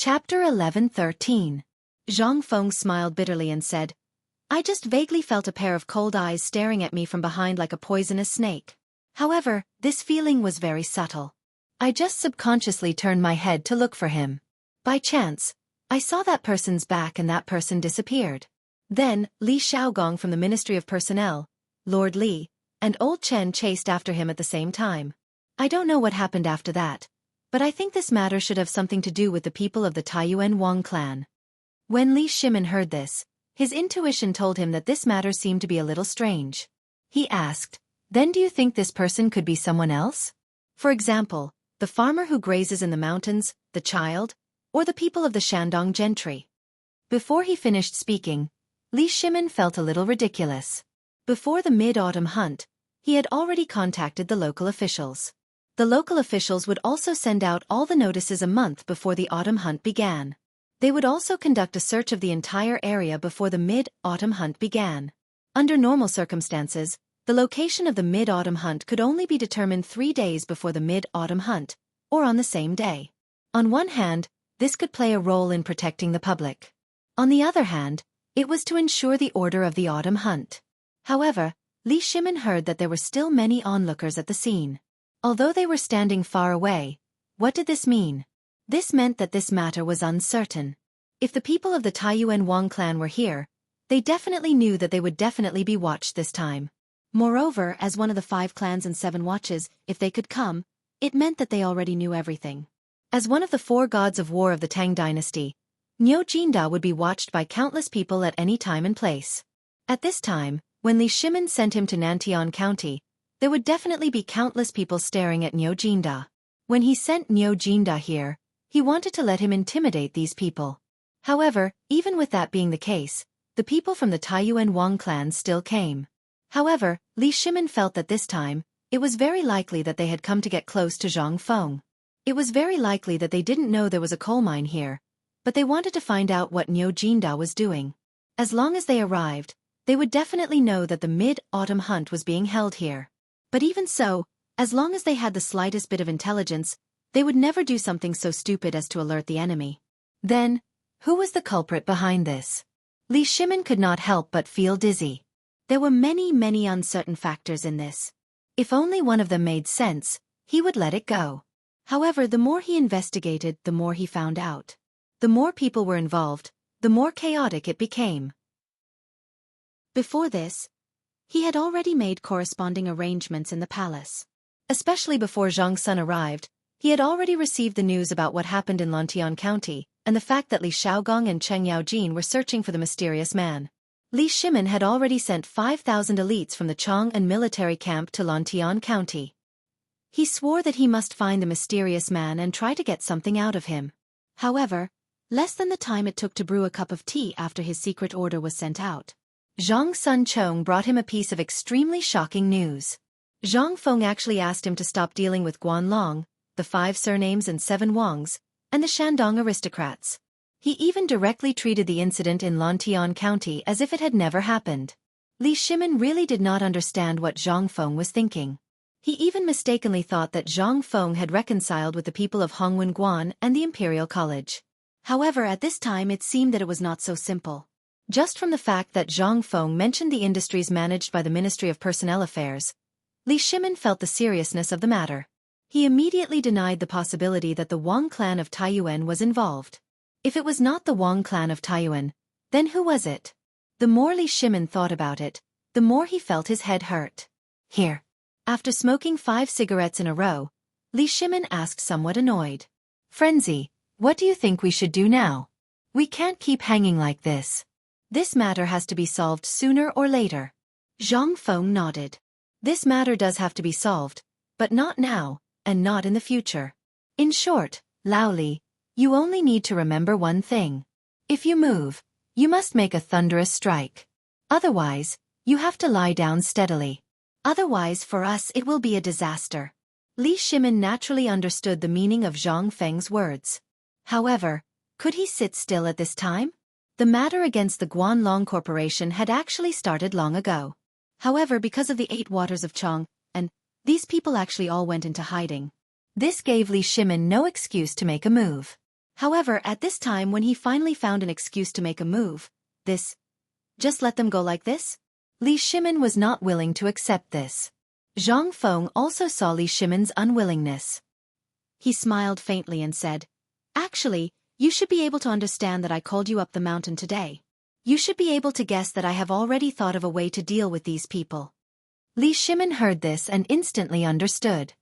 Chapter 11:13. Zhang Feng smiled bitterly and said, I just vaguely felt a pair of cold eyes staring at me from behind like a poisonous snake. However, this feeling was very subtle. I just subconsciously turned my head to look for him. By chance, I saw that person's back and that person disappeared. Then, Li Xiaogong from the Ministry of Personnel, Lord Li, and Old Chen chased after him at the same time. I don't know what happened after that, but I think this matter should have something to do with the people of the Taiyuan Wang clan. When Li Shimin heard this, his intuition told him that this matter seemed to be a little strange. He asked, then do you think this person could be someone else? For example, the farmer who grazes in the mountains, the child, or the people of the Shandong gentry? Before he finished speaking, Li Shimin felt a little ridiculous. Before the mid-autumn hunt, he had already contacted the local officials. The local officials would also send out all the notices a month before the autumn hunt began. They would also conduct a search of the entire area before the mid-autumn hunt began. Under normal circumstances, the location of the mid-autumn hunt could only be determined 3 days before the mid-autumn hunt, or on the same day. On one hand, this could play a role in protecting the public. On the other hand, it was to ensure the order of the autumn hunt. However, Li Shimin heard that there were still many onlookers at the scene. Although they were standing far away, what did this mean? This meant that this matter was uncertain. If the people of the Taiyuan Wang clan were here, they definitely knew that they would definitely be watched this time. Moreover, as one of the 5 clans and 7 watches, if they could come, it meant that they already knew everything. As one of the 4 gods of war of the Tang dynasty, Niu Jinda would be watched by countless people at any time and place. At this time, when Li Shimin sent him to Nantian County, there would definitely be countless people staring at Niu Jinda. When he sent Niu Jinda here, he wanted to let him intimidate these people. However, even with that being the case, the people from the Taiyuan Wang clan still came. However, Li Shimin felt that this time, it was very likely that they had come to get close to Zhang Feng. It was very likely that they didn't know there was a coal mine here, but they wanted to find out what Niu Jinda was doing. As long as they arrived, they would definitely know that the mid-autumn hunt was being held here. But even so, as long as they had the slightest bit of intelligence, they would never do something so stupid as to alert the enemy. Then, who was the culprit behind this? Li Shimin could not help but feel dizzy. There were many uncertain factors in this. If only one of them made sense, he would let it go. However, the more he investigated, the more he found out. The more people were involved, the more chaotic it became. Before this, he had already made corresponding arrangements in the palace. Especially before Zhang Sun arrived, he had already received the news about what happened in Lantian County, and the fact that Li Xiaogong and Cheng Yaojin were searching for the mysterious man. Li Shimin had already sent 5,000 elites from the Chang'an military camp to Lantian County. He swore that he must find the mysterious man and try to get something out of him. However, less than the time it took to brew a cup of tea after his secret order was sent out, Zhang Sun Chong brought him a piece of extremely shocking news. Zhang Feng actually asked him to stop dealing with Guanlong, the 5 surnames and 7 Wangs, and the Shandong aristocrats. He even directly treated the incident in Lantian County as if it had never happened. Li Shimin really did not understand what Zhang Feng was thinking. He even mistakenly thought that Zhang Feng had reconciled with the people of Hongwen Guan and the Imperial College. However, at this time it seemed that it was not so simple. Just from the fact that Zhang Feng mentioned the industries managed by the Ministry of Personnel Affairs, Li Shimin felt the seriousness of the matter. He immediately denied the possibility that the Wang clan of Taiyuan was involved. If it was not the Wang clan of Taiyuan, then who was it? The more Li Shimin thought about it, the more he felt his head hurt. Here. After smoking 5 cigarettes in a row, Li Shimin asked somewhat annoyed. Frenzy, what do you think we should do now? We can't keep hanging like this. This matter has to be solved sooner or later. Zhang Feng nodded. This matter does have to be solved, but not now, and not in the future. In short, Lao Li, you only need to remember one thing. If you move, you must make a thunderous strike. Otherwise, you have to lie down steadily. Otherwise for us it will be a disaster. Li Shimin naturally understood the meaning of Zhang Feng's words. However, could he sit still at this time? The matter against the Guanlong Corporation had actually started long ago. However, because of the 8 waters of Chang, and these people actually all went into hiding. This gave Li Shimin no excuse to make a move. However, at this time when he finally found an excuse to make a move, just let them go like this? Li Shimin was not willing to accept this. Zhang Feng also saw Li Shimin's unwillingness. He smiled faintly and said, "Actually, you should be able to understand that I called you up the mountain today. You should be able to guess that I have already thought of a way to deal with these people." Li Shimin heard this and instantly understood.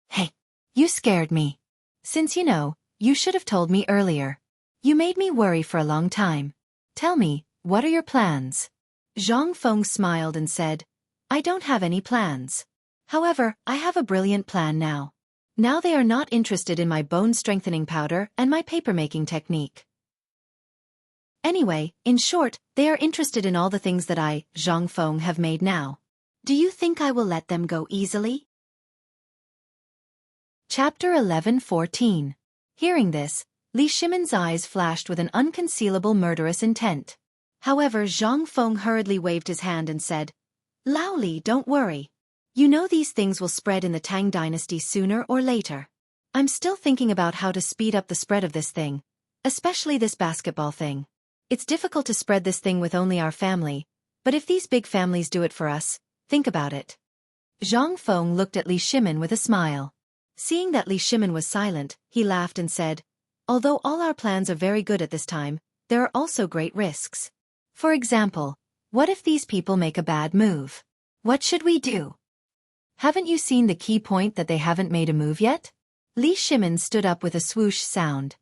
"Hey, you scared me. Since you know, you should have told me earlier. You made me worry for a long time. Tell me, what are your plans?" Zhang Feng smiled and said, "I don't have any plans. However, I have a brilliant plan now. Now they are not interested in my bone-strengthening powder and my paper-making technique. Anyway, in short, they are interested in all the things that I, Zhang Feng, have made now. Do you think I will let them go easily?" Chapter 11:14. Hearing this, Li Shimin's eyes flashed with an unconcealable murderous intent. However, Zhang Feng hurriedly waved his hand and said, "Lao Li, don't worry. You know these things will spread in the Tang dynasty sooner or later. I'm still thinking about how to speed up the spread of this thing, especially this basketball thing. It's difficult to spread this thing with only our family, but if these big families do it for us, think about it." Zhang Feng looked at Li Shimin with a smile. Seeing that Li Shimin was silent, he laughed and said, "Although all our plans are very good at this time, there are also great risks. For example, what if these people make a bad move? What should we do? Haven't you seen the key point that they haven't made a move yet?" Li Shimin stood up with a swoosh sound.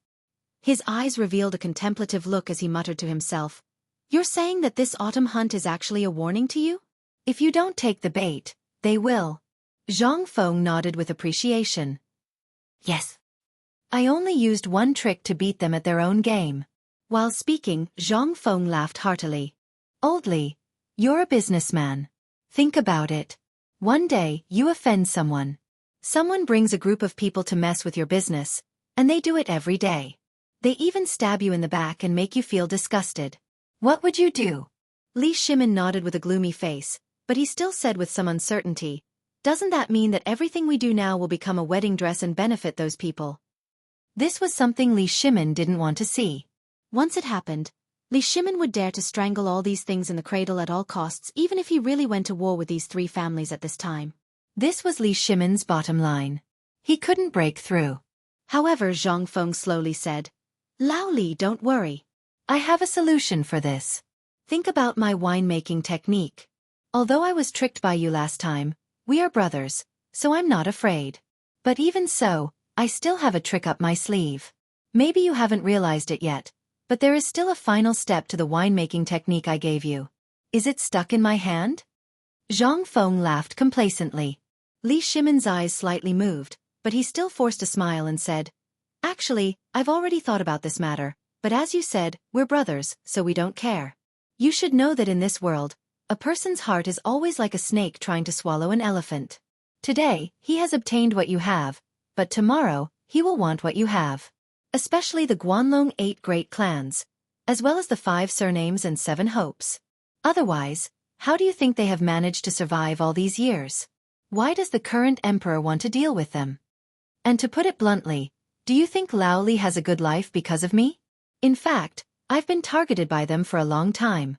His eyes revealed a contemplative look as he muttered to himself, "You're saying that this autumn hunt is actually a warning to you? If you don't take the bait, they will." Zhang Feng nodded with appreciation. "Yes. I only used one trick to beat them at their own game." While speaking, Zhang Feng laughed heartily. "Old Li, you're a businessman. Think about it. One day, you offend someone. Someone brings a group of people to mess with your business, and they do it every day. They even stab you in the back and make you feel disgusted. What would you do?" Li Shimin nodded with a gloomy face, but he still said with some uncertainty, "Doesn't that mean that everything we do now will become a wedding dress and benefit those people?" This was something Li Shimin didn't want to see. Once it happened, Li Shimin would dare to strangle all these things in the cradle at all costs, even if he really went to war with these three families at this time. This was Li Shimin's bottom line. He couldn't break through. However, Zhang Feng slowly said, "Lao Li, don't worry. I have a solution for this. Think about my winemaking technique. Although I was tricked by you last time, we are brothers, so I'm not afraid. But even so, I still have a trick up my sleeve. Maybe you haven't realized it yet, but there is still a final step to the winemaking technique I gave you. Is it stuck in my hand?" Zhang Feng laughed complacently. Li Shimin's eyes slightly moved, but he still forced a smile and said, "Actually, I've already thought about this matter, but as you said, we're brothers, so we don't care. You should know that in this world, a person's heart is always like a snake trying to swallow an elephant. Today, he has obtained what you have, but tomorrow, he will want what you have. Especially the Guanlong 8 great clans, as well as the 5 surnames and 7 hopes. Otherwise, how do you think they have managed to survive all these years? Why does the current emperor want to deal with them? And to put it bluntly, do you think Lao Li has a good life because of me? In fact, I've been targeted by them for a long time.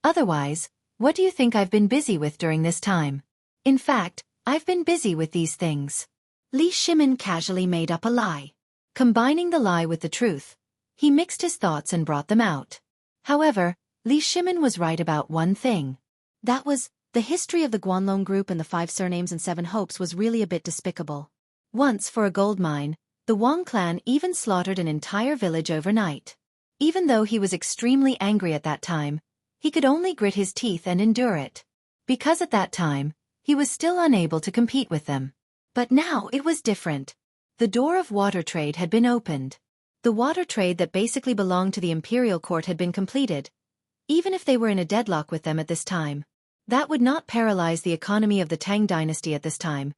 Otherwise, what do you think I've been busy with during this time? In fact, I've been busy with these things." Li Shimin casually made up a lie. Combining the lie with the truth, he mixed his thoughts and brought them out. However, Li Shimin was right about one thing. That was, the history of the Guanlong group and the 5 surnames and 7 hopes was really a bit despicable. Once, for a gold mine, the Wang clan even slaughtered an entire village overnight. Even though he was extremely angry at that time, he could only grit his teeth and endure it. Because at that time, he was still unable to compete with them. But now it was different. The door of water trade had been opened. The water trade that basically belonged to the imperial court had been completed. Even if they were in a deadlock with them at this time, that would not paralyze the economy of the Tang dynasty at this time,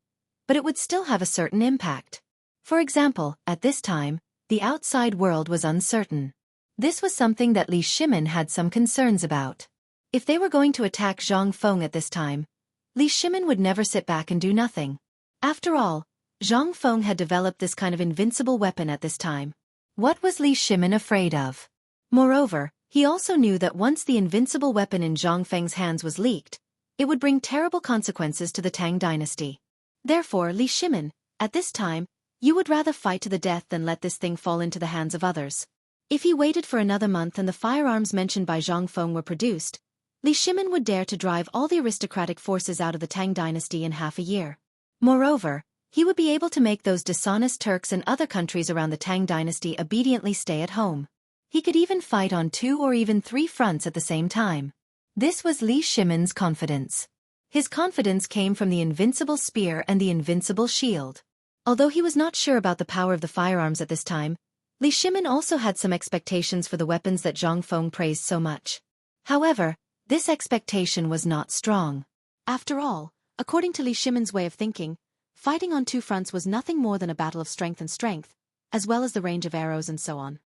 but it would still have a certain impact. For example, at this time, the outside world was uncertain. This was something that Li Shimin had some concerns about. If they were going to attack Zhang Feng at this time, Li Shimin would never sit back and do nothing. After all, Zhang Feng had developed this kind of invincible weapon at this time. What was Li Shimin afraid of? Moreover, he also knew that once the invincible weapon in Zhang Feng's hands was leaked, it would bring terrible consequences to the Tang dynasty. Therefore, Li Shimin, at this time, you would rather fight to the death than let this thing fall into the hands of others. If he waited for another month and the firearms mentioned by Zhang Feng were produced, Li Shimin would dare to drive all the aristocratic forces out of the Tang dynasty in half a year. Moreover, he would be able to make those dishonest Turks and other countries around the Tang dynasty obediently stay at home. He could even fight on 2 or even 3 fronts at the same time. This was Li Shimin's confidence. His confidence came from the invincible spear and the invincible shield. Although he was not sure about the power of the firearms at this time, Li Shimin also had some expectations for the weapons that Zhang Feng praised so much. However, this expectation was not strong. After all, according to Li Shimin's way of thinking, fighting on 2 fronts was nothing more than a battle of strength and strength, as well as the range of arrows and so on.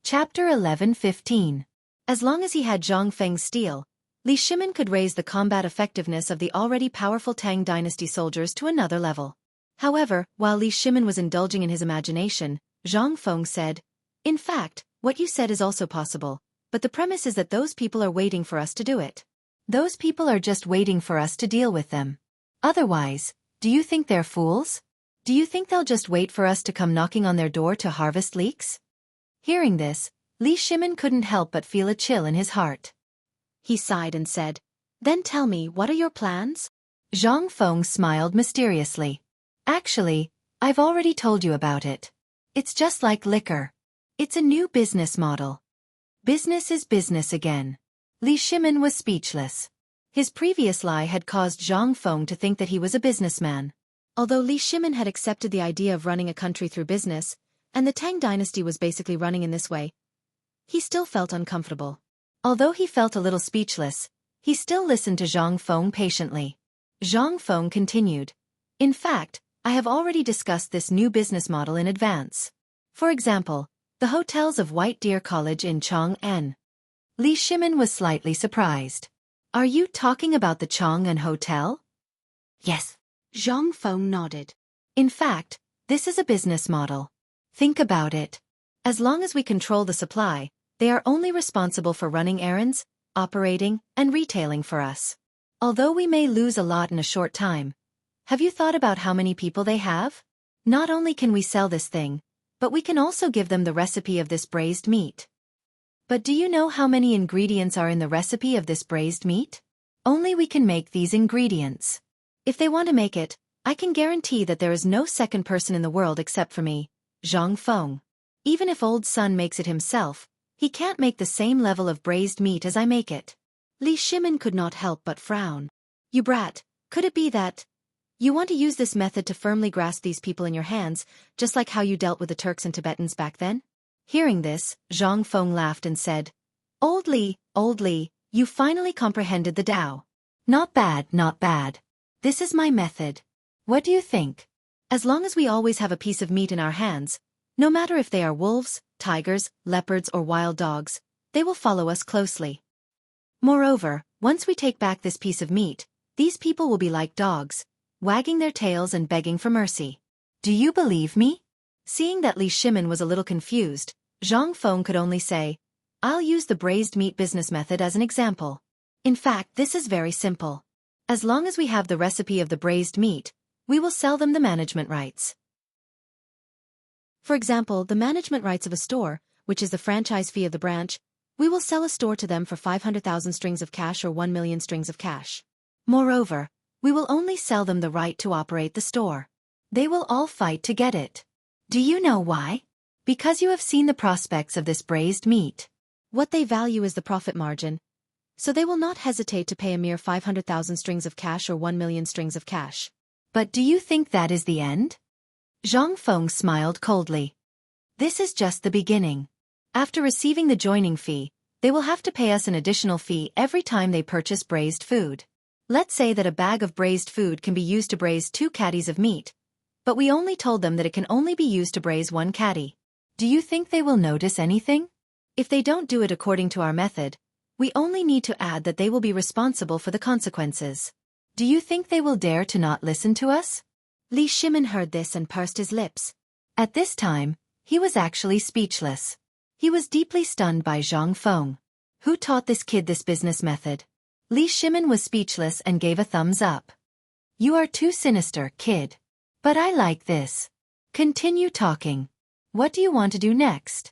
Chapter 11:15. As long as he had Zhang Feng's steel, Li Shimin could raise the combat effectiveness of the already powerful Tang dynasty soldiers to another level. However, while Li Shimin was indulging in his imagination, Zhang Feng said, "In fact, what you said is also possible, but the premise is that those people are waiting for us to do it. Those people are just waiting for us to deal with them. Otherwise, do you think they're fools? Do you think they'll just wait for us to come knocking on their door to harvest leeks?" Hearing this, Li Shimin couldn't help but feel a chill in his heart. He sighed and said, "Then tell me, what are your plans?" Zhang Feng smiled mysteriously. "Actually, I've already told you about it. It's just like liquor. It's a new business model." Business is business again. Li Shimin was speechless. His previous lie had caused Zhang Feng to think that he was a businessman. Although Li Shimin had accepted the idea of running a country through business, and the Tang dynasty was basically running in this way, he still felt uncomfortable. Although he felt a little speechless, he still listened to Zhang Feng patiently. Zhang Feng continued, "In fact, I have already discussed this new business model in advance. For example, the hotels of White Deer College in Chang'an." Li Shimin was slightly surprised. "Are you talking about the Chang'an Hotel?" "Yes." Zhang Feng nodded. "In fact, this is a business model. Think about it. As long as we control the supply, they are only responsible for running errands, operating, and retailing for us. Although we may lose a lot in a short time, have you thought about how many people they have? Not only can we sell this thing, but we can also give them the recipe of this braised meat." "But do you know how many ingredients are in the recipe of this braised meat? Only we can make these ingredients. If they want to make it, I can guarantee that there is no second person in the world except for me, Zhang Feng. Even if old Sun makes it himself, he can't make the same level of braised meat as I make it." Li Shimin could not help but frown. "You brat, could it be that you want to use this method to firmly grasp these people in your hands, just like how you dealt with the Turks and Tibetans back then?" Hearing this, Zhang Feng laughed and said, old Li, you finally comprehended the Tao. Not bad, not bad. This is my method. What do you think? As long as we always have a piece of meat in our hands, no matter if they are wolves, tigers, leopards or wild dogs, they will follow us closely. Moreover, once we take back this piece of meat, these people will be like dogs, wagging their tails and begging for mercy. Do you believe me?" Seeing that Li Shimin was a little confused, Zhang Feng could only say, "I'll use the braised meat business method as an example. In fact, this is very simple. As long as we have the recipe of the braised meat, we will sell them the management rights. For example, the management rights of a store, which is the franchise fee of the branch, we will sell a store to them for 500,000 strings of cash or 1 million strings of cash. Moreover, we will only sell them the right to operate the store. They will all fight to get it. Do you know why? Because you have seen the prospects of this braised meat. What they value is the profit margin, so they will not hesitate to pay a mere 500,000 strings of cash or 1 million strings of cash. But do you think that is the end?" Zhang Feng smiled coldly. "This is just the beginning. After receiving the joining fee, they will have to pay us an additional fee every time they purchase braised food. Let's say that a bag of braised food can be used to braise 2 caddies of meat, but we only told them that it can only be used to braise 1 caddy. Do you think they will notice anything? If they don't do it according to our method, we only need to add that they will be responsible for the consequences. Do you think they will dare to not listen to us? Li Shimin heard this and pursed his lips. At this time, he was actually speechless. He was deeply stunned by Zhang Feng. Who taught this kid this business method? Li Shimin was speechless and gave a thumbs up. You are too sinister, kid. But I like this. Continue talking. What do you want to do next?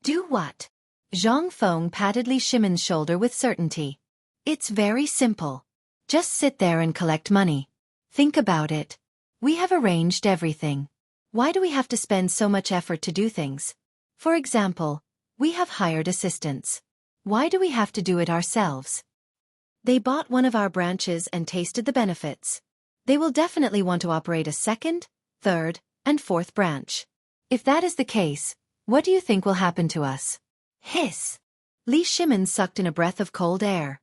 Do what? Zhang Feng patted Li Shimin's shoulder with certainty. It's very simple. Just sit there and collect money. Think about it. We have arranged everything. Why do we have to spend so much effort to do things? For example, we have hired assistants. Why do we have to do it ourselves? They bought one of our branches and tasted the benefits. They will definitely want to operate a second, third, and fourth branch. If that is the case, what do you think will happen to us? Hiss! Li Shimin sucked in a breath of cold air.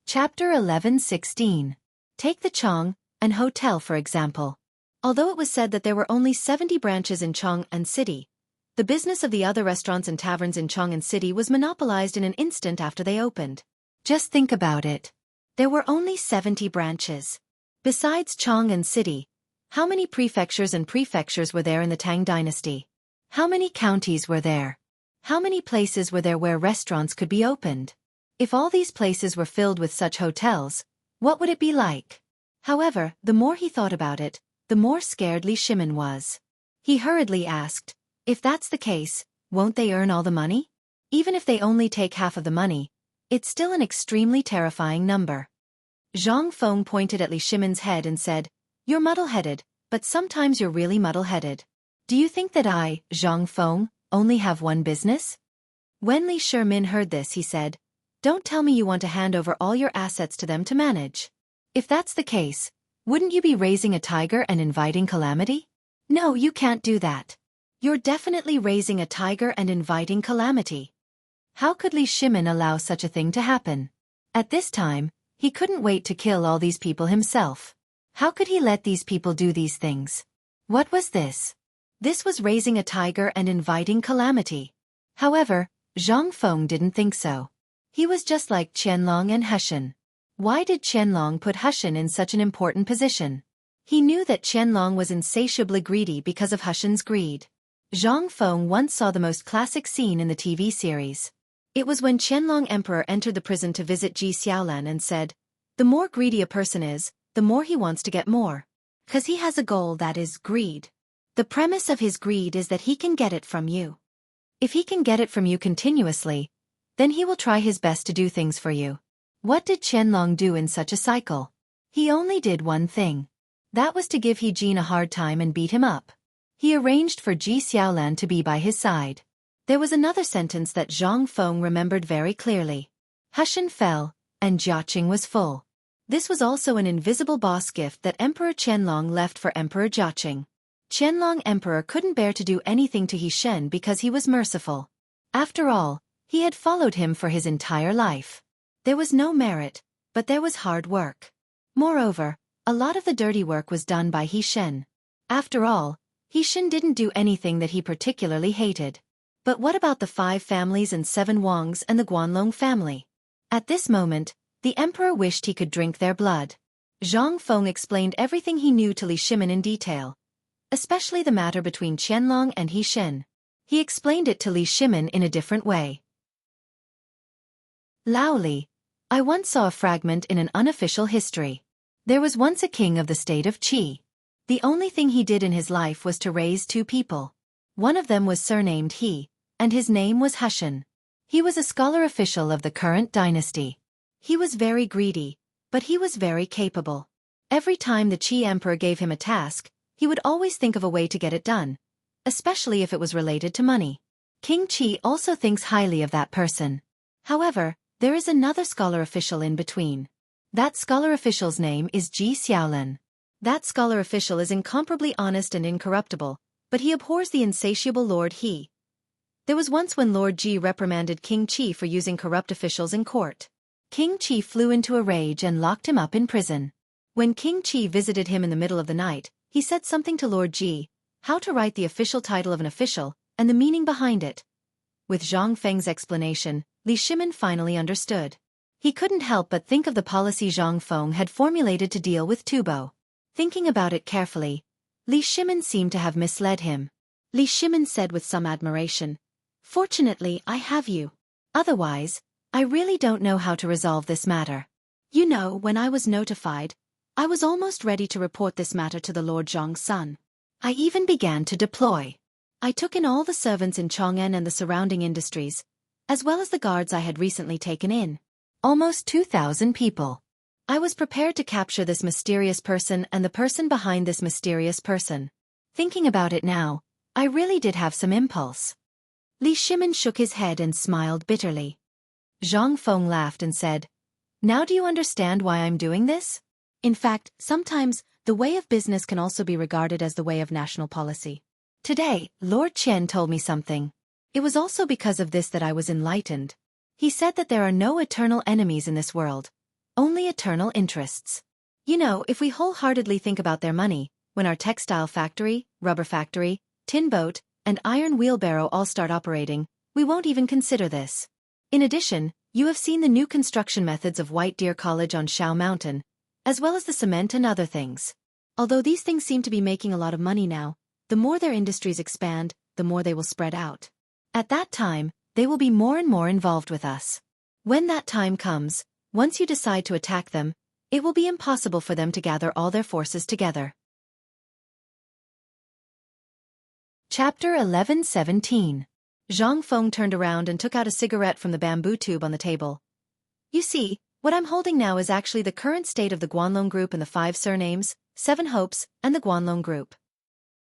Chapter 11:16. Take the Chong and Hotel for example. Although it was said that there were only 70 branches in Chong'an City, the business of the other restaurants and taverns in Chong'an City was monopolized in an instant after they opened. Just think about it. There were only 70 branches. Besides Chong'an City, how many prefectures and prefectures were there in the Tang dynasty? How many counties were there? How many places were there where restaurants could be opened? If all these places were filled with such hotels, what would it be like? However, the more he thought about it, the more scared Li Shimin was. He hurriedly asked, if that's the case, won't they earn all the money? Even if they only take half of the money, it's still an extremely terrifying number. Zhang Feng pointed at Li Shimin's head and said, You're muddle-headed, but sometimes you're really muddle-headed. Do you think that I, Zhang Feng, only have one business? When Li Shimin heard this he said, Don't tell me you want to hand over all your assets to them to manage. If that's the case, wouldn't you be raising a tiger and inviting calamity? No, you can't do that. You're definitely raising a tiger and inviting calamity. How could Li Shimin allow such a thing to happen? At this time, he couldn't wait to kill all these people himself. How could he let these people do these things? What was this? This was raising a tiger and inviting calamity. However, Zhang Feng didn't think so. He was just like Qianlong and Hushan. Why did Qianlong put Hushan in such an important position? He knew that Qianlong was insatiably greedy because of Hushan's greed. Zhang Feng once saw the most classic scene in the TV series. It was when Qianlong Emperor entered the prison to visit Ji Xiaolan and said, The more greedy a person is, the more he wants to get more. 'Cause he has a goal that is greed. The premise of his greed is that he can get it from you. If he can get it from you continuously, then he will try his best to do things for you. What did Qianlong do in such a cycle? He only did one thing. That was to give He Jin a hard time and beat him up. He arranged for Ji Xiaolan to be by his side. There was another sentence that Zhang Feng remembered very clearly. Hushan fell, and Jiaqing was full. This was also an invisible boss gift that Emperor Qianlong left for Emperor Jiaqing. Qianlong Emperor couldn't bear to do anything to He Shen because he was merciful. After all, he had followed him for his entire life. There was no merit, but there was hard work. Moreover, a lot of the dirty work was done by He Shen. After all, He Shen didn't do anything that he particularly hated. But what about the 5 families and 7 Wangs and the Guanlong family? At this moment, the emperor wished he could drink their blood. Zhang Feng explained everything he knew to Li Shimin in detail, especially the matter between Qianlong and He Shen. He explained it to Li Shimin in a different way. Laoli, I once saw a fragment in an unofficial history. There was once a king of the state of Qi. The only thing he did in his life was to raise 2 people. One of them was surnamed He, and his name was Hushan. He was a scholar official of the current dynasty. He was very greedy, but he was very capable. Every time the Qi emperor gave him a task, he would always think of a way to get it done, especially if it was related to money. King Qi also thinks highly of that person. However, there is another scholar official in between. That scholar official's name is Ji Xiaolan. That scholar official is incomparably honest and incorruptible, but he abhors the insatiable Lord He. There was once when Lord Ji reprimanded King Qi for using corrupt officials in court. King Qi flew into a rage and locked him up in prison. When King Qi visited him in the middle of the night, he said something to Lord Ji, how to write the official title of an official, and the meaning behind it. With Zhang Feng's explanation, Li Shimin finally understood. He couldn't help but think of the policy Zhang Feng had formulated to deal with Tubo. Thinking about it carefully, Li Shimin seemed to have misled him. Li Shimin said with some admiration, "Fortunately, I have you. Otherwise, I really don't know how to resolve this matter. You know, when I was notified, I was almost ready to report this matter to the Lord Zhong's son. I even began to deploy. I took in all the servants in Chong'an and the surrounding industries, as well as the guards I had recently taken in. Almost 2,000 people. I was prepared to capture this mysterious person and the person behind this mysterious person. Thinking about it now, I really did have some impulse." Li Shimin shook his head and smiled bitterly. Zhang Feng laughed and said, "Now do you understand why I'm doing this? In fact, sometimes, the way of business can also be regarded as the way of national policy. Today, Lord Qian told me something. It was also because of this that I was enlightened. He said that there are no eternal enemies in this world, only eternal interests. You know, if we wholeheartedly think about their money, when our textile factory, rubber factory, tin boat, and iron wheelbarrow all start operating, we won't even consider this. In addition, you have seen the new construction methods of White Deer College on Shao Mountain, as well as the cement and other things. Although these things seem to be making a lot of money now, the more their industries expand, the more they will spread out. At that time, they will be more and more involved with us. When that time comes, once you decide to attack them, it will be impossible for them to gather all their forces together." Chapter 11:17. Zhang Feng turned around and took out a cigarette from the bamboo tube on the table. "You see, what I'm holding now is actually the current state of the Guanlong Group and the 5 surnames, 7 hopes, and the Guanlong Group.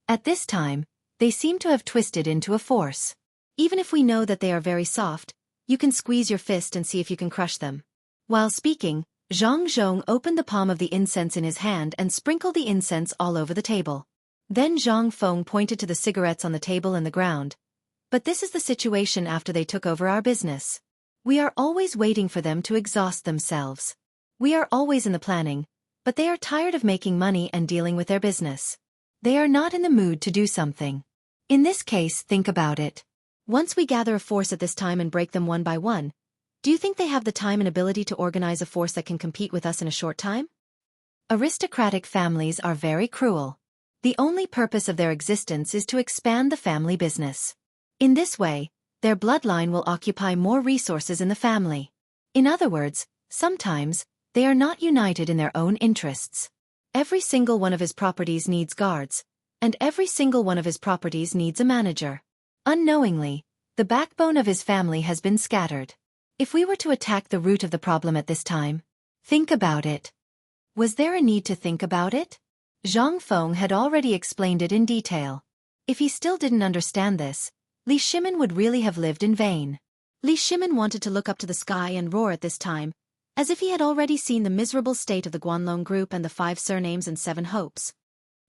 At this time, they seem to have twisted into a force. Even if we know that they are very soft, you can squeeze your fist and see if you can crush them." While speaking, Zhang Zhong opened the palm of the incense in his hand and sprinkled the incense all over the table. Then Zhang Feng pointed to the cigarettes on the table and the ground. "But this is the situation after they took over our business. We are always waiting for them to exhaust themselves. We are always in the planning, but they are tired of making money and dealing with their business. They are not in the mood to do something. In this case, think about it. Once we gather a force at this time and break them one by one, do you think they have the time and ability to organize a force that can compete with us in a short time? Aristocratic families are very cruel. The only purpose of their existence is to expand the family business. In this way, their bloodline will occupy more resources in the family. In other words, sometimes, they are not united in their own interests. Every single one of his properties needs guards, and every single one of his properties needs a manager. Unknowingly, the backbone of his family has been scattered. If we were to attack the root of the problem at this time, think about it." Was there a need to think about it? Zhang Feng had already explained it in detail. If he still didn't understand this, Li Shimin would really have lived in vain. Li Shimin wanted to look up to the sky and roar at this time, as if he had already seen the miserable state of the Guanlong Group and the 5 surnames and 7 hopes.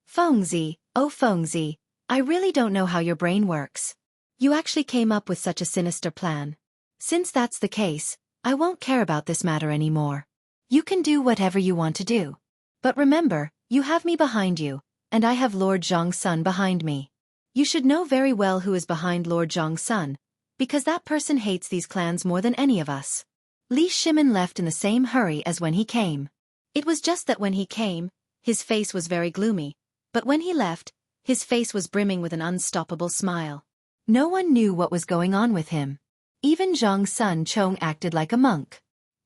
"Fengzi, oh Fengzi, I really don't know how your brain works. You actually came up with such a sinister plan. Since that's the case, I won't care about this matter anymore. You can do whatever you want to do. But remember, you have me behind you, and I have Lord Zhong's son behind me. You should know very well who is behind Lord Zhong's son, because that person hates these clans more than any of us." Li Shimin left in the same hurry as when he came. It was just that when he came, his face was very gloomy, but when he left, his face was brimming with an unstoppable smile. No one knew what was going on with him. Even Zhang's son Chong acted like a monk.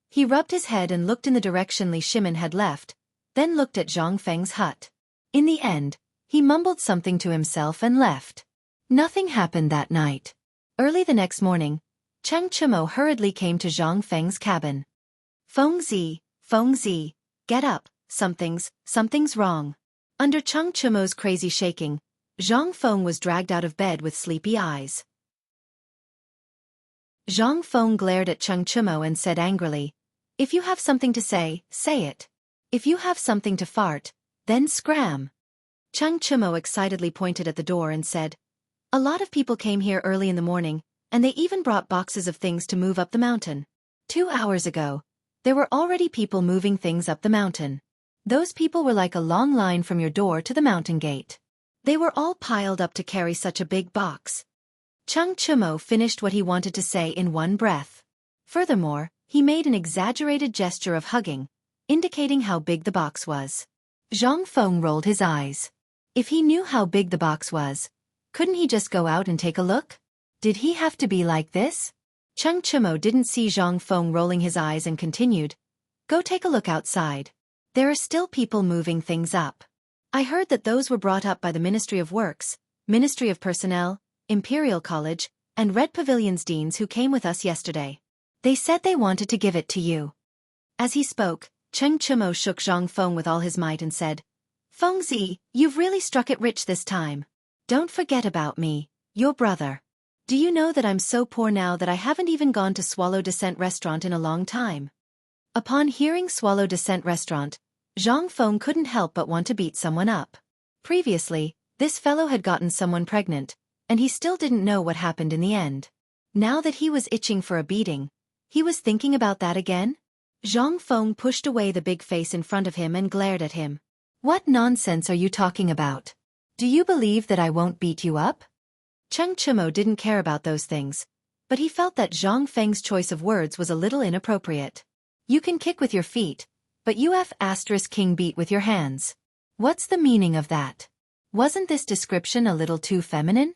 He rubbed his head and looked in the direction Li Shimin had left, then looked at Zhang Feng's hut. In the end, he mumbled something to himself and left. Nothing happened that night. Early the next morning, Cheng Chimo hurriedly came to Zhang Feng's cabin. Fengzi, get up, something's wrong." Under Cheng Chimo's crazy shaking, Zhang Feng was dragged out of bed with sleepy eyes. Zhang Feng glared at Cheng Chimo and said angrily, "If you have something to say, say it. If you have something to fart, then scram." Cheng Chimo excitedly pointed at the door and said, "A lot of people came here early in the morning, and they even brought boxes of things to move up the mountain. 2 hours ago, there were already people moving things up the mountain. Those people were like a long line from your door to the mountain gate. They were all piled up to carry such a big box." Cheng Chimo finished what he wanted to say in one breath. Furthermore, He made an exaggerated gesture of hugging, indicating how big the box was. Zhang Feng rolled his eyes. If he knew how big the box was, couldn't he just go out and take a look? Did he have to be like this? Cheng Chimo didn't see Zhang Feng rolling his eyes and continued, "Go take a look outside. There are still people moving things up. I heard that those were brought up by the Ministry of Works, Ministry of Personnel, Imperial College, and Red Pavilion's deans who came with us yesterday. They said they wanted to give it to you." As he spoke, Cheng Chimo shook Zhang Feng with all his might and said, "Fengzi, you've really struck it rich this time. Don't forget about me, your brother. Do you know that I'm so poor now that I haven't even gone to Swallow Descent Restaurant in a long time?" Upon hearing Swallow Descent Restaurant, Zhang Feng couldn't help but want to beat someone up. Previously, this fellow had gotten someone pregnant, and he still didn't know what happened in the end. Now that he was itching for a beating, he was thinking about that again? Zhang Feng pushed away the big face in front of him and glared at him. "What nonsense are you talking about? Do you believe that I won't beat you up?" Cheng Chimo didn't care about those things, but he felt that Zhang Feng's choice of words was a little inappropriate. "You can kick with your feet, but you *king beat with your hands. What's the meaning of that? Wasn't this description a little too feminine?"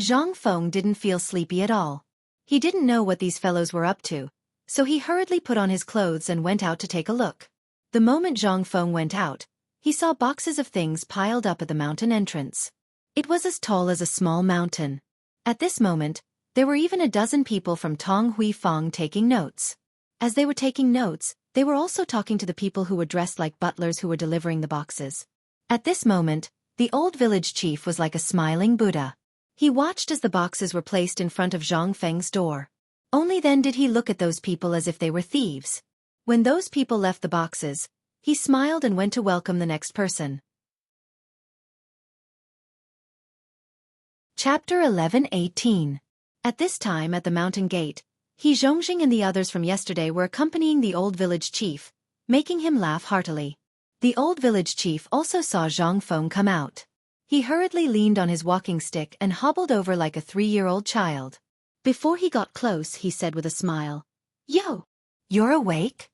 Zhang Feng didn't feel sleepy at all. He didn't know what these fellows were up to, so he hurriedly put on his clothes and went out to take a look. The moment Zhang Feng went out, he saw boxes of things piled up at the mountain entrance. It was as tall as a small mountain. At this moment, there were even a dozen people from Tong Hui Fong taking notes. As they were taking notes, they were also talking to the people who were dressed like butlers who were delivering the boxes. At this moment, the old village chief was like a smiling Buddha. He watched as the boxes were placed in front of Zhang Feng's door. Only then did he look at those people as if they were thieves. When those people left the boxes, he smiled and went to welcome the next person. Chapter 11:18. At this time at the mountain gate, He Zhongjing and the others from yesterday were accompanying the old village chief, making him laugh heartily. The old village chief also saw Zhang Feng come out. He hurriedly leaned on his walking stick and hobbled over like a 3-year-old child. Before he got close, he said with a smile, "Yo! You're awake?"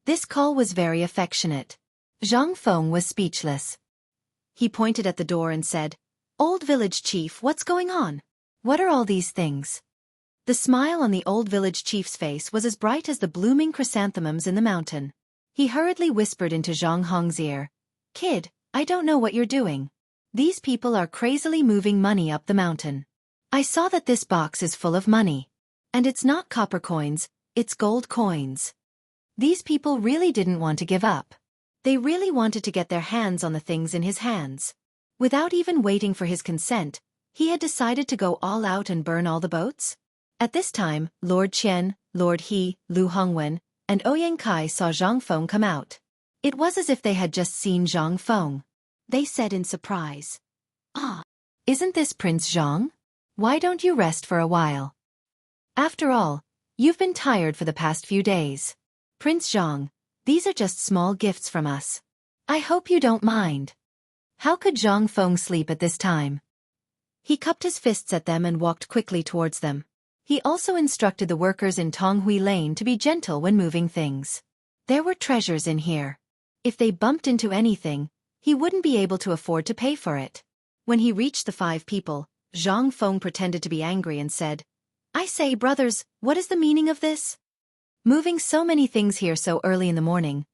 This call was very affectionate. Zhang Feng was speechless. He pointed at the door and said, "Old village chief, what's going on? What are all these things?" The smile on the old village chief's face was as bright as the blooming chrysanthemums in the mountain. He hurriedly whispered into Zhang Hong's ear, "Kid, I don't know what you're doing. These people are crazily moving money up the mountain. I saw that this box is full of money. And it's not copper coins, it's gold coins." These people really didn't want to give up. They really wanted to get their hands on the things in his hands. Without even waiting for his consent, he had decided to go all out and burn all the boats. At this time, Lord Qian, Lord He, Lu Hongwen, and Ouyang Kai saw Zhang Feng come out. It was as if they had just seen Zhang Feng. They said in surprise, "Ah, isn't this Prince Zhang? Why don't you rest for a while? After all, you've been tired for the past few days. Prince Zhang, these are just small gifts from us. I hope you don't mind." How could Zhang Feng sleep at this time? He cupped his fists at them and walked quickly towards them. He also instructed the workers in Tonghui Lane to be gentle when moving things. There were treasures in here. If they bumped into anything, he wouldn't be able to afford to pay for it. When he reached the 5 people, Zhang Feng pretended to be angry and said, "I say, brothers, what is the meaning of this? Moving so many things here so early in the morning.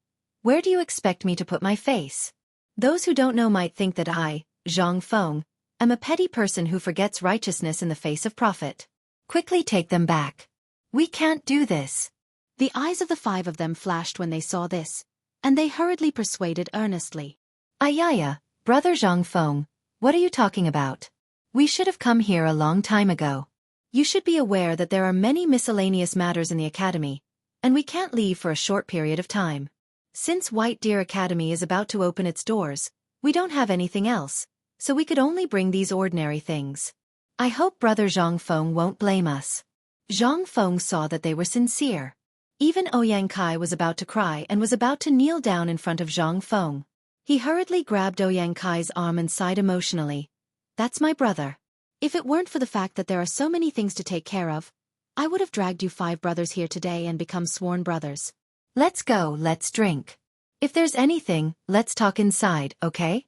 Where do you expect me to put my face? Those who don't know might think that I, Zhang Feng, am a petty person who forgets righteousness in the face of profit. Quickly take them back. We can't do this." The eyes of the 5 of them flashed when they saw this, and they hurriedly persuaded earnestly. "Ayaya, brother Zhang Feng, what are you talking about? We should have come here a long time ago. You should be aware that there are many miscellaneous matters in the academy, and we can't leave for a short period of time. Since White Deer Academy is about to open its doors, we don't have anything else, so we could only bring these ordinary things. I hope brother Zhang Feng won't blame us." Zhang Feng saw that they were sincere. Even Ouyang Kai was about to cry and was about to kneel down in front of Zhang Feng. He hurriedly grabbed Ouyang Kai's arm and sighed emotionally. "That's my brother. If it weren't for the fact that there are so many things to take care of, I would have dragged you 5 brothers here today and become sworn brothers. Let's go, let's drink. If there's anything, let's talk inside, okay?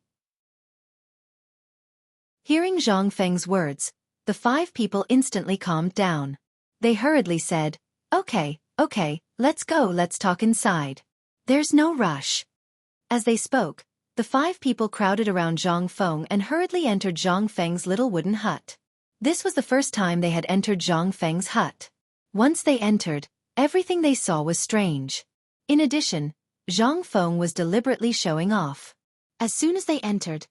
Hearing Zhang Feng's words, the 5 people instantly calmed down. They hurriedly said, okay, let's go, let's talk inside. There's no rush. As they spoke, the 5 people crowded around Zhang Feng and hurriedly entered Zhang Feng's little wooden hut. This was the first time they had entered Zhang Feng's hut. Once they entered, everything they saw was strange. In addition, Zhang Feng was deliberately showing off. As soon as they entered,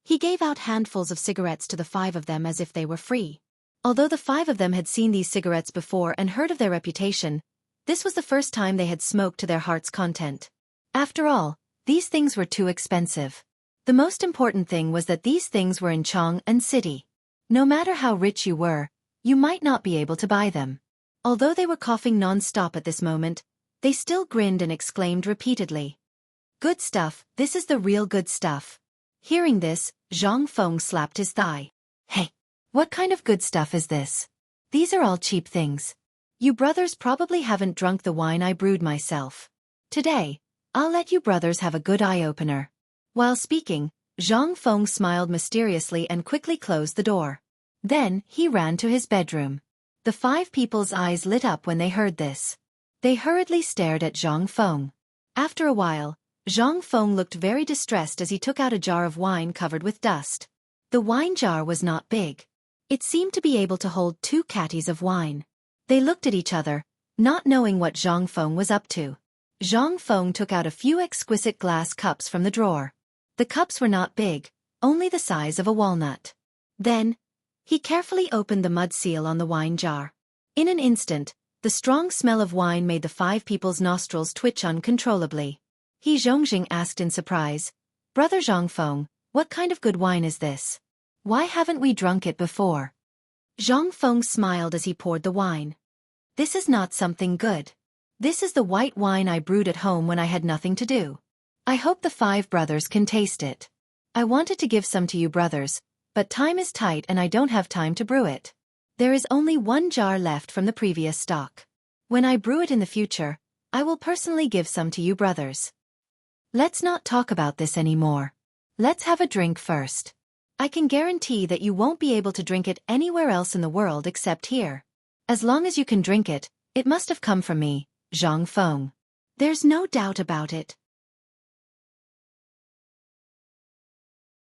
he gave out handfuls of cigarettes to the 5 of them as if they were free. Although the 5 of them had seen these cigarettes before and heard of their reputation, this was the first time they had smoked to their heart's content. After all, these things were too expensive. The most important thing was that these things were in Chang'an City. No matter how rich you were, you might not be able to buy them. Although they were coughing non-stop at this moment, they still grinned and exclaimed repeatedly, "Good stuff, this is the real good stuff." Hearing this, Zhang Feng slapped his thigh. "Hey, what kind of good stuff is this? These are all cheap things. You brothers probably haven't drunk the wine I brewed myself. Today, I'll let you brothers have a good eye-opener." While speaking, Zhang Feng smiled mysteriously and quickly closed the door. Then, he ran to his bedroom. The 5 people's eyes lit up when they heard this. They hurriedly stared at Zhang Feng. After a while, Zhang Feng looked very distressed as he took out a jar of wine covered with dust. The wine jar was not big. It seemed to be able to hold 2 catties of wine. They looked at each other, not knowing what Zhang Feng was up to. Zhang Feng took out a few exquisite glass cups from the drawer. The cups were not big, only the size of a walnut. Then, he carefully opened the mud seal on the wine jar. In an instant, the strong smell of wine made the 5 people's nostrils twitch uncontrollably. He Zhongjing asked in surprise, "Brother Zhang Feng, what kind of good wine is this? Why haven't we drunk it before?" Zhang Feng smiled as he poured the wine. "This is not something good. This is the white wine I brewed at home when I had nothing to do. I hope the 5 brothers can taste it. I wanted to give some to you brothers, but time is tight and I don't have time to brew it. There is only 1 jar left from the previous stock. When I brew it in the future, I will personally give some to you brothers. Let's not talk about this anymore. Let's have a drink first. I can guarantee that you won't be able to drink it anywhere else in the world except here. As long as you can drink it, it must have come from me, Zhang Feng. There's no doubt about it."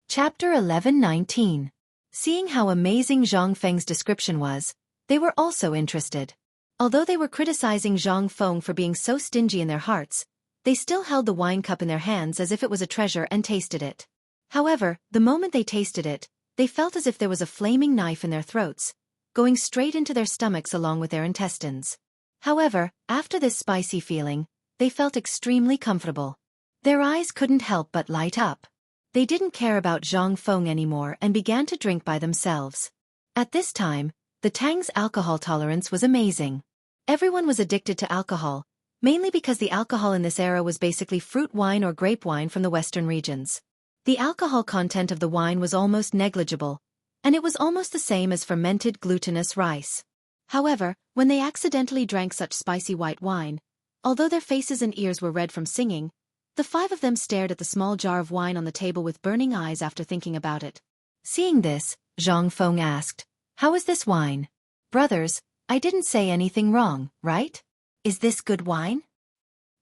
Chapter 11:19. Seeing how amazing Zhang Feng's description was, they were also interested. Although they were criticizing Zhang Feng for being so stingy in their hearts, they still held the wine cup in their hands as if it was a treasure and tasted it. However, the moment they tasted it, they felt as if there was a flaming knife in their throats, going straight into their stomachs along with their intestines. However, after this spicy feeling, they felt extremely comfortable. Their eyes couldn't help but light up. They didn't care about Zhang Feng anymore and began to drink by themselves. At this time, the Tang's alcohol tolerance was amazing. Everyone was addicted to alcohol, mainly because the alcohol in this era was basically fruit wine or grape wine from the western regions. The alcohol content of the wine was almost negligible, and it was almost the same as fermented glutinous rice. However, when they accidentally drank such spicy white wine, although their faces and ears were red from singing, the 5 of them stared at the small jar of wine on the table with burning eyes after thinking about it. Seeing this, Zhang Feng asked, "How is this wine? Brothers, I didn't say anything wrong, right? Is this good wine?"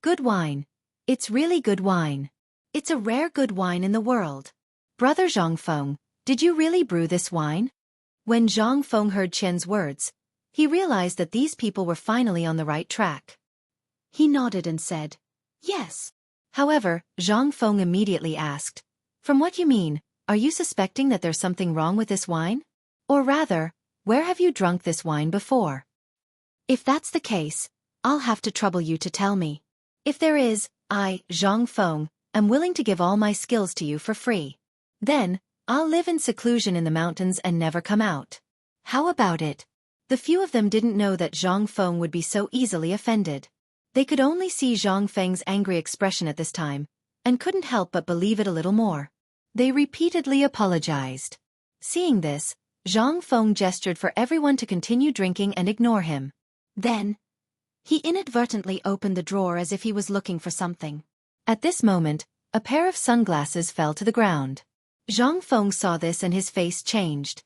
"Good wine. It's really good wine. It's a rare good wine in the world. Brother Zhang Feng, did you really brew this wine?" When Zhang Feng heard Qian's words, he realized that these people were finally on the right track. He nodded and said, "Yes." However, Zhang Feng immediately asked, "From what you mean, are you suspecting that there's something wrong with this wine? Or rather, where have you drunk this wine before? If that's the case, I'll have to trouble you to tell me. If there is, I, Zhang Feng, am willing to give all my skills to you for free. Then, I'll live in seclusion in the mountains and never come out. How about it?" The few of them didn't know that Zhang Feng would be so easily offended. They could only see Zhang Feng's angry expression at this time, and couldn't help but believe it a little more. They repeatedly apologized. Seeing this, Zhang Feng gestured for everyone to continue drinking and ignore him. Then, he inadvertently opened the drawer as if he was looking for something. At this moment, a pair of sunglasses fell to the ground. Zhang Feng saw this and his face changed.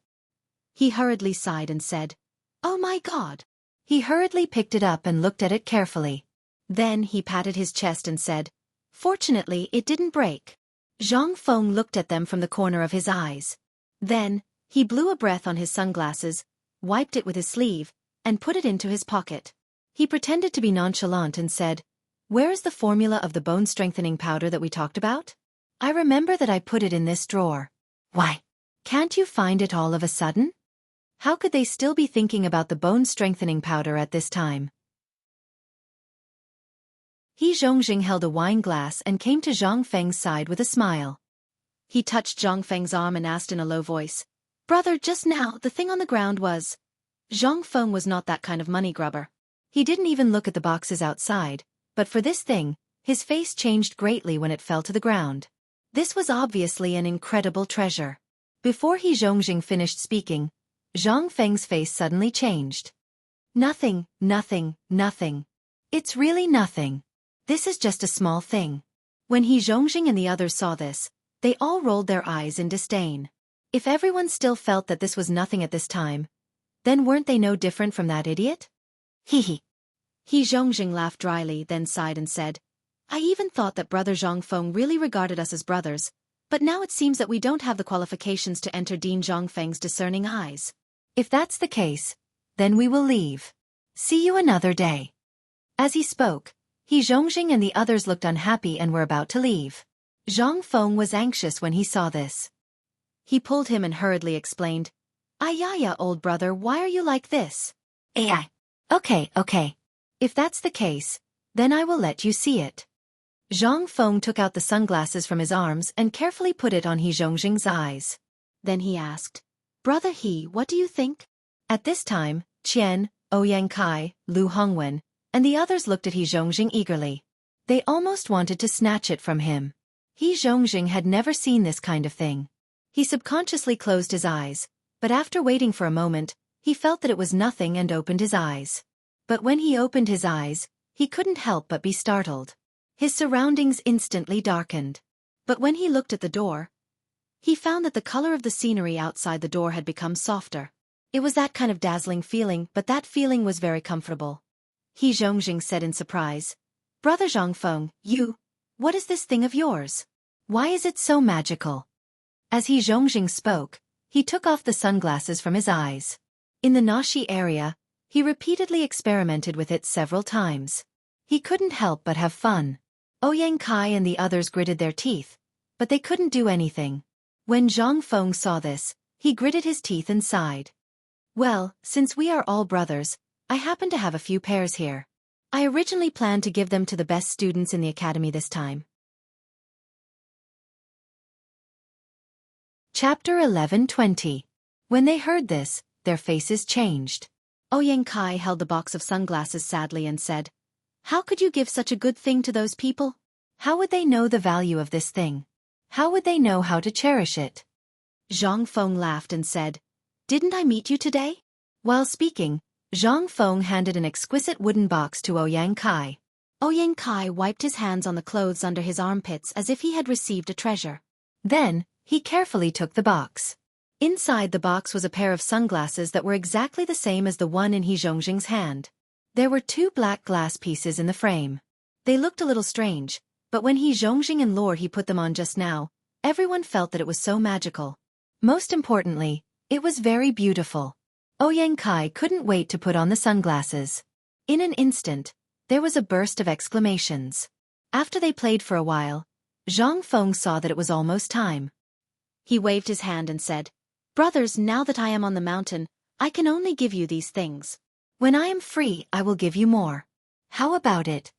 He hurriedly sighed and said, "Oh my God." He hurriedly picked it up and looked at it carefully. Then he patted his chest and said, "Fortunately, it didn't break." Zhang Feng looked at them from the corner of his eyes. Then, he blew a breath on his sunglasses, wiped it with his sleeve, and put it into his pocket. He pretended to be nonchalant and said, "Where is the formula of the bone-strengthening powder that we talked about? I remember that I put it in this drawer. Why? Can't you find it all of a sudden?" How could they still be thinking about the bone-strengthening powder at this time? He Zhongjing held a wine glass and came to Zhang Feng's side with a smile. He touched Zhang Feng's arm and asked in a low voice, "Brother, just now, the thing on the ground was..." Zhang Feng was not that kind of money grubber. He didn't even look at the boxes outside, but for this thing, his face changed greatly when it fell to the ground. This was obviously an incredible treasure. Before He Zhongjing finished speaking, Zhang Feng's face suddenly changed. "Nothing, nothing, nothing. It's really nothing. This is just a small thing." When He Zhongjing and the others saw this, they all rolled their eyes in disdain. If everyone still felt that this was nothing at this time, then weren't they no different from that idiot? He Zhongjing laughed dryly, then sighed and said, "I even thought that Brother Zhang Feng really regarded us as brothers, but now it seems that we don't have the qualifications to enter Dean Zhang Feng's discerning eyes. If that's the case, then we will leave. See you another day." As he spoke, He Zhongjing and the others looked unhappy and were about to leave. Zhang Feng was anxious when he saw this. He pulled him and hurriedly explained, "Ayaya, old brother, why are you like this?" "AI. Okay. If that's the case, then I will let you see it." Zhang Feng took out the sunglasses from his arms and carefully put it on He Zhongjing's eyes. Then he asked, "Brother He, what do you think?" At this time, Qian, Ouyang Kai, Lu Hongwen, and the others looked at He Zhongjing eagerly. They almost wanted to snatch it from him. He Zhongjing had never seen this kind of thing. He subconsciously closed his eyes, but after waiting for a moment, he felt that it was nothing and opened his eyes. But when he opened his eyes, he couldn't help but be startled. His surroundings instantly darkened. But when he looked at the door, he found that the color of the scenery outside the door had become softer. It was that kind of dazzling feeling, but that feeling was very comfortable. He Zhongjing said in surprise, "Brother Zhang Feng, what is this thing of yours? Why is it so magical?" As He Zhongjing spoke, he took off the sunglasses from his eyes. In the Nashi area, he repeatedly experimented with it several times. He couldn't help but have fun. Ouyang Kai and the others gritted their teeth, but they couldn't do anything. When Zhang Feng saw this, he gritted his teeth and sighed. "Well, since we are all brothers, I happen to have a few pairs here. I originally planned to give them to the best students in the academy this time." Chapter 11:20. When they heard this, their faces changed. Ouyang Kai held the box of sunglasses sadly and said, "How could you give such a good thing to those people? How would they know the value of this thing? How would they know how to cherish it?" Zhang Feng laughed and said, "Didn't I meet you today?" While speaking, Zhang Feng handed an exquisite wooden box to Ouyang Kai. Ouyang Kai wiped his hands on the clothes under his armpits as if he had received a treasure. Then, he carefully took the box. Inside the box was a pair of sunglasses that were exactly the same as the one in He Zhongjing's hand. There were 2 black glass pieces in the frame. They looked a little strange, but when He Zhongjing and Lord He put them on just now, everyone felt that it was so magical. Most importantly, it was very beautiful. Ouyang Kai couldn't wait to put on the sunglasses. In an instant, there was a burst of exclamations. After they played for a while, Zhang Feng saw that it was almost time. He waved his hand and said, "Brothers, now that I am on the mountain, I can only give you these things. When I am free, I will give you more. How about it?"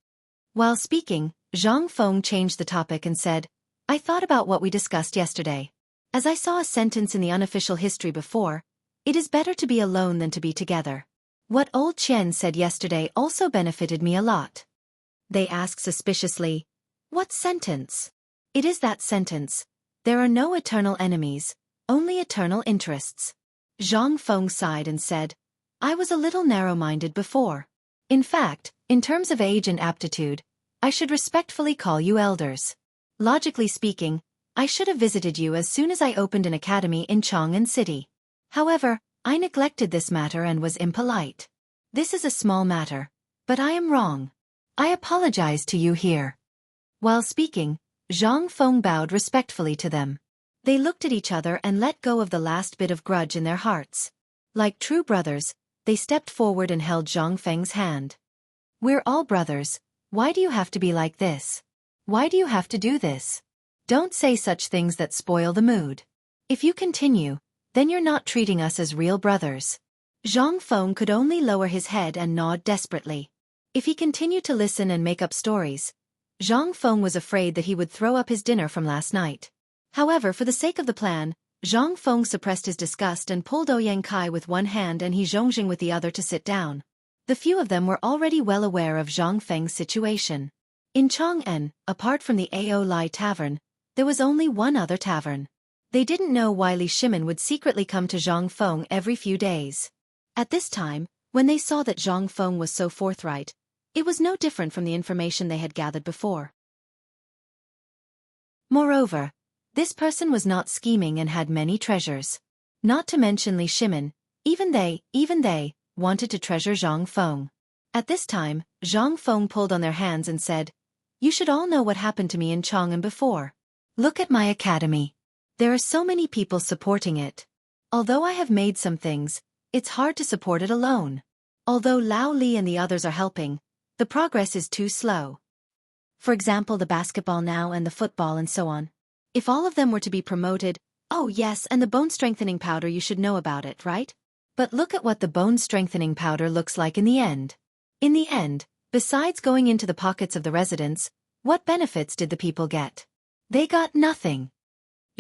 While speaking, Zhang Feng changed the topic and said, "I thought about what we discussed yesterday. As I saw a sentence in the unofficial history before, it is better to be alone than to be together. What old Qian said yesterday also benefited me a lot." They asked suspiciously, "What sentence?" "It is that sentence. There are no eternal enemies, only eternal interests." Zhang Feng sighed and said, I was a little narrow-minded before. In fact, in terms of age and aptitude, I should respectfully call you elders. Logically speaking, I should have visited you as soon as I opened an academy in Chang'an City. However, I neglected this matter and was impolite. This is a small matter, but I am wrong. I apologize to you here. While speaking, Zhang Feng bowed respectfully to them. They looked at each other and let go of the last bit of grudge in their hearts. Like true brothers, they stepped forward and held Zhang Feng's hand. We're all brothers. Why do you have to be like this? Why do you have to do this? Don't say such things that spoil the mood. If you continue, then you're not treating us as real brothers. Zhang Feng could only lower his head and nod desperately. If he continued to listen and make up stories, Zhang Feng was afraid that he would throw up his dinner from last night. However, for the sake of the plan, Zhang Feng suppressed his disgust and pulled Ouyang Kai with one hand and He Zhongjing with the other to sit down. The few of them were already well aware of Zhang Feng's situation. In Chang'an, apart from the Ao Lai Tavern, there was only one other tavern. They didn't know why Li Shimin would secretly come to Zhang Feng every few days. At this time, when they saw that Zhang Feng was so forthright, it was no different from the information they had gathered before. Moreover, this person was not scheming and had many treasures. Not to mention Li Shimin, even they, wanted to treasure Zhang Feng. At this time, Zhang Feng pulled on their hands and said, You should all know what happened to me in Chang'an before. Look at my academy. There are so many people supporting it. Although I have made some things, it's hard to support it alone. Although Lao Li and the others are helping, the progress is too slow. For example, the basketball now and the football and so on. If all of them were to be promoted, oh yes, and the bone strengthening powder, you should know about it, right? But look at what the bone strengthening powder looks like in the end. In the end, besides going into the pockets of the residents, what benefits did the people get? They got nothing.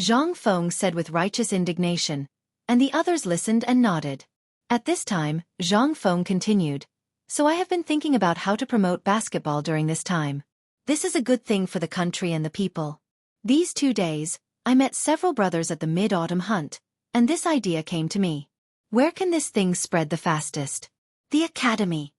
Zhang Feng said with righteous indignation, and the others listened and nodded. At this time, Zhang Feng continued, So I have been thinking about how to promote basketball during this time. This is a good thing for the country and the people. These 2 days, I met several brothers at the mid-autumn hunt, and this idea came to me. Where can this thing spread the fastest? The academy.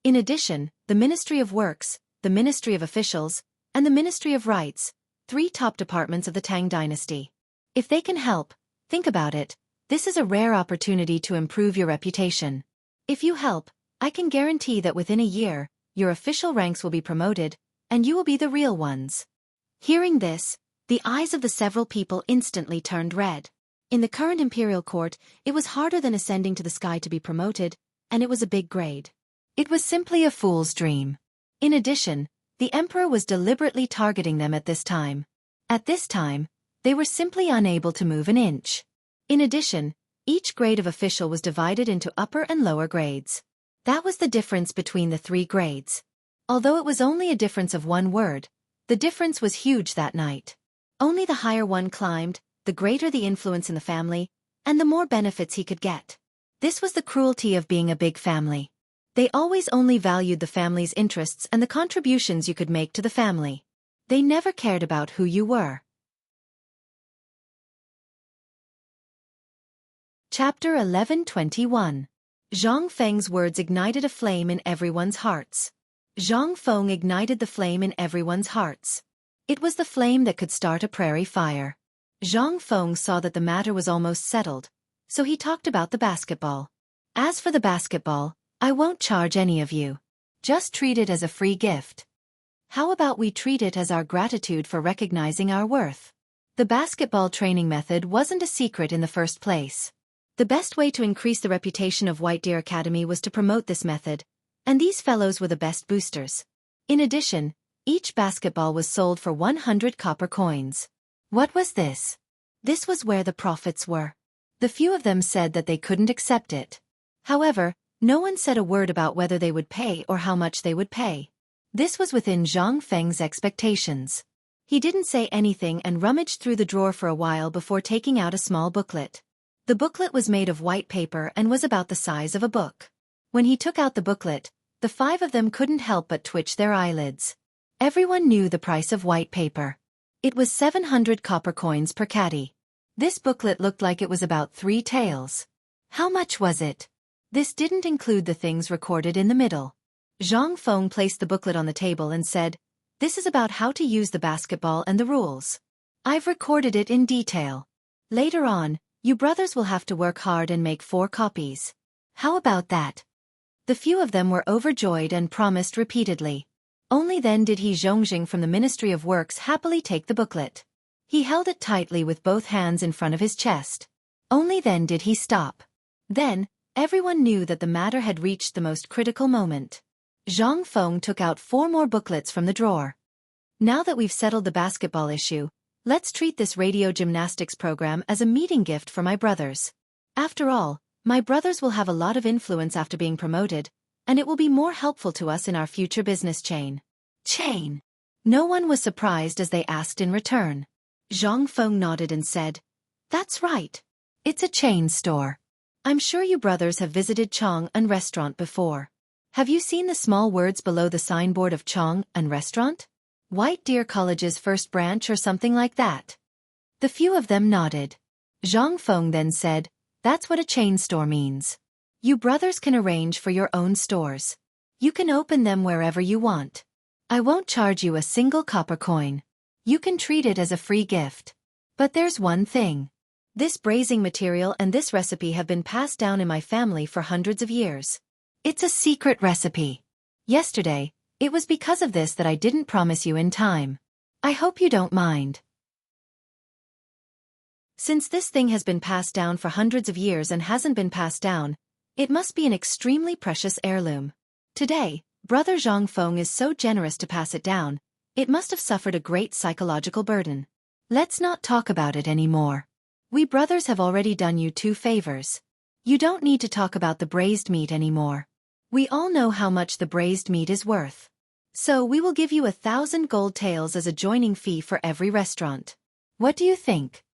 In addition, the Ministry of Works, the Ministry of Officials, and the Ministry of Rights, 3 top departments of the Tang dynasty. If they can help, think about it, this is a rare opportunity to improve your reputation. If you help, I can guarantee that within a year, your official ranks will be promoted, and you will be the real ones. Hearing this, the eyes of the several people instantly turned red. In the current imperial court, it was harder than ascending to the sky to be promoted, and it was a big grade. It was simply a fool's dream. In addition, the emperor was deliberately targeting them at this time. At this time, they were simply unable to move an inch. In addition, each grade of official was divided into upper and lower grades. That was the difference between the 3 grades. Although it was only a difference of 1 word, the difference was huge that night. Only the higher one climbed, the greater the influence in the family, and the more benefits he could get. This was the cruelty of being a big family. They always only valued the family's interests and the contributions you could make to the family. They never cared about who you were. Chapter 11:21. Zhang Feng's words ignited a flame in everyone's hearts. Zhang Feng ignited the flame in everyone's hearts. It was the flame that could start a prairie fire. Zhang Feng saw that the matter was almost settled, so he talked about the basketball. As for the basketball, I won't charge any of you. Just treat it as a free gift. How about we treat it as our gratitude for recognizing our worth? The basketball training method wasn't a secret in the first place. The best way to increase the reputation of White Deer Academy was to promote this method, and these fellows were the best boosters. In addition, each basketball was sold for 100 copper coins. What was this? This was where the profits were. The few of them said that they couldn't accept it. However, no one said a word about whether they would pay or how much they would pay. This was within Zhang Feng's expectations. He didn't say anything and rummaged through the drawer for a while before taking out a small booklet. The booklet was made of white paper and was about the size of a book. When he took out the booklet, the 5 of them couldn't help but twitch their eyelids. Everyone knew the price of white paper. It was 700 copper coins per caddy. This booklet looked like it was about 3 taels. How much was it? This didn't include the things recorded in the middle. Zhang Feng placed the booklet on the table and said, "This is about how to use the basketball and the rules. I've recorded it in detail. Later on, you brothers will have to work hard and make 4 copies. How about that?" The few of them were overjoyed and promised repeatedly. Only then did He Zhongjing from the Ministry of Works happily take the booklet. He held it tightly with both hands in front of his chest. Only then did he stop. Then, everyone knew that the matter had reached the most critical moment. Zhang Feng took out 4 more booklets from the drawer. "Now that we've settled the basketball issue, let's treat this radio gymnastics program as a meeting gift for my brothers. After all, my brothers will have a lot of influence after being promoted, and it will be more helpful to us in our future business chain." Chain? No one was surprised as they asked in return. Zhang Feng nodded and said, "That's right. It's a chain store. I'm sure you brothers have visited Chang'an Restaurant before. Have you seen the small words below the signboard of Chang'an Restaurant? White Deer College's first branch or something like that?" The few of them nodded. Zhang Feng then said, "That's what a chain store means. You brothers can arrange for your own stores. You can open them wherever you want. I won't charge you a single copper coin. You can treat it as a free gift. But there's one thing. This brazing material and this recipe have been passed down in my family for hundreds of years. It's a secret recipe. Yesterday, it was because of this that I didn't promise you in time. I hope you don't mind. Since this thing has been passed down for hundreds of years and hasn't been passed down, it must be an extremely precious heirloom. Today, Brother Zhang Feng is so generous to pass it down, it must have suffered a great psychological burden. Let's not talk about it anymore. We brothers have already done you 2 favors. You don't need to talk about the braised meat anymore. We all know how much the braised meat is worth. So we will give you 1,000 gold taels as a joining fee for every restaurant. What do you think?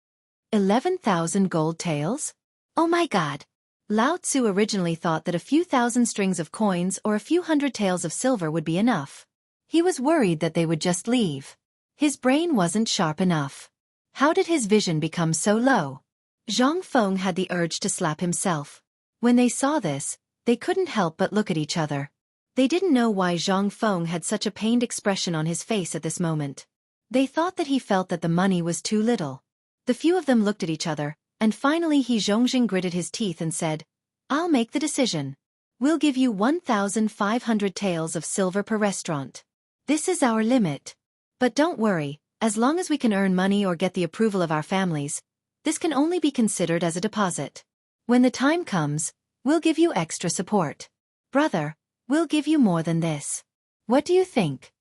11,000 gold taels? Oh my God! Lao Tzu originally thought that a few thousand strings of coins or a few hundred taels of silver would be enough. He was worried that they would just leave. His brain wasn't sharp enough. How did his vision become so low? Zhang Feng had the urge to slap himself. When they saw this, they couldn't help but look at each other. They didn't know why Zhang Feng had such a pained expression on his face at this moment. They thought that he felt that the money was too little. The few of them looked at each other, and finally He Zhongjing gritted his teeth and said, "I'll make the decision. We'll give you 1,500 taels of silver per restaurant. This is our limit. But don't worry, as long as we can earn money or get the approval of our families, this can only be considered as a deposit. When the time comes, we'll give you extra support. Brother, we'll give you more than this. What do you think?"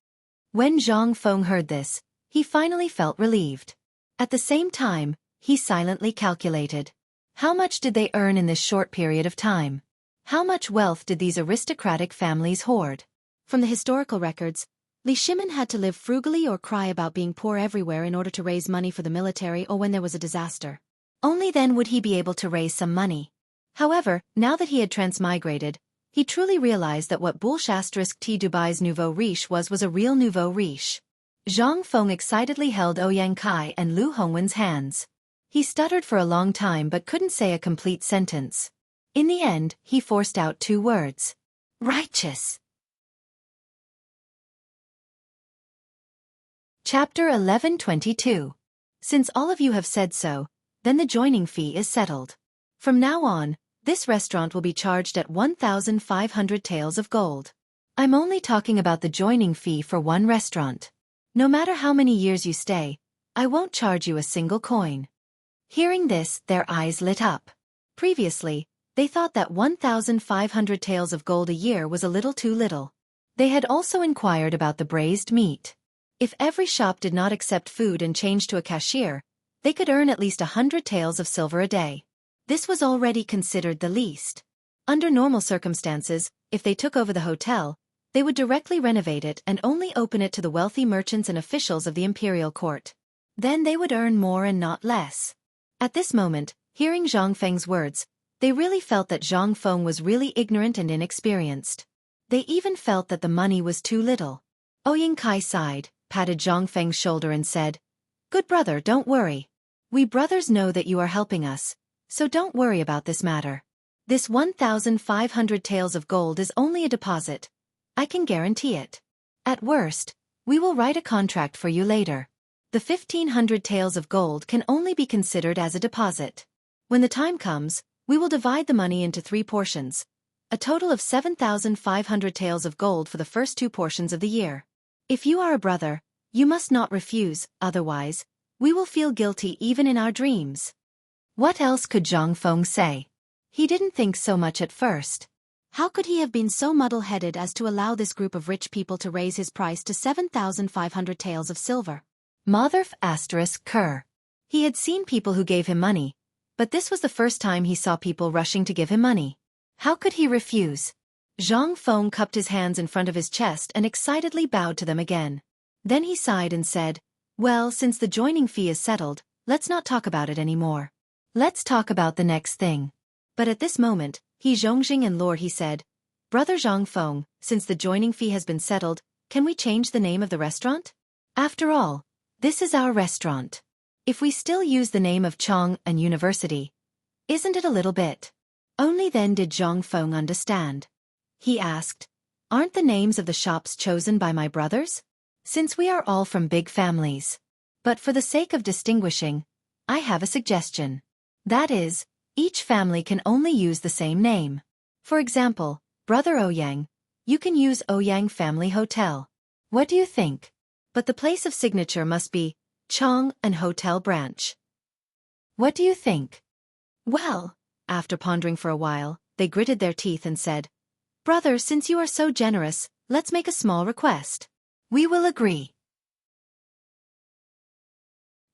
When Zhang Feng heard this, he finally felt relieved. At the same time, he silently calculated. How much did they earn in this short period of time? How much wealth did these aristocratic families hoard? From the historical records, Li Shimin had to live frugally or cry about being poor everywhere in order to raise money for the military or when there was a disaster. Only then would he be able to raise some money. However, now that he had transmigrated, he truly realized that what Bull*T Dubai's nouveau riche was a real nouveau riche. Zhang Feng excitedly held Ouyang Kai and Lu Hongwen's hands. He stuttered for a long time but couldn't say a complete sentence. In the end, he forced out 2 words. Righteous. Chapter 11:22. Since all of you have said so, then the joining fee is settled. From now on, this restaurant will be charged at 1,500 taels of gold. I'm only talking about the joining fee for one restaurant. No matter how many years you stay, I won't charge you a single coin. Hearing this, their eyes lit up. Previously, they thought that 1,500 taels of gold a year was a little too little. They had also inquired about the braised meat. If every shop did not accept food and changed to a cashier, they could earn at least 100 taels of silver a day. This was already considered the least. Under normal circumstances, if they took over the hotel, they would directly renovate it and only open it to the wealthy merchants and officials of the imperial court. Then they would earn more and not less. At this moment, hearing Zhang Feng's words, they really felt that Zhang Feng was really ignorant and inexperienced. They even felt that the money was too little. Ouyang Kai sighed, patted Zhang Feng's shoulder and said, "Good brother, don't worry. We brothers know that you are helping us, so don't worry about this matter. This 1,500 taels of gold is only a deposit. I can guarantee it. At worst, we will write a contract for you later. The 1,500 taels of gold can only be considered as a deposit. When the time comes, we will divide the money into 3 portions. A total of 7,500 taels of gold for the first 2 portions of the year. If you are a brother, you must not refuse, otherwise, we will feel guilty even in our dreams. What else could Zhang Feng say? He didn't think so much at first. How could he have been so muddle-headed as to allow this group of rich people to raise his price to 7,500 taels of silver? Motherf * Cur. He had seen people who gave him money, but this was the first time he saw people rushing to give him money. How could he refuse? Zhang Feng cupped his hands in front of his chest and excitedly bowed to them again. Then he sighed and said, "Well, since the joining fee is settled, let's not talk about it anymore. Let's talk about the next thing." But at this moment, Zhongjing and Lord he said, "Brother Zhang Feng, since the joining fee has been settled, can we change the name of the restaurant? After all, this is our restaurant. If we still use the name of Chong and University, isn't it a little bit?" Only then did Zhang Feng understand. He asked, "Aren't the names of the shops chosen by my brothers? Since we are all from big families. But for the sake of distinguishing, I have a suggestion. That is, each family can only use the same name. For example, Brother Ouyang, you can use Ouyang Family Hotel. What do you think? But the place of signature must be Chong and Hotel Branch. What do you think?" Well, after pondering for a while, they gritted their teeth and said, "Brother, since you are so generous, let's make a small request. We will agree."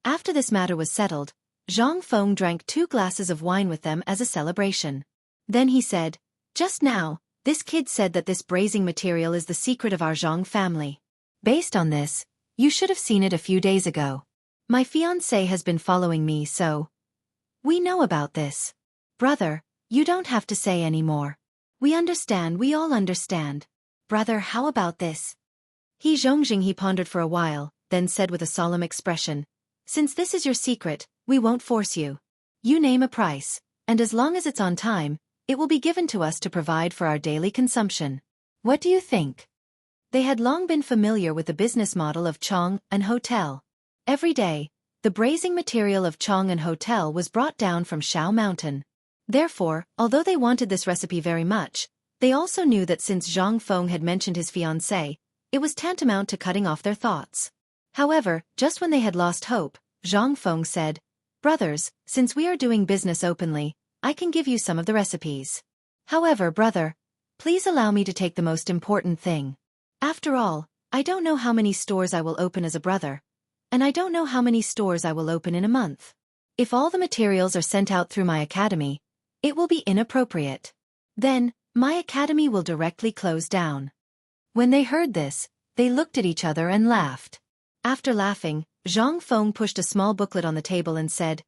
After this matter was settled, Zhang Feng drank 2 glasses of wine with them as a celebration. Then he said, "Just now, this kid said that this brazing material is the secret of our Zhang family. Based on this, you should have seen it a few days ago. My fiancé has been following me, so we know about this. Brother, you don't have to say any more. We understand, we all understand. Brother, how about this?" Zhongjing he pondered for a while, then said with a solemn expression, "Since this is your secret, we won't force you. You name a price, and as long as it's on time, it will be given to us to provide for our daily consumption. What do you think?" They had long been familiar with the business model of Chong and Hotel. Every day, the brazing material of Chong and Hotel was brought down from Shao Mountain. Therefore, although they wanted this recipe very much, they also knew that since Zhang Feng had mentioned his fiancée, it was tantamount to cutting off their thoughts. However, just when they had lost hope, Zhang Feng said, "Brothers, since we are doing business openly, I can give you some of the recipes. However, brother, please allow me to take the most important thing. After all, I don't know how many stores I will open as a brother, and I don't know how many stores I will open in a month. If all the materials are sent out through my academy, it will be inappropriate. Then, my academy will directly close down." When they heard this, they looked at each other and laughed. After laughing, Zhang Feng pushed a small booklet on the table and said,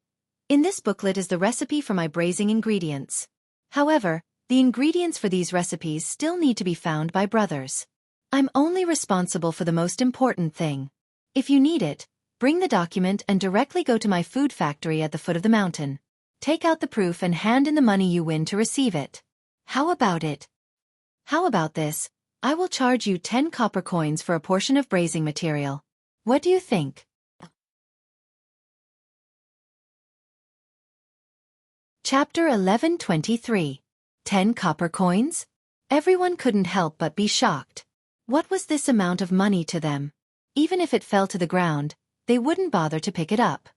"In this booklet is the recipe for my brazing ingredients. However, the ingredients for these recipes still need to be found by brothers. I'm only responsible for the most important thing. If you need it, bring the document and directly go to my food factory at the foot of the mountain. Take out the proof and hand in the money you win to receive it. How about it? How about this? I will charge you 10 copper coins for a portion of brazing material. What do you think?" Chapter 11:23. 10 copper coins? Everyone couldn't help but be shocked. What was this amount of money to them? Even if it fell to the ground, they wouldn't bother to pick it up.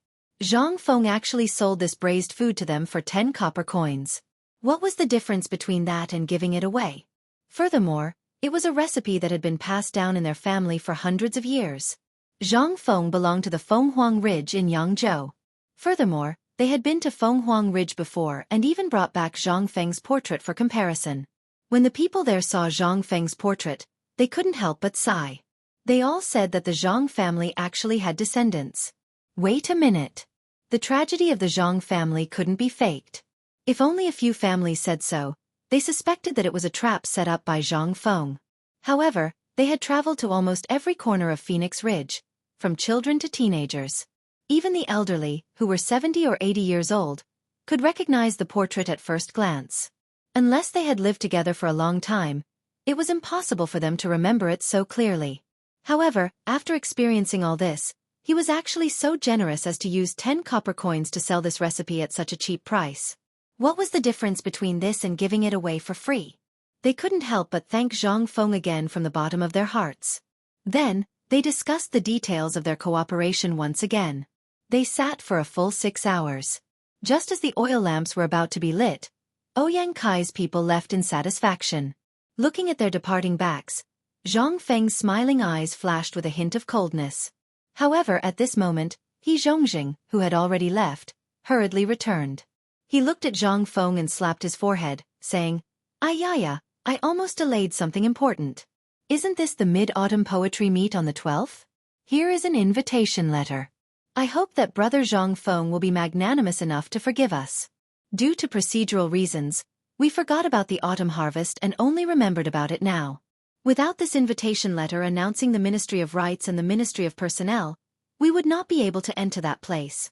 Zhang Feng actually sold this braised food to them for 10 copper coins. What was the difference between that and giving it away? Furthermore, it was a recipe that had been passed down in their family for hundreds of years. Zhang Feng belonged to the Fenghuang Ridge in Yangzhou. Furthermore, they had been to Fenghuang Ridge before and even brought back Zhang Feng's portrait for comparison. When the people there saw Zhang Feng's portrait, they couldn't help but sigh. They all said that the Zhang family actually had descendants. Wait a minute. The tragedy of the Zhang family couldn't be faked. If only a few families said so, they suspected that it was a trap set up by Zhang Feng. However, they had traveled to almost every corner of Phoenix Ridge, from children to teenagers. Even the elderly, who were 70 or 80 years old, could recognize the portrait at first glance. Unless they had lived together for a long time, it was impossible for them to remember it so clearly. However, after experiencing all this, he was actually so generous as to use 10 copper coins to sell this recipe at such a cheap price. What was the difference between this and giving it away for free? They couldn't help but thank Zhang Feng again from the bottom of their hearts. Then, they discussed the details of their cooperation once again. They sat for a full 6 hours. Just as the oil lamps were about to be lit, Ouyang Kai's people left in satisfaction. Looking at their departing backs, Zhang Feng's smiling eyes flashed with a hint of coldness. However, at this moment, He Zhongjing, who had already left, hurriedly returned. He looked at Zhang Feng and slapped his forehead, saying, "Ayaya, I almost delayed something important. Isn't this the Mid-Autumn Poetry Meet on the 12th? Here is an invitation letter. I hope that Brother Zhang Feng will be magnanimous enough to forgive us. Due to procedural reasons, we forgot about the autumn harvest and only remembered about it now. Without this invitation letter announcing the Ministry of Rights and the Ministry of Personnel, we would not be able to enter that place."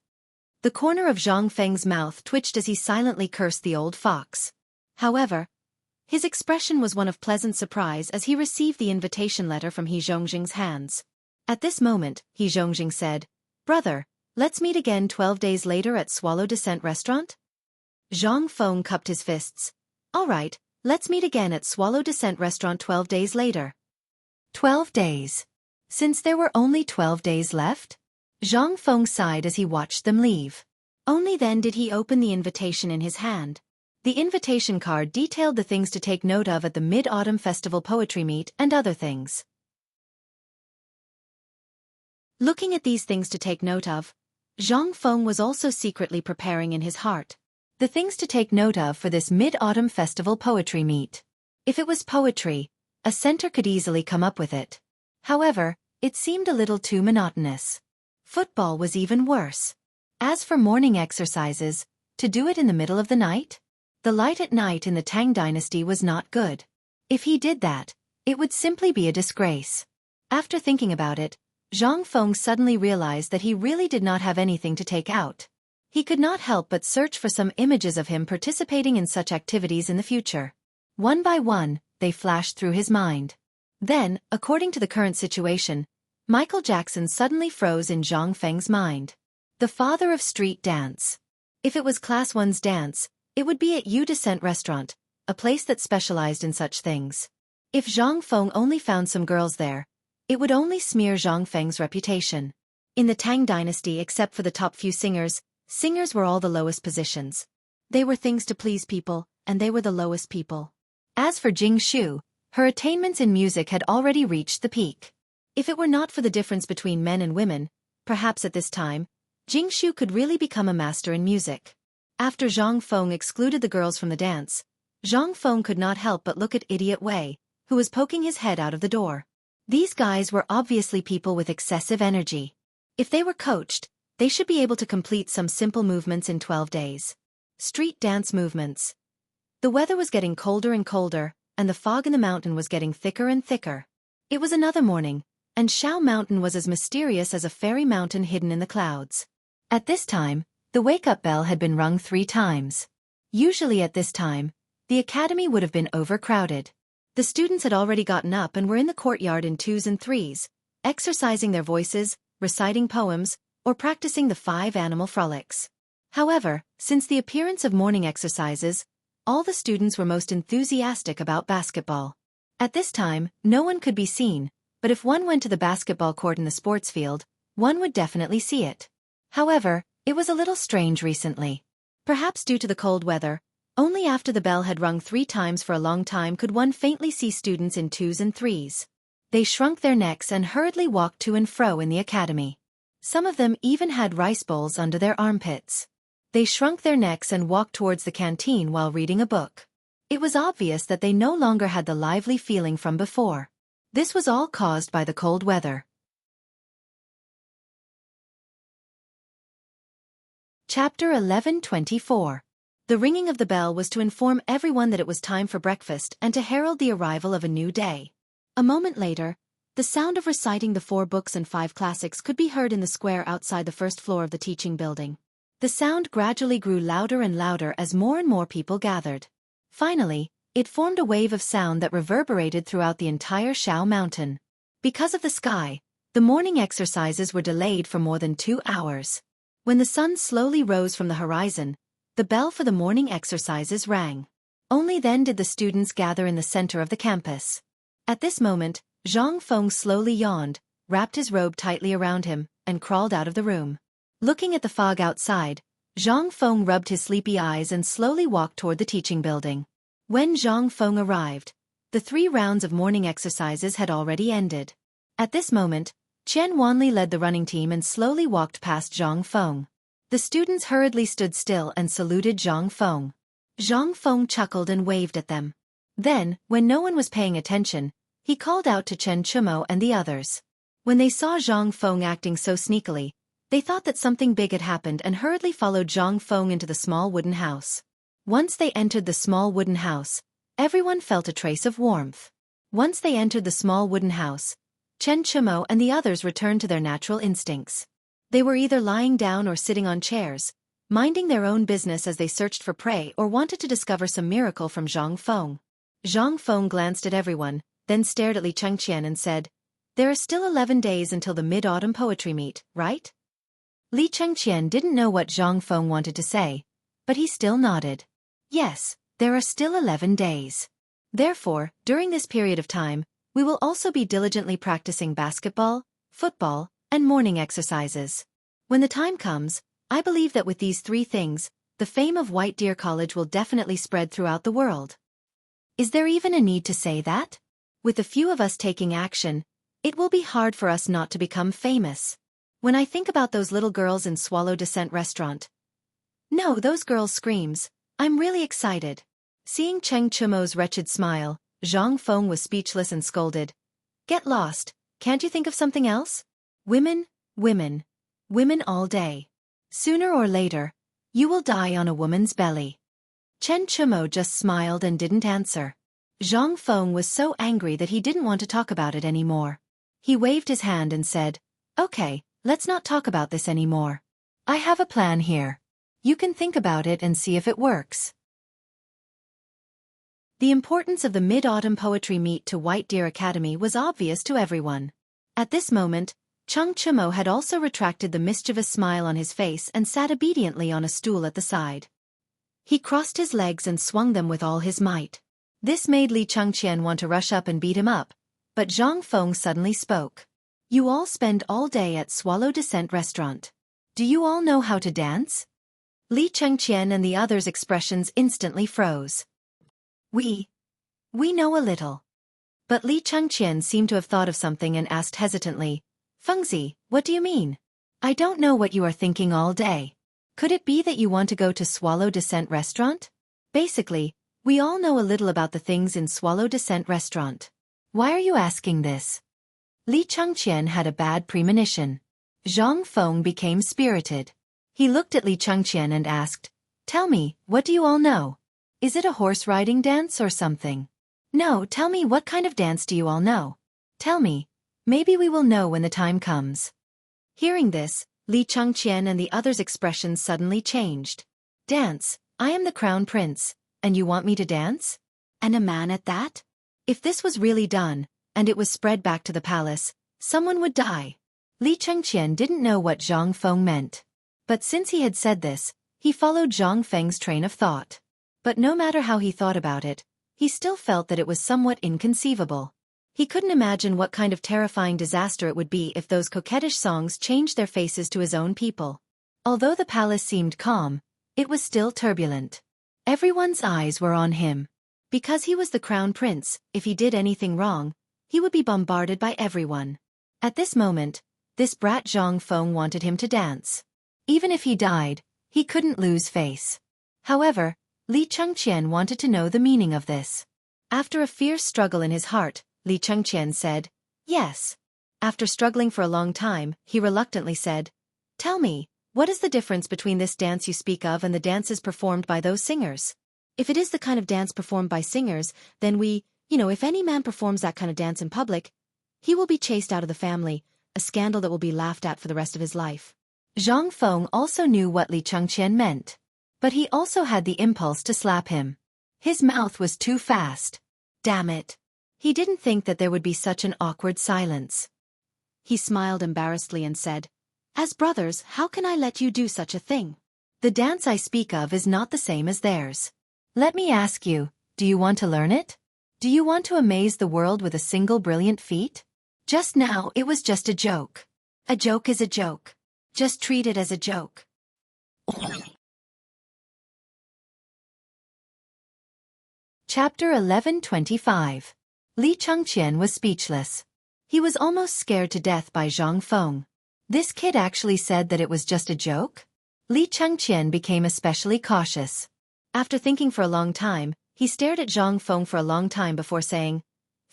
The corner of Zhang Feng's mouth twitched as he silently cursed the old fox. However, his expression was one of pleasant surprise as he received the invitation letter from He Zhongjing's hands. At this moment, He Zhongjing said, "Brother, let's meet again 12 days later at Swallow Descent Restaurant?" Zhang Feng cupped his fists. "All right, let's meet again at Swallow Descent Restaurant 12 days later." 12 days. Since there were only 12 days left? Zhang Feng sighed as he watched them leave. Only then did he open the invitation in his hand. The invitation card detailed the things to take note of at the Mid-Autumn Festival Poetry Meet and other things. Looking at these things to take note of, Zhang Feng was also secretly preparing in his heart the things to take note of for this Mid-Autumn Festival Poetry Meet. If it was poetry, a center could easily come up with it. However, it seemed a little too monotonous. Football was even worse. As for morning exercises, to do it in the middle of the night? The light at night in the Tang dynasty was not good. If he did that, it would simply be a disgrace. After thinking about it, Zhang Feng suddenly realized that he really did not have anything to take out. He could not help but search for some images of him participating in such activities in the future. One by one, they flashed through his mind. Then, according to the current situation, Michael Jackson suddenly froze in Zhang Feng's mind. The father of street dance. If it was Class 1's dance, it would be at U Descent Restaurant, a place that specialized in such things. If Zhang Feng only found some girls there, it would only smear Zhang Feng's reputation. In the Tang dynasty, except for the top few singers were all the lowest positions. They were things to please people, and they were the lowest people. As for Jing Shu, her attainments in music had already reached the peak. If it were not for the difference between men and women, perhaps at this time, Jing Shu could really become a master in music. After Zhang Feng excluded the girls from the dance, Zhang Feng could not help but look at Idiot Wei, who was poking his head out of the door. These guys were obviously people with excessive energy. If they were coached, they should be able to complete some simple movements in 12 days. Street dance movements. The weather was getting colder and colder, and the fog in the mountain was getting thicker and thicker. It was another morning, and Shao Mountain was as mysterious as a fairy mountain hidden in the clouds. At this time, the wake-up bell had been rung 3 times. Usually at this time, the academy would have been overcrowded. The students had already gotten up and were in the courtyard in 2s and 3s, exercising their voices, reciting poems, or practicing the 5 animal frolics. However, since the appearance of morning exercises, all the students were most enthusiastic about basketball. At this time, no one could be seen, but if one went to the basketball court in the sports field, one would definitely see it. However, it was a little strange recently. Perhaps due to the cold weather, only after the bell had rung 3 times for a long time could one faintly see students in 2s and 3s. They shrunk their necks and hurriedly walked to and fro in the academy. Some of them even had rice bowls under their armpits. They shrunk their necks and walked towards the canteen while reading a book. It was obvious that they no longer had the lively feeling from before. This was all caused by the cold weather. Chapter 11:24. The ringing of the bell was to inform everyone that it was time for breakfast and to herald the arrival of a new day. A moment later, the sound of reciting the 4 books and 5 classics could be heard in the square outside the first floor of the teaching building. The sound gradually grew louder and louder as more and more people gathered. Finally, it formed a wave of sound that reverberated throughout the entire Shao Mountain. Because of the sky, the morning exercises were delayed for more than 2 hours. When the sun slowly rose from the horizon, the bell for the morning exercises rang. Only then did the students gather in the center of the campus. At this moment, Zhang Feng slowly yawned, wrapped his robe tightly around him, and crawled out of the room. Looking at the fog outside, Zhang Feng rubbed his sleepy eyes and slowly walked toward the teaching building. When Zhang Feng arrived, the 3 rounds of morning exercises had already ended. At this moment, Chen Wanli led the running team and slowly walked past Zhang Feng. The students hurriedly stood still and saluted Zhang Feng. Zhang Feng chuckled and waved at them. Then, when no one was paying attention, he called out to Chen Chumo and the others. When they saw Zhang Feng acting so sneakily, they thought that something big had happened and hurriedly followed Zhang Feng into the small wooden house. Once they entered the small wooden house, everyone felt a trace of warmth. Once they entered the small wooden house, Chen Chumo and the others returned to their natural instincts. They were either lying down or sitting on chairs, minding their own business as they searched for prey or wanted to discover some miracle from Zhang Feng. Zhang Feng glanced at everyone, then stared at Li Chengqian and said, "There are still 11 days until the mid-autumn poetry meet, right?" Li Chengqian didn't know what Zhang Feng wanted to say, but he still nodded. Yes, there are still 11 days. Therefore, during this period of time, we will also be diligently practicing basketball, football, and morning exercises. When the time comes, I believe that with these 3 things, the fame of White Deer College will definitely spread throughout the world. Is there even a need to say that? With a few of us taking action, it will be hard for us not to become famous. When I think about those little girls in Swallow Descent restaurant. No, those girls' screams. I'm really excited. Seeing Cheng Chumo's wretched smile, Zhang Feng was speechless and scolded. Get lost, can't you think of something else? Women, women, women all day. Sooner or later, you will die on a woman's belly. Chen Chumo just smiled and didn't answer. Zhang Feng was so angry that he didn't want to talk about it anymore. He waved his hand and said, "Okay, let's not talk about this anymore. I have a plan here. You can think about it and see if it works." The importance of the Mid-Autumn Poetry Meet to White Deer Academy was obvious to everyone. At this moment, Cheng Chumo had also retracted the mischievous smile on his face and sat obediently on a stool at the side. He crossed his legs and swung them with all his might. This made Li Chengqian want to rush up and beat him up, but Zhang Feng suddenly spoke. "You all spend all day at Swallow Descent restaurant. Do you all know how to dance?" Li Chengqian and the others' expressions instantly froze. We know a little." But Li Chengqian seemed to have thought of something and asked hesitantly, "Fengzi, what do you mean? I don't know what you are thinking all day. Could it be that you want to go to Swallow Descent restaurant? Basically, we all know a little about the things in Swallow Descent restaurant. Why are you asking this?" Li Chengqian had a bad premonition. Zhang Feng became spirited. He looked at Li Chengqian and asked, "Tell me, what do you all know? Is it a horse riding dance or something? No, tell me, what kind of dance do you all know? Tell me, maybe we will know when the time comes." Hearing this, Li Chengqian and the others' expressions suddenly changed. "Dance, I am the crown prince, and you want me to dance? And a man at that? If this was really done, and it was spread back to the palace, someone would die." Li Chengqian didn't know what Zhang Feng meant. But since he had said this, he followed Zhang Feng's train of thought. But no matter how he thought about it, he still felt that it was somewhat inconceivable. He couldn't imagine what kind of terrifying disaster it would be if those coquettish songs changed their faces to his own people. Although the palace seemed calm, it was still turbulent. Everyone's eyes were on him. Because he was the crown prince, if he did anything wrong, he would be bombarded by everyone. At this moment, this brat Zhang Feng wanted him to dance. Even if he died, he couldn't lose face. However, Li Chengqian wanted to know the meaning of this. After a fierce struggle in his heart, Li Chengqian said, "Yes." After struggling for a long time, he reluctantly said, "Tell me, what is the difference between this dance you speak of and the dances performed by those singers? If it is the kind of dance performed by singers, then if any man performs that kind of dance in public, he will be chased out of the family, a scandal that will be laughed at for the rest of his life." Zhang Feng also knew what Li Chengqian meant. But he also had the impulse to slap him. His mouth was too fast. Damn it. He didn't think that there would be such an awkward silence. He smiled embarrassedly and said, "As brothers, how can I let you do such a thing? The dance I speak of is not the same as theirs. Let me ask you, do you want to learn it? Do you want to amaze the world with a single brilliant feat? Just now it was just a joke. A joke is a joke. Just treat it as a joke." Chapter 11:25. Li Chengqian was speechless. He was almost scared to death by Zhang Feng. This kid actually said that it was just a joke? Li Chengqian became especially cautious. After thinking for a long time, he stared at Zhang Feng for a long time before saying,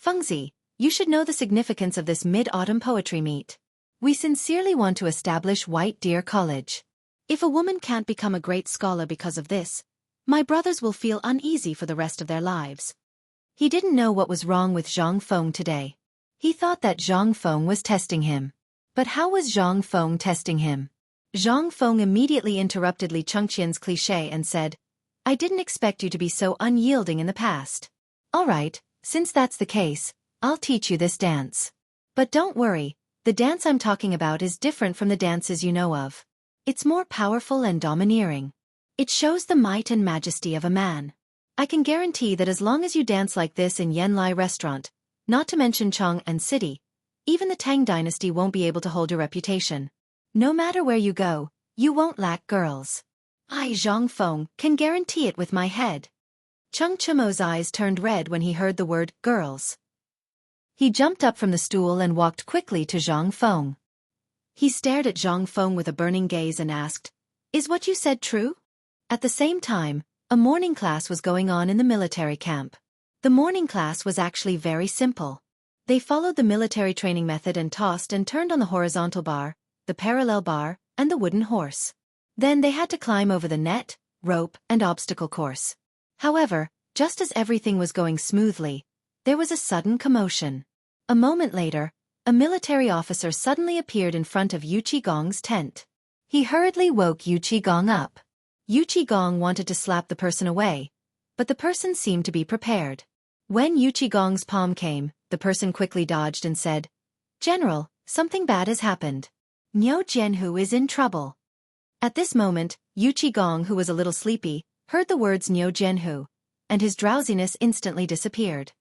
"Fengzi, you should know the significance of this mid-autumn poetry meet. We sincerely want to establish White Deer College. If a woman can't become a great scholar because of this, my brothers will feel uneasy for the rest of their lives." He didn't know what was wrong with Zhang Feng today. He thought that Zhang Feng was testing him. But how was Zhang Feng testing him? Zhang Feng immediately interrupted Li Chengqian's cliché and said, "I didn't expect you to be so unyielding in the past. All right, since that's the case, I'll teach you this dance. But don't worry, the dance I'm talking about is different from the dances you know of. It's more powerful and domineering. It shows the might and majesty of a man. I can guarantee that as long as you dance like this in Yanlai restaurant, not to mention Chong and City, even the Tang dynasty won't be able to hold your reputation. No matter where you go, you won't lack girls. I, Zhang Feng, can guarantee it with my head." Cheng Chimo's eyes turned red when he heard the word girls. He jumped up from the stool and walked quickly to Zhang Feng. He stared at Zhang Feng with a burning gaze and asked, "Is what you said true?" At the same time, a morning class was going on in the military camp. The morning class was actually very simple. They followed the military training method and tossed and turned on the horizontal bar, the parallel bar, and the wooden horse. Then they had to climb over the net, rope, and obstacle course. However, just as everything was going smoothly, there was a sudden commotion. A moment later, a military officer suddenly appeared in front of Yu Qigong's tent. He hurriedly woke Yu Qigong up. Yu Qigong wanted to slap the person away, but the person seemed to be prepared. When Yu Qigong's palm came, the person quickly dodged and said, "General, something bad has happened. Niu Jianhu is in trouble." At this moment, Yu Qigong, who was a little sleepy, heard the words Niu Jianhu, and his drowsiness instantly disappeared.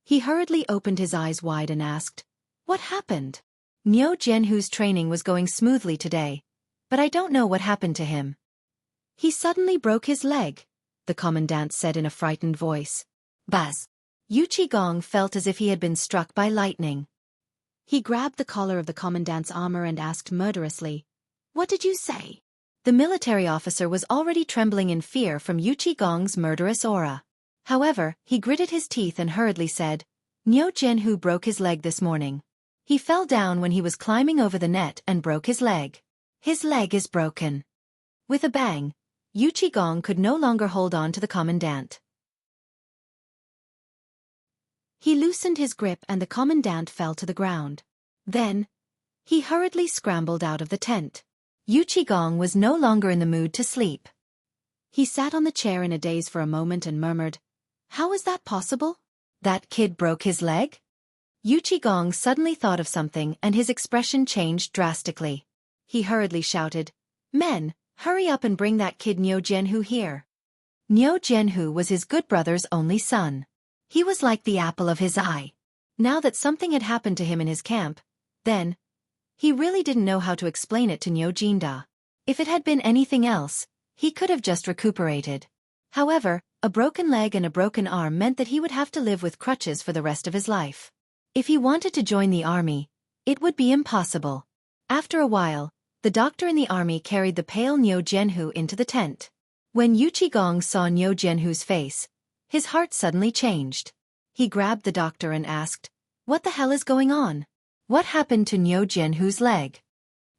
He hurriedly opened his eyes wide and asked, "What happened? Niu Jianhu's training was going smoothly today, but I don't know what happened to him." "He suddenly broke his leg," the commandant said in a frightened voice. Buzz! Yu Qigong felt as if he had been struck by lightning. He grabbed the collar of the commandant's armor and asked murderously, "What did you say?" The military officer was already trembling in fear from Yu Qigong's murderous aura. However, he gritted his teeth and hurriedly said, "Niu Jianhu broke his leg this morning. He fell down when he was climbing over the net and broke his leg. His leg is broken." With a bang, Yu Qigong could no longer hold on to the commandant. He loosened his grip and the commandant fell to the ground. Then, he hurriedly scrambled out of the tent. Yu Qigong was no longer in the mood to sleep. He sat on the chair in a daze for a moment and murmured, "How is that possible? That kid broke his leg?" Yu Qigong suddenly thought of something and his expression changed drastically. He hurriedly shouted, "Men, hurry up and bring that kid Niu Jianhu here." Niu Jianhu was his good brother's only son. He was like the apple of his eye. Now that something had happened to him in his camp, then, he really didn't know how to explain it to Niu Jinda. If it had been anything else, he could have just recuperated. However, a broken leg and a broken arm meant that he would have to live with crutches for the rest of his life. If he wanted to join the army, it would be impossible. After a while, the doctor in the army carried the pale Niu Jianhu into the tent. When Yu Qigong saw Niu Jianhu's face, his heart suddenly changed. He grabbed the doctor and asked, "What the hell is going on? What happened to Niu Jianhu's leg?"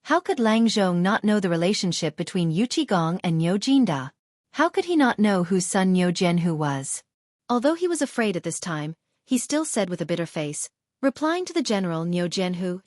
How could Lang Zhong not know the relationship between Yu Qigong and Niu Jinda? How could he not know whose son Niu Jianhu was? Although he was afraid at this time, he still said with a bitter face, replying to the general Niu Jianhu,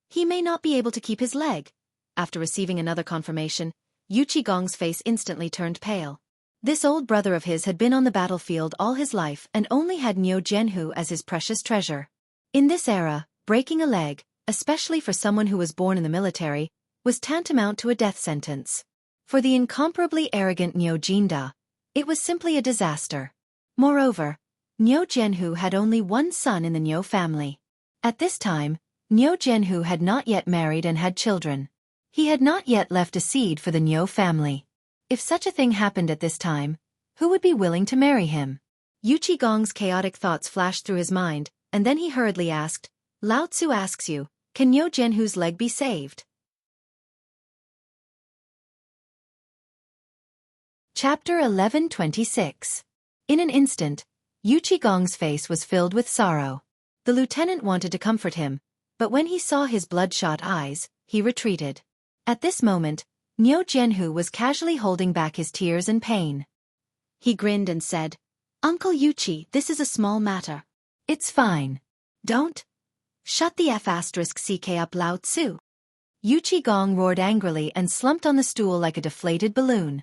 He may not be able to keep his leg." After receiving another confirmation, Yu Qigong's face instantly turned pale. This old brother of his had been on the battlefield all his life and only had Nyo Genhu as his precious treasure. In this era, breaking a leg, especially for someone who was born in the military, was tantamount to a death sentence. For the incomparably arrogant Nyo Jinda, it was simply a disaster. Moreover, Nyo Genhu had only one son in the Nyo family. At this time, Nyo Genhu had not yet married and had children. He had not yet left a seed for the Nyo family. If such a thing happened at this time, who would be willing to marry him? Yuchi Gong's chaotic thoughts flashed through his mind, and then he hurriedly asked, Lao Tzu asks you, can Nyo Genhu's leg be saved? Chapter 11:26. In an instant, Yuchi Gong's face was filled with sorrow. The lieutenant wanted to comfort him, but when he saw his bloodshot eyes, he retreated. At this moment, Nyo Genhu was casually holding back his tears and pain. He grinned and said, Uncle Yuchi, this is a small matter. It's fine. Don't. Shut the F***ck up, Lao Tzu. Yuchi Gong roared angrily and slumped on the stool like a deflated balloon.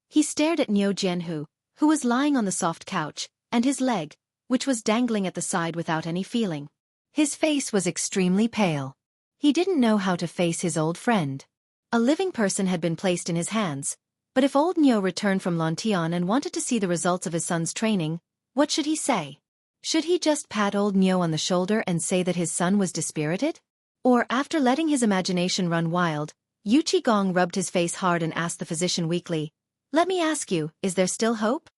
He stared at Nyo Genhu, who was lying on the soft couch, and his leg, which was dangling at the side without any feeling. His face was extremely pale. He didn't know how to face his old friend. A living person had been placed in his hands, but if old Nyo returned from Lantian and wanted to see the results of his son's training, what should he say? Should he just pat old Nyo on the shoulder and say that his son was dispirited? Or, after letting his imagination run wild, Yuchi Gong rubbed his face hard and asked the physician weakly, Let me ask you, is there still hope?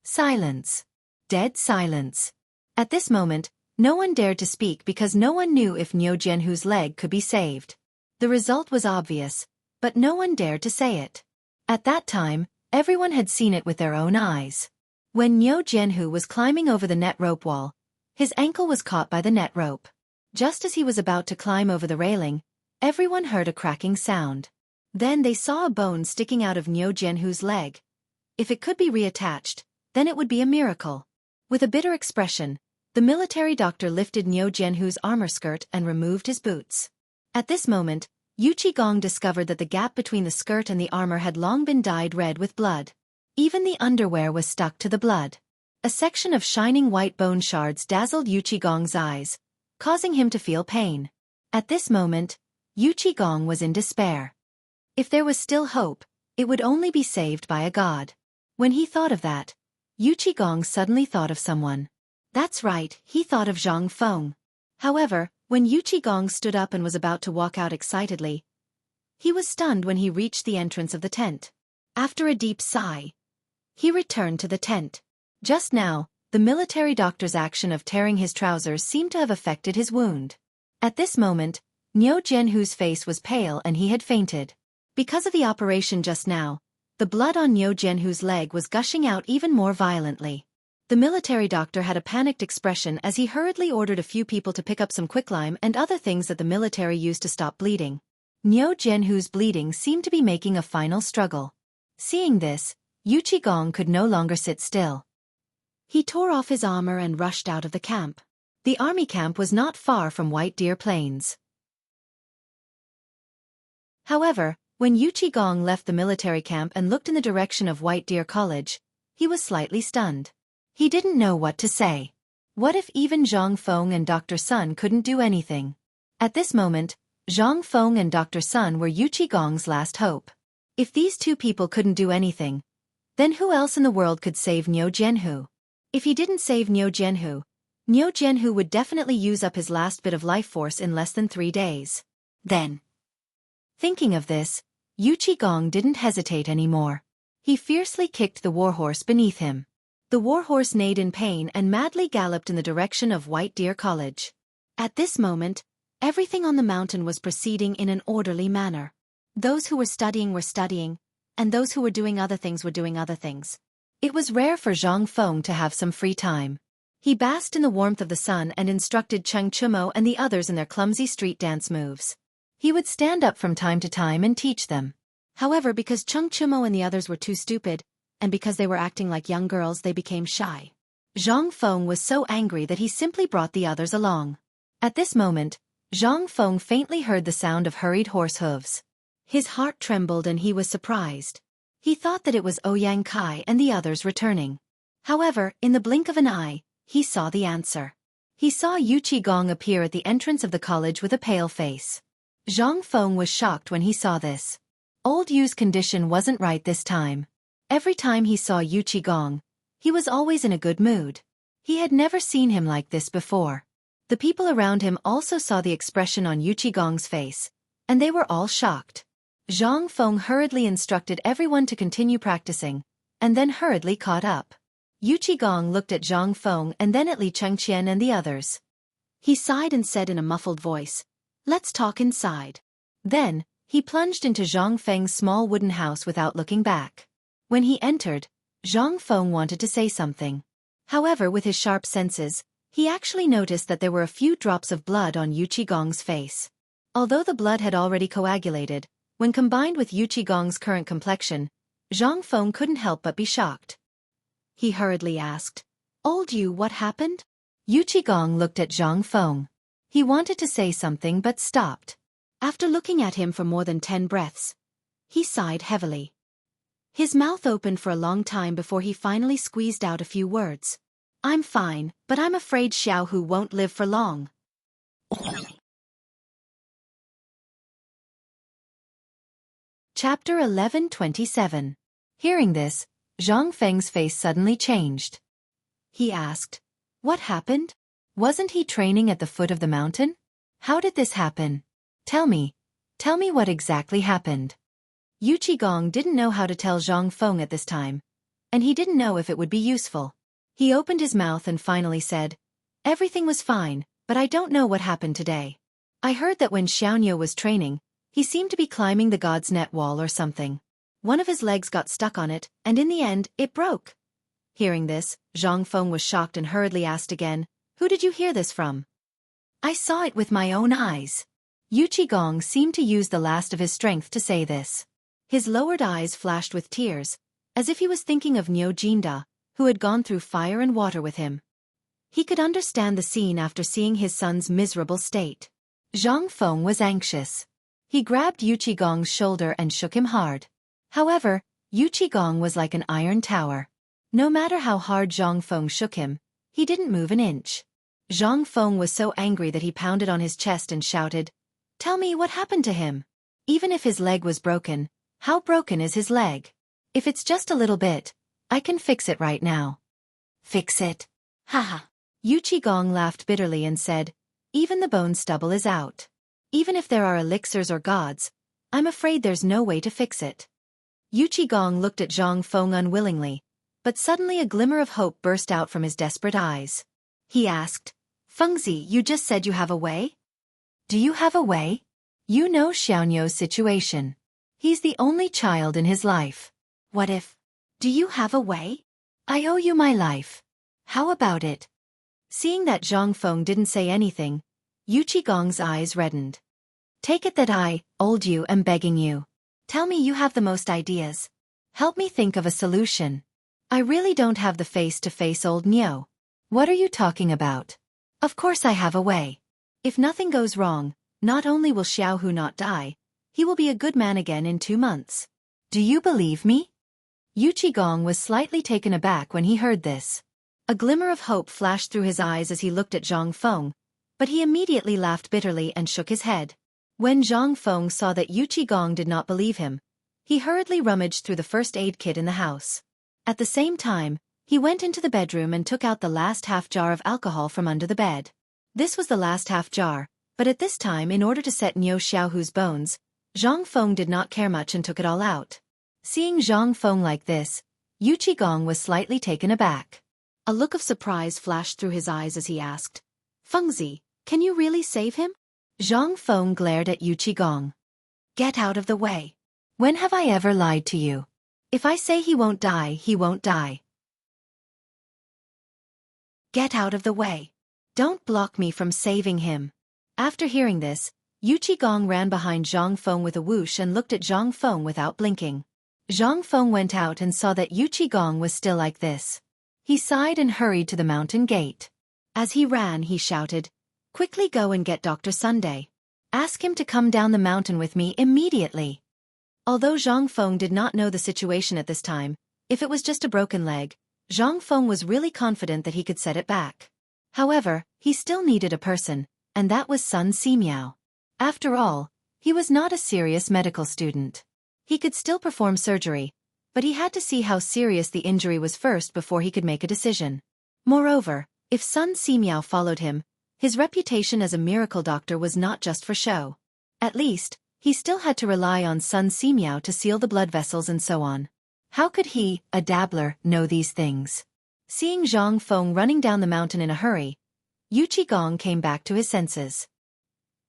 Silence. Dead silence. At this moment, no one dared to speak because no one knew if Nyo Genhu's leg could be saved. The result was obvious, but no one dared to say it. At that time, everyone had seen it with their own eyes. When Nyo Genhu was climbing over the net rope wall, his ankle was caught by the net rope. Just as he was about to climb over the railing, everyone heard a cracking sound. Then they saw a bone sticking out of Nyo Genhu's leg. If it could be reattached, then it would be a miracle. With a bitter expression, the military doctor lifted Nyo Genhu's armor skirt and removed his boots. At this moment, Yuchi Gong discovered that the gap between the skirt and the armor had long been dyed red with blood. Even the underwear was stuck to the blood. A section of shining white bone shards dazzled Yuchi Gong's eyes, causing him to feel pain. At this moment, Yuchi Gong was in despair. If there was still hope, it would only be saved by a god. When he thought of that, Yuchi Gong suddenly thought of someone. That's right, he thought of Zhang Feng. However, when Yuchi Gong stood up and was about to walk out excitedly, he was stunned when he reached the entrance of the tent. After a deep sigh, he returned to the tent. Just now, the military doctor's action of tearing his trousers seemed to have affected his wound. At this moment, Nyo Genhu's face was pale and he had fainted. Because of the operation just now, the blood on Nyo Genhu's leg was gushing out even more violently. The military doctor had a panicked expression as he hurriedly ordered a few people to pick up some quicklime and other things that the military used to stop bleeding. Nyo Genhu's bleeding seemed to be making a final struggle. Seeing this, Yuchi Gong could no longer sit still. He tore off his armor and rushed out of the camp. The army camp was not far from White Deer Plains. However, when Yuchi Gong left the military camp and looked in the direction of White Deer College, he was slightly stunned. He didn't know what to say. What if even Zhang Feng and Dr. Sun couldn't do anything? At this moment, Zhang Feng and Dr. Sun were Yuchi Gong's last hope. If these two people couldn't do anything, then who else in the world could save Nyo Genhu? If he didn't save Nyo Genhu would definitely use up his last bit of life force in less than 3 days. Then, thinking of this, Yuchi Gong didn't hesitate anymore. He fiercely kicked the warhorse beneath him. The warhorse neighed in pain and madly galloped in the direction of White Deer College. At this moment, everything on the mountain was proceeding in an orderly manner. Those who were studying, and those who were doing other things were doing other things. It was rare for Zhang Feng to have some free time. He basked in the warmth of the sun and instructed Cheng Chumo and the others in their clumsy street dance moves. He would stand up from time to time and teach them. However, because Cheng Chumo and the others were too stupid, and because they were acting like young girls, they became shy. Zhang Feng was so angry that he simply brought the others along. At this moment, Zhang Feng faintly heard the sound of hurried horse hooves. His heart trembled and he was surprised. He thought that it was Ouyang Kai and the others returning. However, in the blink of an eye, he saw the answer. He saw Yu Qigong appear at the entrance of the college with a pale face. Zhang Feng was shocked when he saw this. Old Yu's condition wasn't right this time. Every time he saw Yu Qigong, he was always in a good mood. He had never seen him like this before. The people around him also saw the expression on Yu Qigong's face, and they were all shocked. Zhang Feng hurriedly instructed everyone to continue practicing, and then hurriedly caught up. Yu Qigong looked at Zhang Feng and then at Li Chengqian and the others. He sighed and said in a muffled voice, "Let's talk inside." Then, he plunged into Zhang Feng's small wooden house without looking back. When he entered, Zhang Feng wanted to say something. However, with his sharp senses, he actually noticed that there were a few drops of blood on Yu Qigong's face. Although the blood had already coagulated, when combined with Yu Qigong's current complexion, Zhang Feng couldn't help but be shocked. He hurriedly asked, "Old Yu, what happened?" Yu Qigong looked at Zhang Feng. He wanted to say something but stopped. After looking at him for more than 10 breaths, he sighed heavily. His mouth opened for a long time before he finally squeezed out a few words. "I'm fine, but I'm afraid Xiaohu won't live for long." Chapter 11:27. Hearing this, Zhang Feng's face suddenly changed. He asked, "What happened? Wasn't he training at the foot of the mountain? How did this happen? Tell me what exactly happened." Yu Qigong didn't know how to tell Zhang Feng at this time, and he didn't know if it would be useful. He opened his mouth and finally said, "Everything was fine, but I don't know what happened today. I heard that when Xiaoniu was training, he seemed to be climbing the God's Net wall or something. One of his legs got stuck on it, and in the end, it broke." Hearing this, Zhang Feng was shocked and hurriedly asked again, "Who did you hear this from?" "I saw it with my own eyes." Yu Qigong seemed to use the last of his strength to say this. His lowered eyes flashed with tears, as if he was thinking of Niu Jinda, who had gone through fire and water with him. He could understand the scene after seeing his son's miserable state. Zhang Feng was anxious. He grabbed Yu Qigong's shoulder and shook him hard. However, Yu Qigong was like an iron tower. No matter how hard Zhang Feng shook him, he didn't move an inch. Zhang Feng was so angry that he pounded on his chest and shouted, "Tell me what happened to him. Even if his leg was broken, how broken is his leg? If it's just a little bit, I can fix it right now." "Fix it? Haha." Yu Qigong laughed bitterly and said, "Even the bone stubble is out. Even if there are elixirs or gods, I'm afraid there's no way to fix it." Yu Qigong looked at Zhang Feng unwillingly, but suddenly a glimmer of hope burst out from his desperate eyes. He asked, "Fengzi, you just said you have a way? Do you have a way? You know Xiaoniu's situation. He's the only child in his life. What if? Do you have a way? I owe you my life. How about it?" Seeing that Zhang Feng didn't say anything, Yu Qigong's eyes reddened. "Take it that I, old Yu, am begging you. Tell me you have the most ideas. Help me think of a solution. I really don't have the face to face old Niu." "What are you talking about?" "Of course I have a way. If nothing goes wrong, not only will Xiaohu not die, he will be a good man again in 2 months. Do you believe me?" Yu Qigong was slightly taken aback when he heard this. A glimmer of hope flashed through his eyes as he looked at Zhang Feng, but he immediately laughed bitterly and shook his head. When Zhang Feng saw that Yu Qigong did not believe him, he hurriedly rummaged through the first aid kit in the house. At the same time, he went into the bedroom and took out the last half jar of alcohol from under the bed. This was the last half jar, but at this time, in order to set Niu Xiaohu's bones, Zhang Feng did not care much and took it all out. Seeing Zhang Feng like this, Yu Qigong was slightly taken aback. A look of surprise flashed through his eyes as he asked, "Fengzi, can you really save him?" Zhang Feng glared at Yu Qigong. "Get out of the way. When have I ever lied to you? If I say he won't die, he won't die. Get out of the way. Don't block me from saving him." After hearing this, Yu Qigong ran behind Zhang Feng with a whoosh and looked at Zhang Feng without blinking. Zhang Feng went out and saw that Yu Qigong was still like this. He sighed and hurried to the mountain gate. As he ran, he shouted, "Quickly go and get Dr. Sunday. Ask him to come down the mountain with me immediately." Although Zhang Feng did not know the situation at this time, if it was just a broken leg, Zhang Feng was really confident that he could set it back. However, he still needed a person, and that was Sun Simiao. After all, he was not a serious medical student. He could still perform surgery, but he had to see how serious the injury was first before he could make a decision. Moreover, if Sun Simiao followed him, his reputation as a miracle doctor was not just for show. At least, he still had to rely on Sun Simiao to seal the blood vessels and so on. How could he, a dabbler, know these things? Seeing Zhang Feng running down the mountain in a hurry, Yu Qigong came back to his senses.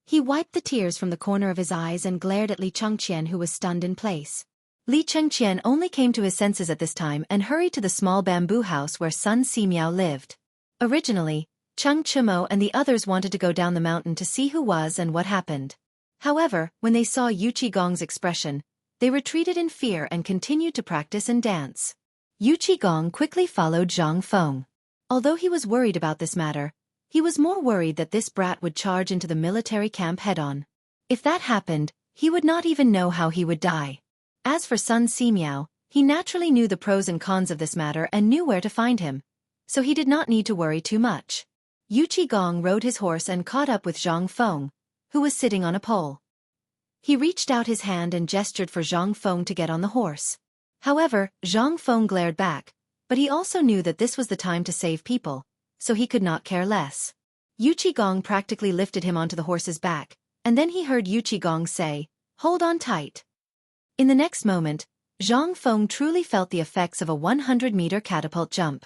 He wiped the tears from the corner of his eyes and glared at Li Chengqian, who was stunned in place. Li Chengqian only came to his senses at this time and hurried to the small bamboo house where Sun Simiao lived. Originally, Cheng Chimo and the others wanted to go down the mountain to see who was and what happened. However, when they saw Yu Qigong's expression, they retreated in fear and continued to practice and dance. Yu Qigong quickly followed Zhang Feng. Although he was worried about this matter, he was more worried that this brat would charge into the military camp head-on. If that happened, he would not even know how he would die. As for Sun Simiao, he naturally knew the pros and cons of this matter and knew where to find him, so he did not need to worry too much. Yu Qigong rode his horse and caught up with Zhang Feng, who was sitting on a pole. He reached out his hand and gestured for Zhang Feng to get on the horse. However, Zhang Feng glared back, but he also knew that this was the time to save people, so he could not care less. Yu Qigong practically lifted him onto the horse's back, and then he heard Yu Qigong say, "Hold on tight." In the next moment, Zhang Feng truly felt the effects of a 100-meter catapult jump.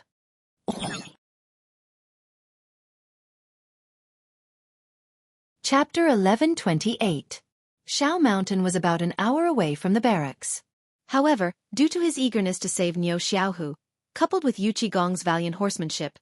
Chapter 1128. Shao Mountain was about an hour away from the barracks. However, due to his eagerness to save Niu Xiaohu, coupled with Yu Qigong's valiant horsemanship,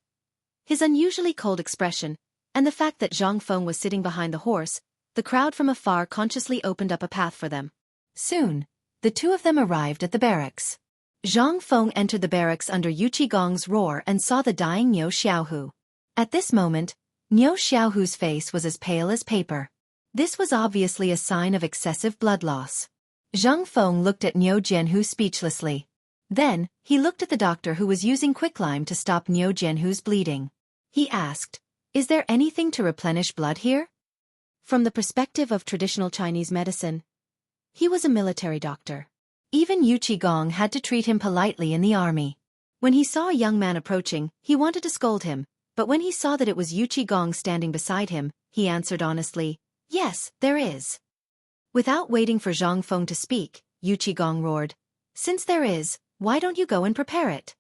his unusually cold expression, and the fact that Zhang Feng was sitting behind the horse, the crowd from afar consciously opened up a path for them. Soon, the two of them arrived at the barracks. Zhang Feng entered the barracks under Yu Qigong's roar and saw the dying Niu Xiaohu. At this moment, Niu Xiaohu's face was as pale as paper. This was obviously a sign of excessive blood loss. Zhang Feng looked at Niu Jianhu speechlessly. Then, he looked at the doctor who was using quicklime to stop Niu Jianhu's bleeding. He asked, "Is there anything to replenish blood here?" From the perspective of traditional Chinese medicine, he was a military doctor. Even Yu Qigong had to treat him politely in the army. When he saw a young man approaching, he wanted to scold him, but when he saw that it was Yu Qigong standing beside him, he answered honestly, "Yes, there is." Without waiting for Zhang Feng to speak, Yu Qigong roared, "Since there is, why don't you go and prepare it?"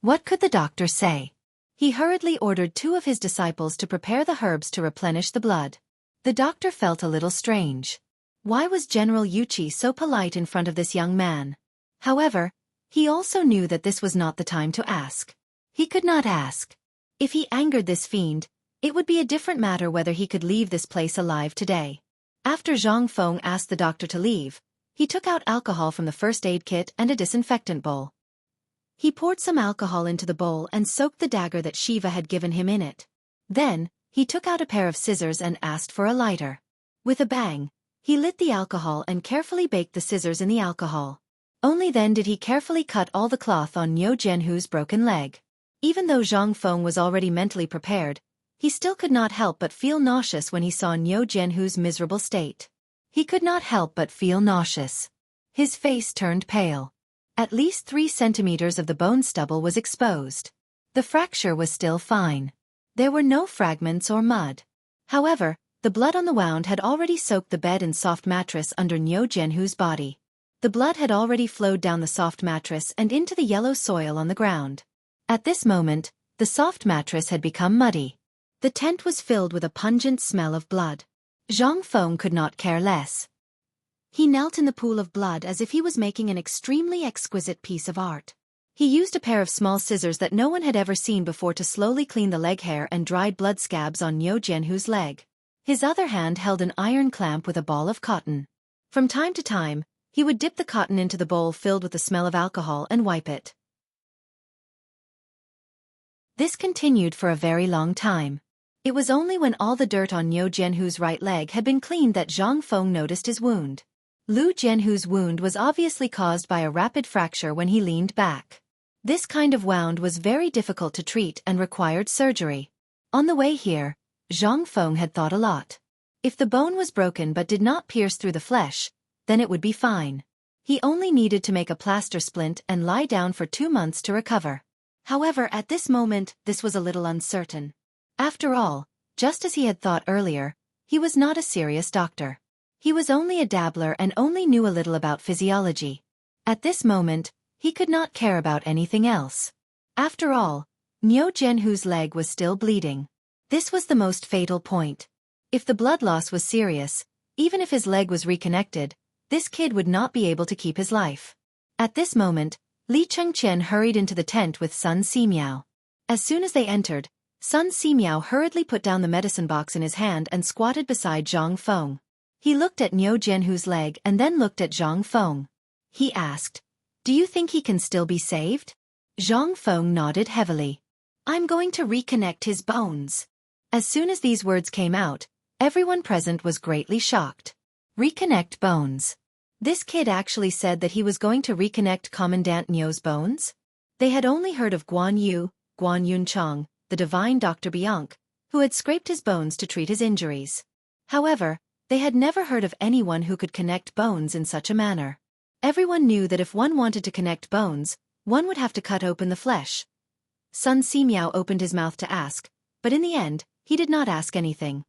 What could the doctor say? He hurriedly ordered 2 of his disciples to prepare the herbs to replenish the blood. The doctor felt a little strange. Why was General Yu Qi so polite in front of this young man? However, he also knew that this was not the time to ask. He could not ask. If he angered this fiend, it would be a different matter whether he could leave this place alive today. After Zhang Feng asked the doctor to leave, he took out alcohol from the first aid kit and a disinfectant bowl. He poured some alcohol into the bowl and soaked the dagger that Shiva had given him in it. Then, he took out a pair of scissors and asked for a lighter. With a bang, he lit the alcohol and carefully baked the scissors in the alcohol. Only then did he carefully cut all the cloth on Niu Jianhu's broken leg. Even though Zhang Feng was already mentally prepared, he still could not help but feel nauseous when he saw Niu Jianhu's miserable state. He could not help but feel nauseous. His face turned pale. At least 3 centimeters of the bone stubble was exposed. The fracture was still fine. There were no fragments or mud. However, the blood on the wound had already soaked the bed and soft mattress under Niu Jianhu's body. The blood had already flowed down the soft mattress and into the yellow soil on the ground. At this moment, the soft mattress had become muddy. The tent was filled with a pungent smell of blood. Zhang Feng could not care less. He knelt in the pool of blood as if he was making an extremely exquisite piece of art. He used a pair of small scissors that no one had ever seen before to slowly clean the leg hair and dried blood scabs on Niu Jianhu's leg. His other hand held an iron clamp with a ball of cotton. From time to time, he would dip the cotton into the bowl filled with the smell of alcohol and wipe it. This continued for a very long time. It was only when all the dirt on Niu Jianhu's right leg had been cleaned that Zhang Feng noticed his wound. Lu Jianhu's wound was obviously caused by a rapid fracture when he leaned back. This kind of wound was very difficult to treat and required surgery. On the way here, Zhang Feng had thought a lot. If the bone was broken but did not pierce through the flesh, then it would be fine. He only needed to make a plaster splint and lie down for 2 months to recover. However, at this moment, this was a little uncertain. After all, just as he had thought earlier, he was not a serious doctor. He was only a dabbler and only knew a little about physiology. At this moment, he could not care about anything else. After all, Niu Jianhu's leg was still bleeding. This was the most fatal point. If the blood loss was serious, even if his leg was reconnected, this kid would not be able to keep his life. At this moment, Li Chengqian hurried into the tent with Sun Simiao. As soon as they entered, Sun Simiao hurriedly put down the medicine box in his hand and squatted beside Zhang Feng. He looked at Niu Jianhu's leg and then looked at Zhang Feng. He asked, "Do you think he can still be saved?" Zhang Feng nodded heavily. "I'm going to reconnect his bones." As soon as these words came out, everyone present was greatly shocked. Reconnect bones. This kid actually said that he was going to reconnect Commandant Niu's bones? They had only heard of Guan Yu, Guan Yunchang, the divine Dr. Bianc, who had scraped his bones to treat his injuries. However, they had never heard of anyone who could connect bones in such a manner. Everyone knew that if one wanted to connect bones, one would have to cut open the flesh. Sun Simiao opened his mouth to ask, but in the end, he did not ask anything.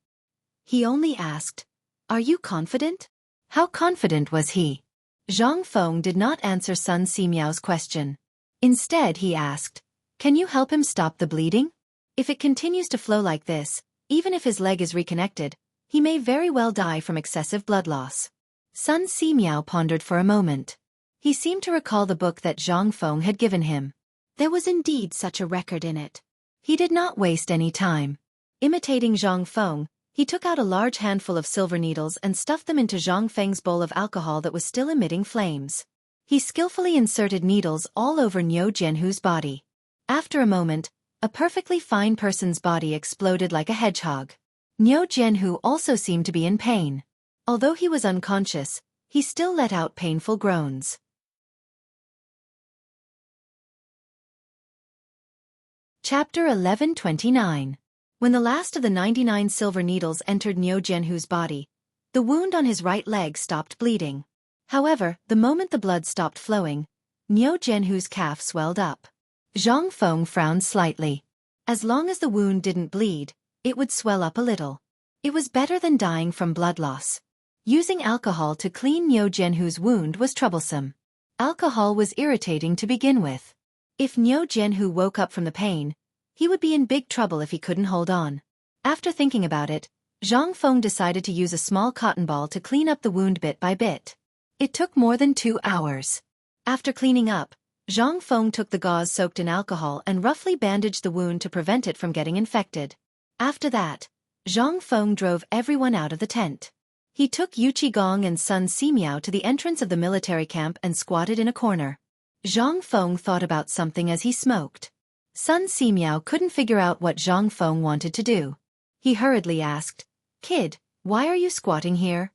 He only asked, "Are you confident?" How confident was he? Zhang Feng did not answer Sun Simiao's question. Instead, he asked, "Can you help him stop the bleeding? If it continues to flow like this, even if his leg is reconnected, he may very well die from excessive blood loss." Sun Simiao pondered for a moment. He seemed to recall the book that Zhang Feng had given him. There was indeed such a record in it. He did not waste any time. Imitating Zhang Feng, he took out a large handful of silver needles and stuffed them into Zhang Feng's bowl of alcohol that was still emitting flames. He skillfully inserted needles all over Niu Jianhu's body. After a moment, a perfectly fine person's body exploded like a hedgehog. Niu Jianhu also seemed to be in pain. Although he was unconscious, he still let out painful groans. Chapter 1129. When the last of the 99 silver needles entered Niu Jianhu's body, the wound on his right leg stopped bleeding. However, the moment the blood stopped flowing, Niu Jianhu's calf swelled up. Zhang Feng frowned slightly. As long as the wound didn't bleed, it would swell up a little. It was better than dying from blood loss. Using alcohol to clean Niu Jianhu's wound was troublesome. Alcohol was irritating to begin with. If Niu Jianhu woke up from the pain, he would be in big trouble if he couldn't hold on. After thinking about it, Zhang Feng decided to use a small cotton ball to clean up the wound bit by bit. It took more than 2 hours. After cleaning up, Zhang Feng took the gauze soaked in alcohol and roughly bandaged the wound to prevent it from getting infected. After that, Zhang Feng drove everyone out of the tent. He took Yu Qigong and Sun Simiao to the entrance of the military camp and squatted in a corner. Zhang Feng thought about something as he smoked. Sun Simiao couldn't figure out what Zhang Feng wanted to do. He hurriedly asked, "Kid, why are you squatting here?"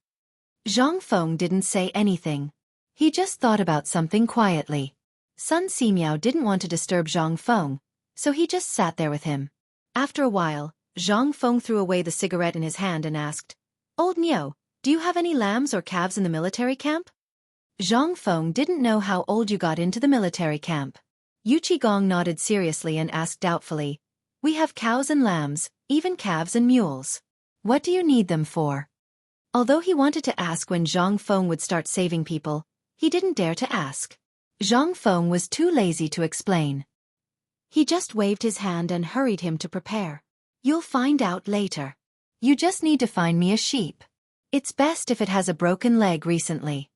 Zhang Feng didn't say anything. He just thought about something quietly. Sun Simiao didn't want to disturb Zhang Feng, so he just sat there with him. After a while, Zhang Feng threw away the cigarette in his hand and asked, "Old Niu, do you have any lambs or calves in the military camp?" Zhang Feng didn't know how old you got into the military camp. Yu Qigong nodded seriously and asked doubtfully, "We have cows and lambs, even calves and mules. What do you need them for?" Although he wanted to ask when Zhang Feng would start saving people, he didn't dare to ask. Zhang Feng was too lazy to explain. He just waved his hand and hurried him to prepare. "You'll find out later. You just need to find me a sheep. It's best if it has a broken leg recently."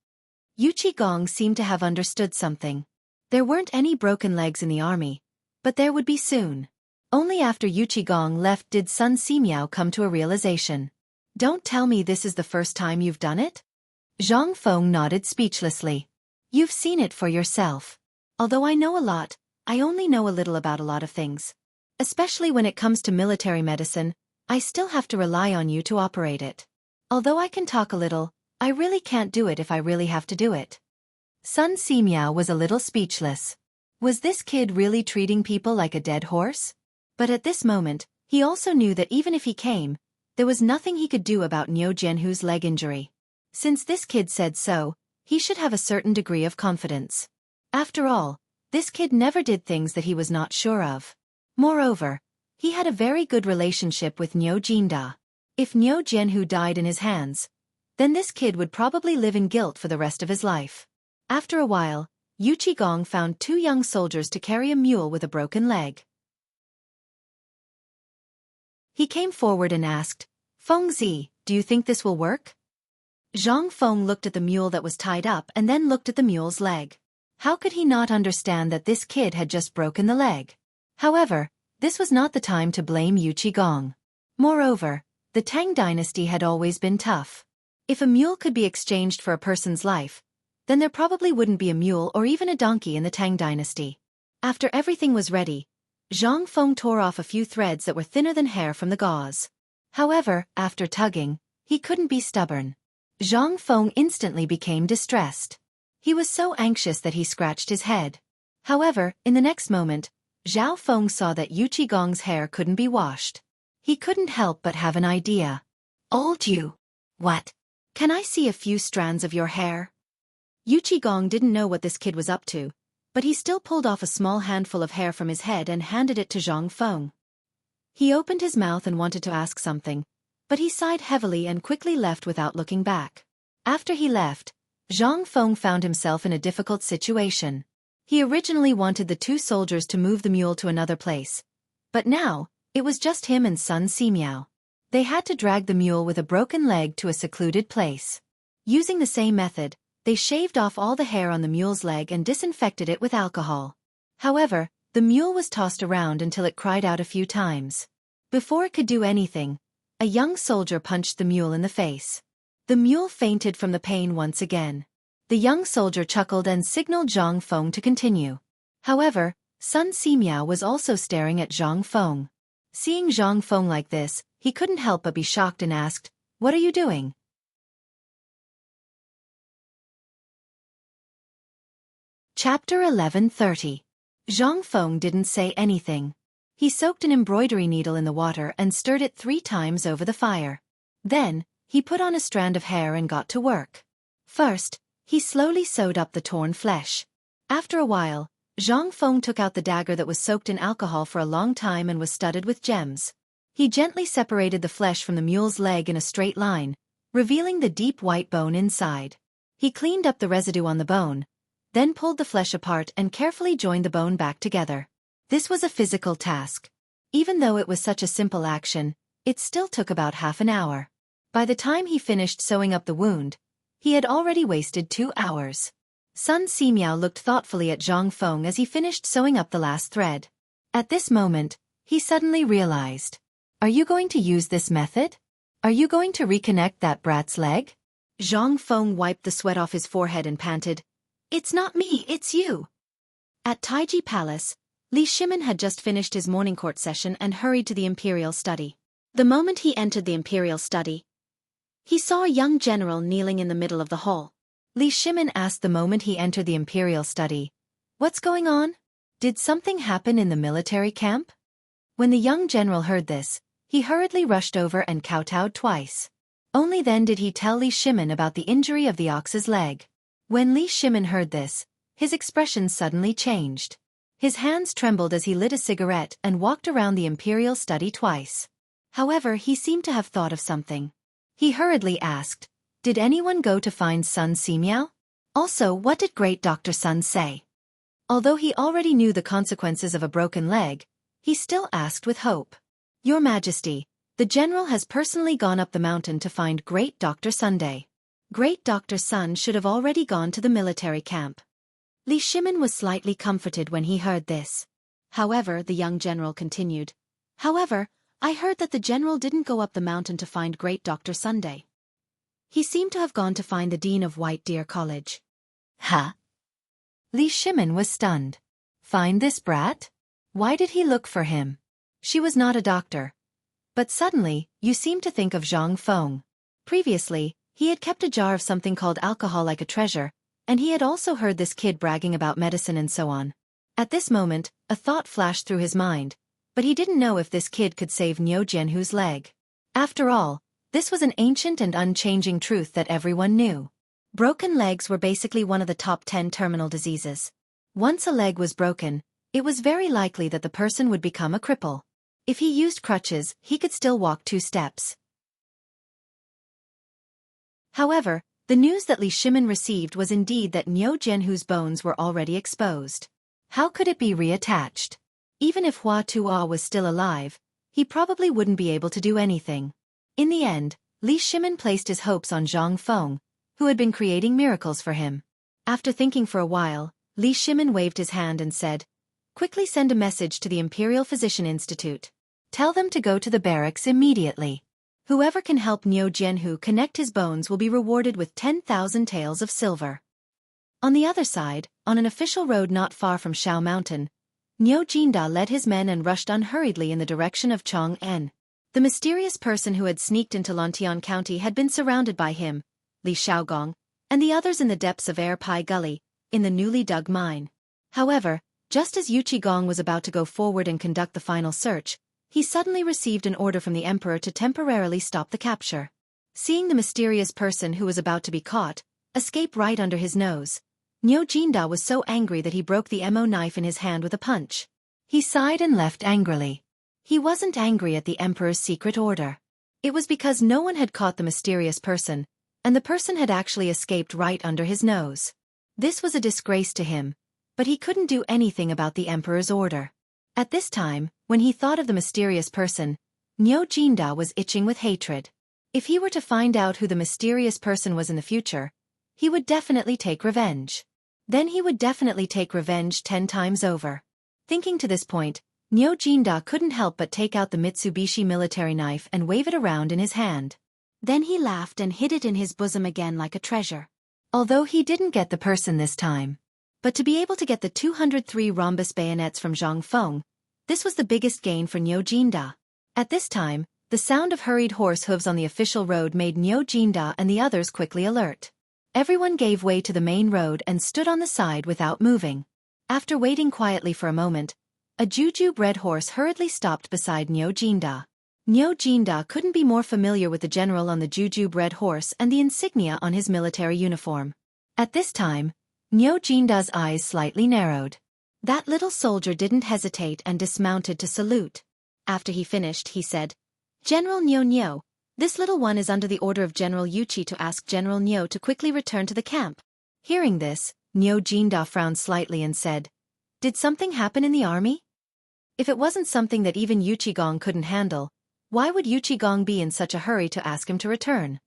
Yu Qigong seemed to have understood something. There weren't any broken legs in the army, but there would be soon. Only after Yu Qigong left did Sun Simiao come to a realization. "Don't tell me this is the first time you've done it?" Zhang Feng nodded speechlessly. "You've seen it for yourself. Although I know a lot, I only know a little about a lot of things. Especially when it comes to military medicine, I still have to rely on you to operate it. Although I can talk a little, I really can't do it if I really have to do it. Sun Simiao was a little speechless. Was this kid really treating people like a dead horse? But at this moment, he also knew that even if he came, there was nothing he could do about Niu Jianhu's leg injury. Since this kid said so, he should have a certain degree of confidence. After all, this kid never did things that he was not sure of. Moreover, he had a very good relationship with Niu Jinda. If Niu Jianhu died in his hands, then this kid would probably live in guilt for the rest of his life. After a while, Yu Qigong found 2 young soldiers to carry a mule with a broken leg. He came forward and asked, "Feng Zi, do you think this will work?" Zhang Feng looked at the mule that was tied up and then looked at the mule's leg. How could he not understand that this kid had just broken the leg? However, this was not the time to blame Yu Qigong. Moreover, the Tang dynasty had always been tough. If a mule could be exchanged for a person's life, then there probably wouldn't be a mule or even a donkey in the Tang dynasty. After everything was ready, Zhang Feng tore off a few threads that were thinner than hair from the gauze. However, after tugging, he couldn't be stubborn. Zhang Feng instantly became distressed. He was so anxious that he scratched his head. However, in the next moment, Zhao Feng saw that Yu Qigong's hair couldn't be washed. He couldn't help but have an idea. "Old Yu. What? Can I see a few strands of your hair?" Yu Qigong didn't know what this kid was up to, but he still pulled off a small handful of hair from his head and handed it to Zhang Feng. He opened his mouth and wanted to ask something, but he sighed heavily and quickly left without looking back. After he left, Zhang Feng found himself in a difficult situation. He originally wanted the 2 soldiers to move the mule to another place, but now, it was just him and Sun Simiao. They had to drag the mule with a broken leg to a secluded place. Using the same method, they shaved off all the hair on the mule's leg and disinfected it with alcohol. However, the mule was tossed around until it cried out a few times. Before it could do anything, a young soldier punched the mule in the face. The mule fainted from the pain once again. The young soldier chuckled and signaled Zhang Feng to continue. However, Sun Simiao was also staring at Zhang Feng. Seeing Zhang Feng like this, he couldn't help but be shocked and asked, "What are you doing?" Chapter 11:30. Zhang Feng didn't say anything. He soaked an embroidery needle in the water and stirred it 3 times over the fire. Then, he put on a strand of hair and got to work. First, he slowly sewed up the torn flesh. After a while, Zhang Feng took out the dagger that was soaked in alcohol for a long time and was studded with gems. He gently separated the flesh from the mule's leg in a straight line, revealing the deep white bone inside. He cleaned up the residue on the bone, then pulled the flesh apart and carefully joined the bone back together. This was a physical task. Even though it was such a simple action, it still took about half an hour. By the time he finished sewing up the wound, he had already wasted 2 hours. Sun Simiao looked thoughtfully at Zhang Feng as he finished sewing up the last thread. At this moment, he suddenly realized. "Are you going to use this method? Are you going to reconnect that brat's leg?" Zhang Feng wiped the sweat off his forehead and panted, "It's not me, it's you." At Taiji Palace, Li Shimin had just finished his morning court session and hurried to the imperial study. The moment he entered the imperial study, he saw a young general kneeling in the middle of the hall. Li Shimin asked the moment he entered the imperial study, "What's going on? Did something happen in the military camp?" When the young general heard this, he hurriedly rushed over and kowtowed twice. Only then did he tell Li Shimin about the injury of the ox's leg. When Li Shimin heard this, his expression suddenly changed. His hands trembled as he lit a cigarette and walked around the imperial study twice. However, he seemed to have thought of something. He hurriedly asked, "Did anyone go to find Sun Simiao? Also, what did Great Dr. Sun say?" Although he already knew the consequences of a broken leg, he still asked with hope. "Your Majesty, the general has personally gone up the mountain to find Great Dr. Sunday. Great Dr. Sun should have already gone to the military camp." Li Shimin was slightly comforted when he heard this. However, the young general continued, "However, I heard that the general didn't go up the mountain to find Great Dr. Sunday. He seemed to have gone to find the dean of White Deer College." "Huh?" Li Shimin was stunned. "Find this brat? Why did he look for him? She was not a doctor." But suddenly, you seemed to think of Zhang Feng. Previously, He had kept a jar of something called alcohol like a treasure, and he had also heard this kid bragging about medicine and so on. At this moment, a thought flashed through his mind, but he didn't know if this kid could save Niu Jianhu's leg. After all, this was an ancient and unchanging truth that everyone knew. Broken legs were basically one of the top 10 terminal diseases. Once a leg was broken, it was very likely that the person would become a cripple. If he used crutches, he could still walk 2 steps. However, the news that Li Shimin received was indeed that Niu Jianhu's bones were already exposed. How could it be reattached? Even if Hua Tuo was still alive, he probably wouldn't be able to do anything. In the end, Li Shimin placed his hopes on Zhang Feng, who had been creating miracles for him. After thinking for a while, Li Shimin waved his hand and said, "Quickly send a message to the Imperial Physician Institute. Tell them to go to the barracks immediately. Whoever can help Niu Jianhu connect his bones will be rewarded with 10,000 taels of silver." On the other side, on an official road not far from Shao Mountain, Niu Jinda led his men and rushed unhurriedly in the direction of Chong'an. The mysterious person who had sneaked into Lantian County had been surrounded by him, Li Shaogong, and the others in the depths of Air Pai Gully, in the newly dug mine. However, just as Yu Qigong was about to go forward and conduct the final search, he suddenly received an order from the emperor to temporarily stop the capture. Seeing the mysterious person who was about to be caught escape right under his nose, Niu Jinda was so angry that he broke the mo knife in his hand with a punch. He sighed and left angrily. He wasn't angry at the emperor's secret order. It was because no one had caught the mysterious person, and the person had actually escaped right under his nose. This was a disgrace to him, but he couldn't do anything about the emperor's order. At this time, when he thought of the mysterious person, Niu Jinda was itching with hatred. If he were to find out who the mysterious person was in the future, he would definitely take revenge. Then he would definitely take revenge 10 times over. Thinking to this point, Niu Jinda couldn't help but take out the Mitsubishi military knife and wave it around in his hand. Then he laughed and hid it in his bosom again like a treasure. Although he didn't get the person this time. But to be able to get the 203 rhombus bayonets from Zhang Feng, this was the biggest gain for Niu Jinda. At this time, the sound of hurried horse hooves on the official road made Niu Jinda and the others quickly alert. Everyone gave way to the main road and stood on the side without moving. After waiting quietly for a moment, a Juju-bred horse hurriedly stopped beside Niu Jinda. Niu Jinda couldn't be more familiar with the general on the Juju-bred horse and the insignia on his military uniform. At this time, Niu Jinda's eyes slightly narrowed. That little soldier didn't hesitate and dismounted to salute. After he finished, he said, "General Niu, this little one is under the order of General Yuchi to ask General Niu to quickly return to the camp." Hearing this, Niu Jinda frowned slightly and said, "Did something happen in the army? If it wasn't something that even Yu Qigong couldn't handle, why would Yu Qigong be in such a hurry to ask him to return?"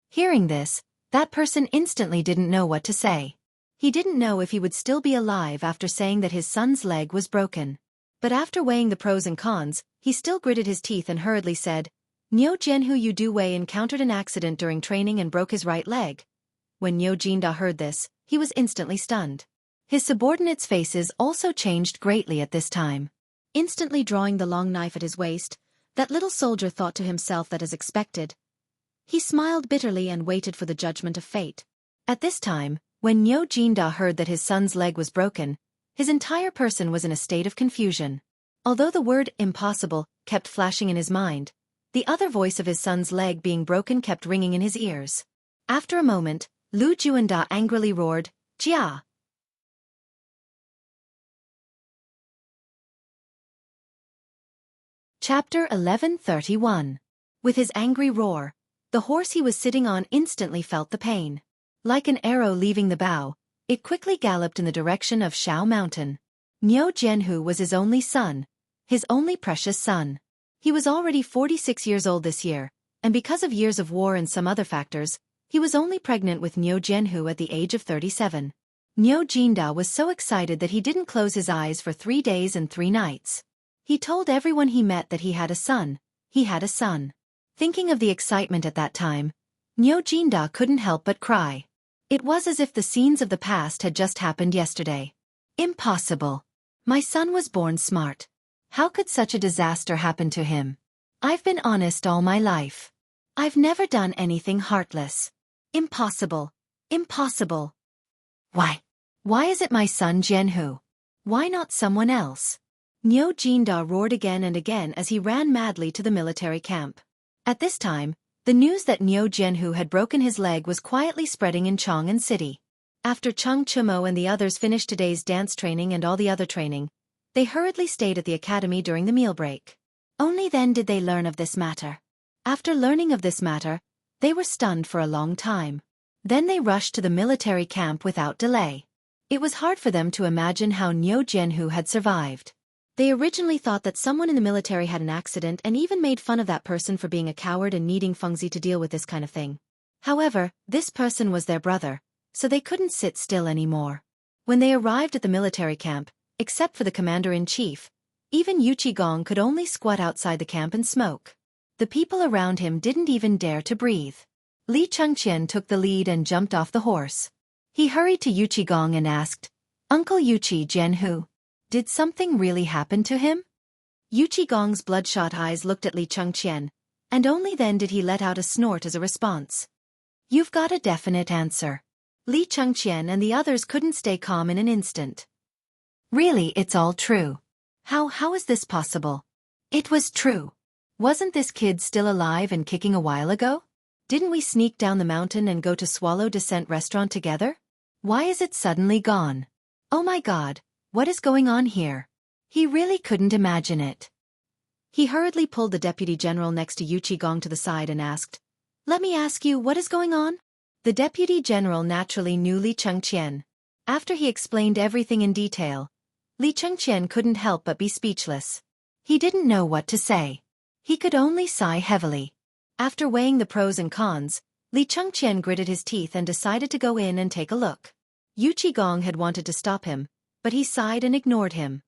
Hearing this, that person instantly didn't know what to say. He didn't know if he would still be alive after saying that his son's leg was broken. But after weighing the pros and cons, he still gritted his teeth and hurriedly said, "Niu Jianhu Yu Duwei encountered an accident during training and broke his right leg." When Niu Jinda heard this, he was instantly stunned. His subordinates' faces also changed greatly at this time. Instantly drawing the long knife at his waist, that little soldier thought to himself that as expected. He smiled bitterly and waited for the judgment of fate. At this time, when Niu Jinda heard that his son's leg was broken, his entire person was in a state of confusion. Although the word impossible kept flashing in his mind, the other voice of his son's leg being broken kept ringing in his ears. After a moment, Lu Juanda angrily roared, "Jia!" Chapter 1131. With his angry roar, the horse he was sitting on instantly felt the pain. Like an arrow leaving the bow, it quickly galloped in the direction of Shao Mountain. Niu Jianhu was his only son, his only precious son. He was already 46 years old this year, and because of years of war and some other factors, he was only pregnant with Niu Jianhu at the age of 37. Niu Jinda was so excited that he didn't close his eyes for 3 days and 3 nights. He told everyone he met that he had a son. He had a son. Thinking of the excitement at that time, Niu Jinda couldn't help but cry. It was as if the scenes of the past had just happened yesterday. Impossible. My son was born smart. How could such a disaster happen to him? I've been honest all my life. I've never done anything heartless. Impossible. Impossible. Why? Why is it my son Jianhu? Why not someone else? Niu Jinda roared again and again as he ran madly to the military camp. At this time, the news that Niu Jianhu had broken his leg was quietly spreading in Chang'an City. After Cheng Chumo and the others finished today's dance training and all the other training, they hurriedly stayed at the academy during the meal break. Only then did they learn of this matter. After learning of this matter, they were stunned for a long time. Then they rushed to the military camp without delay. It was hard for them to imagine how Niu Jianhu had survived. They originally thought that someone in the military had an accident and even made fun of that person for being a coward and needing Fengzi to deal with this kind of thing. However, this person was their brother, so they couldn't sit still anymore. When they arrived at the military camp, except for the commander-in-chief, even Yu Qigong could only squat outside the camp and smoke. The people around him didn't even dare to breathe. Li Chengqian took the lead and jumped off the horse. He hurried to Yu Qigong and asked, "Uncle Yu Jianhu, did something really happen to him?" Yu Qigong's bloodshot eyes looked at Li Chengqian, and only then did he let out a snort as a response. "You've got a definite answer." Li Chengqian and the others couldn't stay calm in an instant. "Really, it's all true. How is this possible?" "It was true. Wasn't this kid still alive and kicking a while ago? Didn't we sneak down the mountain and go to Swallow Descent restaurant together? Why is it suddenly gone? Oh my God, what is going on here?" He really couldn't imagine it. He hurriedly pulled the deputy general next to Yu Qigong to the side and asked, "Let me ask you, what is going on?" The deputy general naturally knew Li Chengqian. After he explained everything in detail, Li Chengqian couldn't help but be speechless. He didn't know what to say. He could only sigh heavily. After weighing the pros and cons, Li Chengqian gritted his teeth and decided to go in and take a look. Yu Qigong had wanted to stop him, but he sighed and ignored him.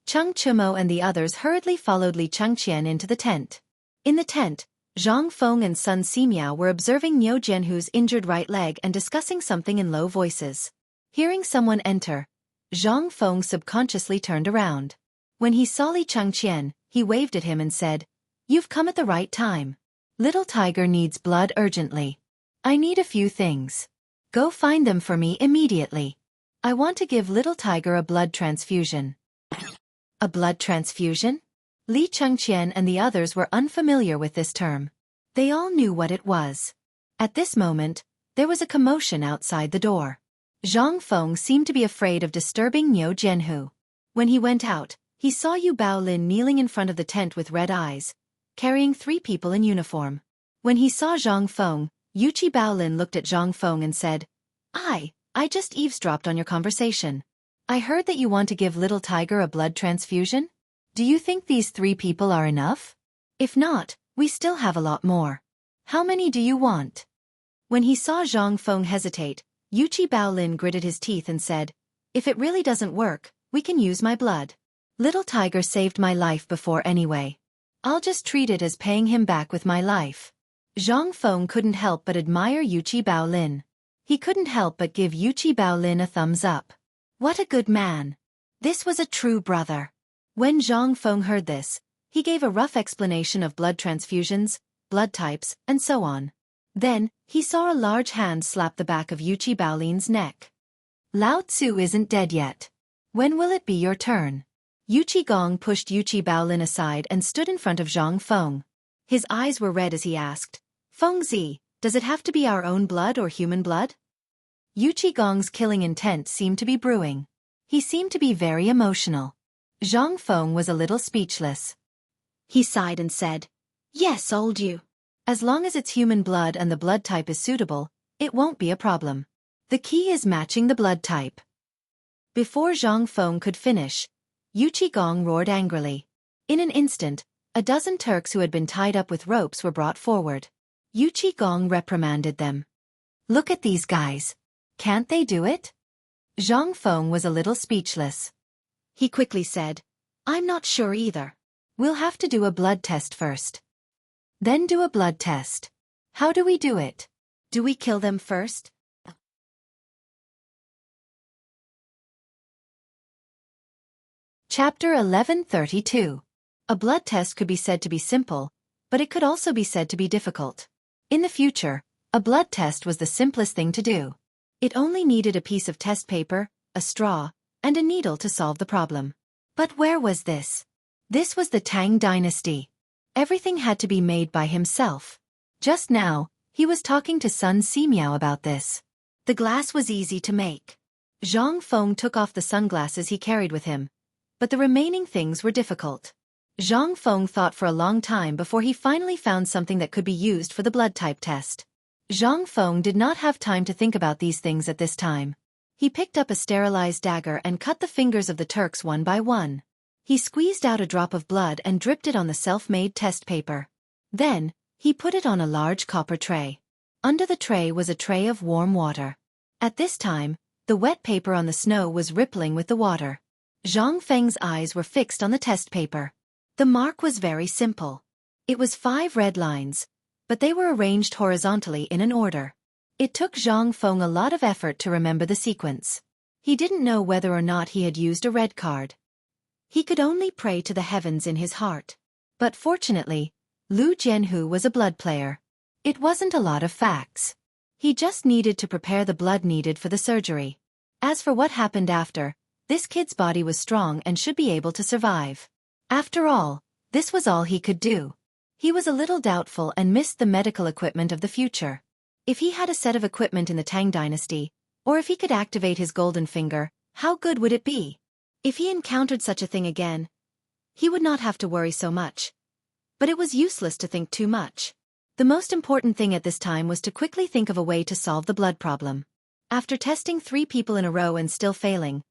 Cheng Chumo and the others hurriedly followed Li Chengqian into the tent. In the tent, Zhang Feng and Sun Simiao were observing Niu Jianhu's injured right leg and discussing something in low voices. Hearing someone enter, Zhang Feng subconsciously turned around. When he saw Li Chengqian, he waved at him and said, "You've come at the right time. Little Tiger needs blood urgently. I need a few things. Go find them for me immediately. I want to give Little Tiger a blood transfusion." A blood transfusion? Li Chengqian and the others were unfamiliar with this term. They all knew what it was. At this moment, there was a commotion outside the door. Zhang Feng seemed to be afraid of disturbing Niu Jianhu. When he went out, he saw Yu Baolin kneeling in front of the tent with red eyes, carrying 3 people in uniform. When he saw Zhang Feng, Yu Baolin looked at Zhang Feng and said, I just eavesdropped on your conversation. I heard that you want to give Little Tiger a blood transfusion? Do you think these 3 people are enough? If not, we still have a lot more. How many do you want?" When he saw Zhang Feng hesitate, Yu Baolin gritted his teeth and said, "If it really doesn't work, we can use my blood. Little Tiger saved my life before anyway. I'll just treat it as paying him back with my life." Zhang Feng couldn't help but admire Yu Baolin. He couldn't help but give Yu Baolin a thumbs up. What a good man. This was a true brother. When Zhang Feng heard this, he gave a rough explanation of blood transfusions, blood types, and so on. Then, he saw a large hand slap the back of Yu Baolin's neck. "Lao Tzu isn't dead yet. When will it be your turn?" Yu Qigong pushed Yu Baolin aside and stood in front of Zhang Feng. His eyes were red as he asked, "Fengzi, does it have to be our own blood or human blood?" Yu Qigong's killing intent seemed to be brewing. He seemed to be very emotional. Zhang Feng was a little speechless. He sighed and said, "Yes, old Yu. As long as it's human blood and the blood type is suitable, it won't be a problem. The key is matching the blood type." Before Zhang Feng could finish, Yu Qigong roared angrily. In an instant, a dozen Turks who had been tied up with ropes were brought forward. Yu Qigong reprimanded them. "Look at these guys. Can't they do it?" Zhang Feng was a little speechless. He quickly said, "I'm not sure either. We'll have to do a blood test first." "Then do a blood test. How do we do it? Do we kill them first?" Chapter 1132. A blood test could be said to be simple, but it could also be said to be difficult. In the future, a blood test was the simplest thing to do. It only needed a piece of test paper, a straw, and a needle to solve the problem. But where was this? This was the Tang dynasty. Everything had to be made by himself. Just now, he was talking to Sun Simiao about this. The glass was easy to make. Zhang Feng took off the sunglasses he carried with him, but the remaining things were difficult. Zhang Feng thought for a long time before he finally found something that could be used for the blood type test. Zhang Feng did not have time to think about these things at this time. He picked up a sterilized dagger and cut the fingers of the Turks one by one. He squeezed out a drop of blood and dripped it on the self-made test paper. Then, he put it on a large copper tray. Under the tray was a tray of warm water. At this time, the wet paper on the snow was rippling with the water. Zhang Feng's eyes were fixed on the test paper. The mark was very simple. It was 5 red lines, but they were arranged horizontally in an order. It took Zhang Feng a lot of effort to remember the sequence. He didn't know whether or not he had used a red card. He could only pray to the heavens in his heart. But fortunately, Lu Jianhu was a blood player. It wasn't a lot of facts. He just needed to prepare the blood needed for the surgery. As for what happened after, this kid's body was strong and should be able to survive. After all, this was all he could do. He was a little doubtful and missed the medical equipment of the future. If he had a set of equipment in the Tang dynasty, or if he could activate his golden finger, how good would it be? If he encountered such a thing again, he would not have to worry so much. But it was useless to think too much. The most important thing at this time was to quickly think of a way to solve the blood problem. After testing 3 people in a row and still failing,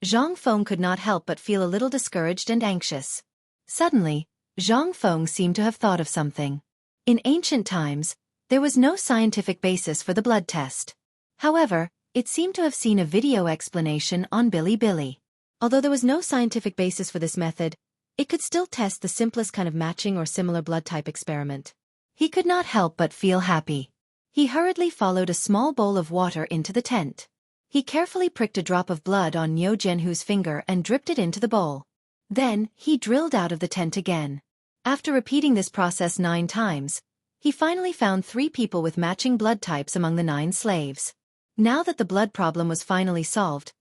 Zhang Feng could not help but feel a little discouraged and anxious. Suddenly, Zhang Feng seemed to have thought of something. In ancient times, there was no scientific basis for the blood test. However, it seemed to have seen a video explanation on Bilibili. Although there was no scientific basis for this method, it could still test the simplest kind of matching or similar blood type experiment. He could not help but feel happy. He hurriedly followed a small bowl of water into the tent. He carefully pricked a drop of blood on Niu Jianhu's finger and dripped it into the bowl. Then, he drilled out of the tent again. After repeating this process 9 times, he finally found 3 people with matching blood types among the 9 slaves. Now that the blood problem was finally solved,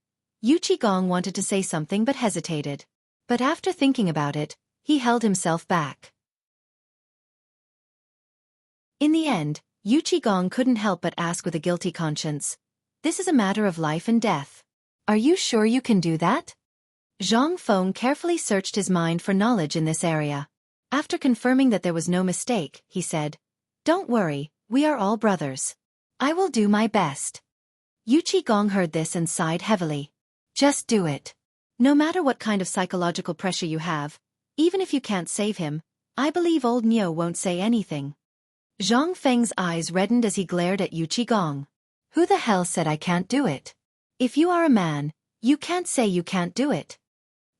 Yu Qigong wanted to say something but hesitated. But after thinking about it, he held himself back. In the end, Yu Qigong couldn't help but ask with a guilty conscience, "This is a matter of life and death. Are you sure you can do that?" Zhang Feng carefully searched his mind for knowledge in this area. After confirming that there was no mistake, he said, "Don't worry, we are all brothers. I will do my best." Yu Qigong heard this and sighed heavily. "Just do it. No matter what kind of psychological pressure you have, even if you can't save him, I believe old Niu won't say anything." Zhang Feng's eyes reddened as he glared at Yu Qigong. "Who the hell said I can't do it? If you are a man, you can't say you can't do it."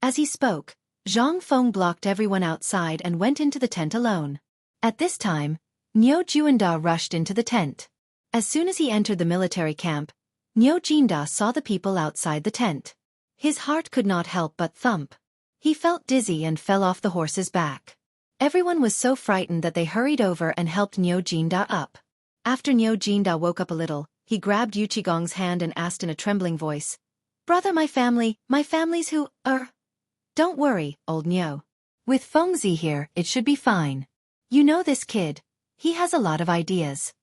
As he spoke, Zhang Feng blocked everyone outside and went into the tent alone. At this time, Niu Juanda rushed into the tent. As soon as he entered the military camp, Niu Jinda saw the people outside the tent. His heart could not help but thump. He felt dizzy and fell off the horse's back. Everyone was so frightened that they hurried over and helped Niu Jinda up. After Niu Jinda woke up a little, he grabbed Yu Qigong's hand and asked in a trembling voice, "Brother, my family's who, Don't worry, old Niu. With Fengzi here, it should be fine. You know this kid, he has a lot of ideas."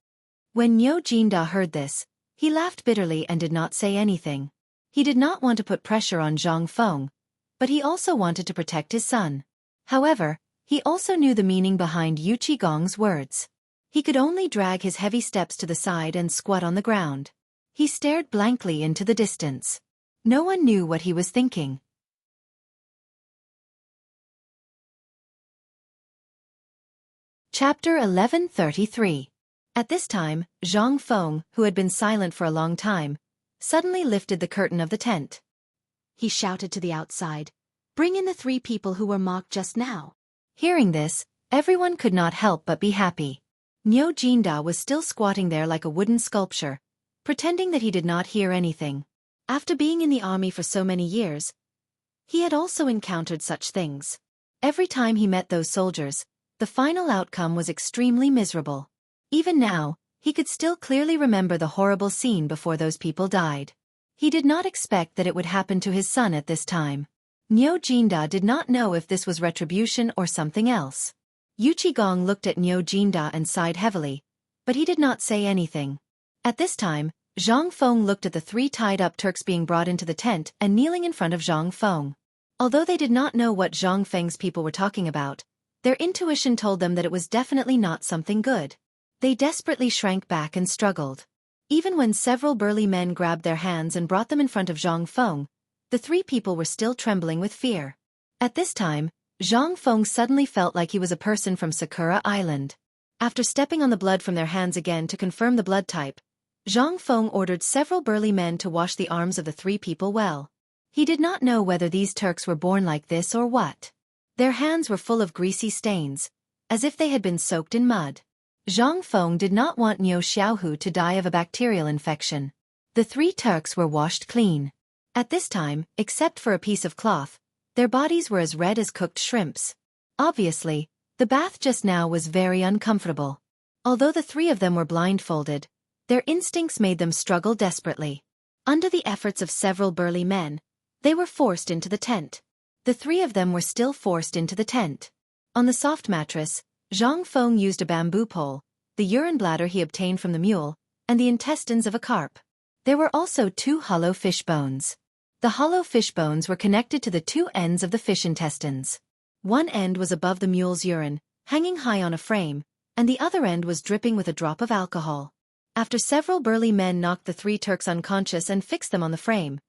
When Niu Jinda heard this, he laughed bitterly and did not say anything. He did not want to put pressure on Zhang Feng, but he also wanted to protect his son. However, he also knew the meaning behind Yu Qigong's words. He could only drag his heavy steps to the side and squat on the ground. He stared blankly into the distance. No one knew what he was thinking. Chapter 1133. At this time, Zhang Feng, who had been silent for a long time, suddenly lifted the curtain of the tent. He shouted to the outside, "Bring in the 3 people who were mocked just now." Hearing this, everyone could not help but be happy. Niu Jinda was still squatting there like a wooden sculpture, pretending that he did not hear anything. After being in the army for so many years, he had also encountered such things. Every time he met those soldiers, the final outcome was extremely miserable. Even now, he could still clearly remember the horrible scene before those people died. He did not expect that it would happen to his son at this time. Nyo Jinda did not know if this was retribution or something else. Yuchi-gong looked at Nyo Jinda and sighed heavily, but he did not say anything. At this time, Zhang Feng looked at the 3 tied-up Turks being brought into the tent and kneeling in front of Zhang Feng. Although they did not know what Zhang Feng's people were talking about, their intuition told them that it was definitely not something good. They desperately shrank back and struggled. Even when several burly men grabbed their hands and brought them in front of Zhang Feng, the 3 people were still trembling with fear. At this time, Zhang Feng suddenly felt like he was a person from Sakura Island. After stepping on the blood from their hands again to confirm the blood type, Zhang Feng ordered several burly men to wash the arms of the 3 people well. He did not know whether these Turks were born like this or what. Their hands were full of greasy stains, as if they had been soaked in mud. Zhang Feng did not want Niu Xiaohu to die of a bacterial infection. The 3 Turks were washed clean. At this time, except for a piece of cloth, their bodies were as red as cooked shrimps. Obviously, the bath just now was very uncomfortable. Although the 3 of them were blindfolded, their instincts made them struggle desperately. Under the efforts of several burly men, they were forced into the tent. The 3 of them were still forced into the tent. On the soft mattress, Zhang Feng used a bamboo pole, the urine bladder he obtained from the mule, and the intestines of a carp. There were also 2 hollow fish bones. The hollow fish bones were connected to the 2 ends of the fish intestines. One end was above the mule's urine, hanging high on a frame, and the other end was dripping with a drop of alcohol. After several burly men knocked the 3 Turks unconscious and fixed them on the frame,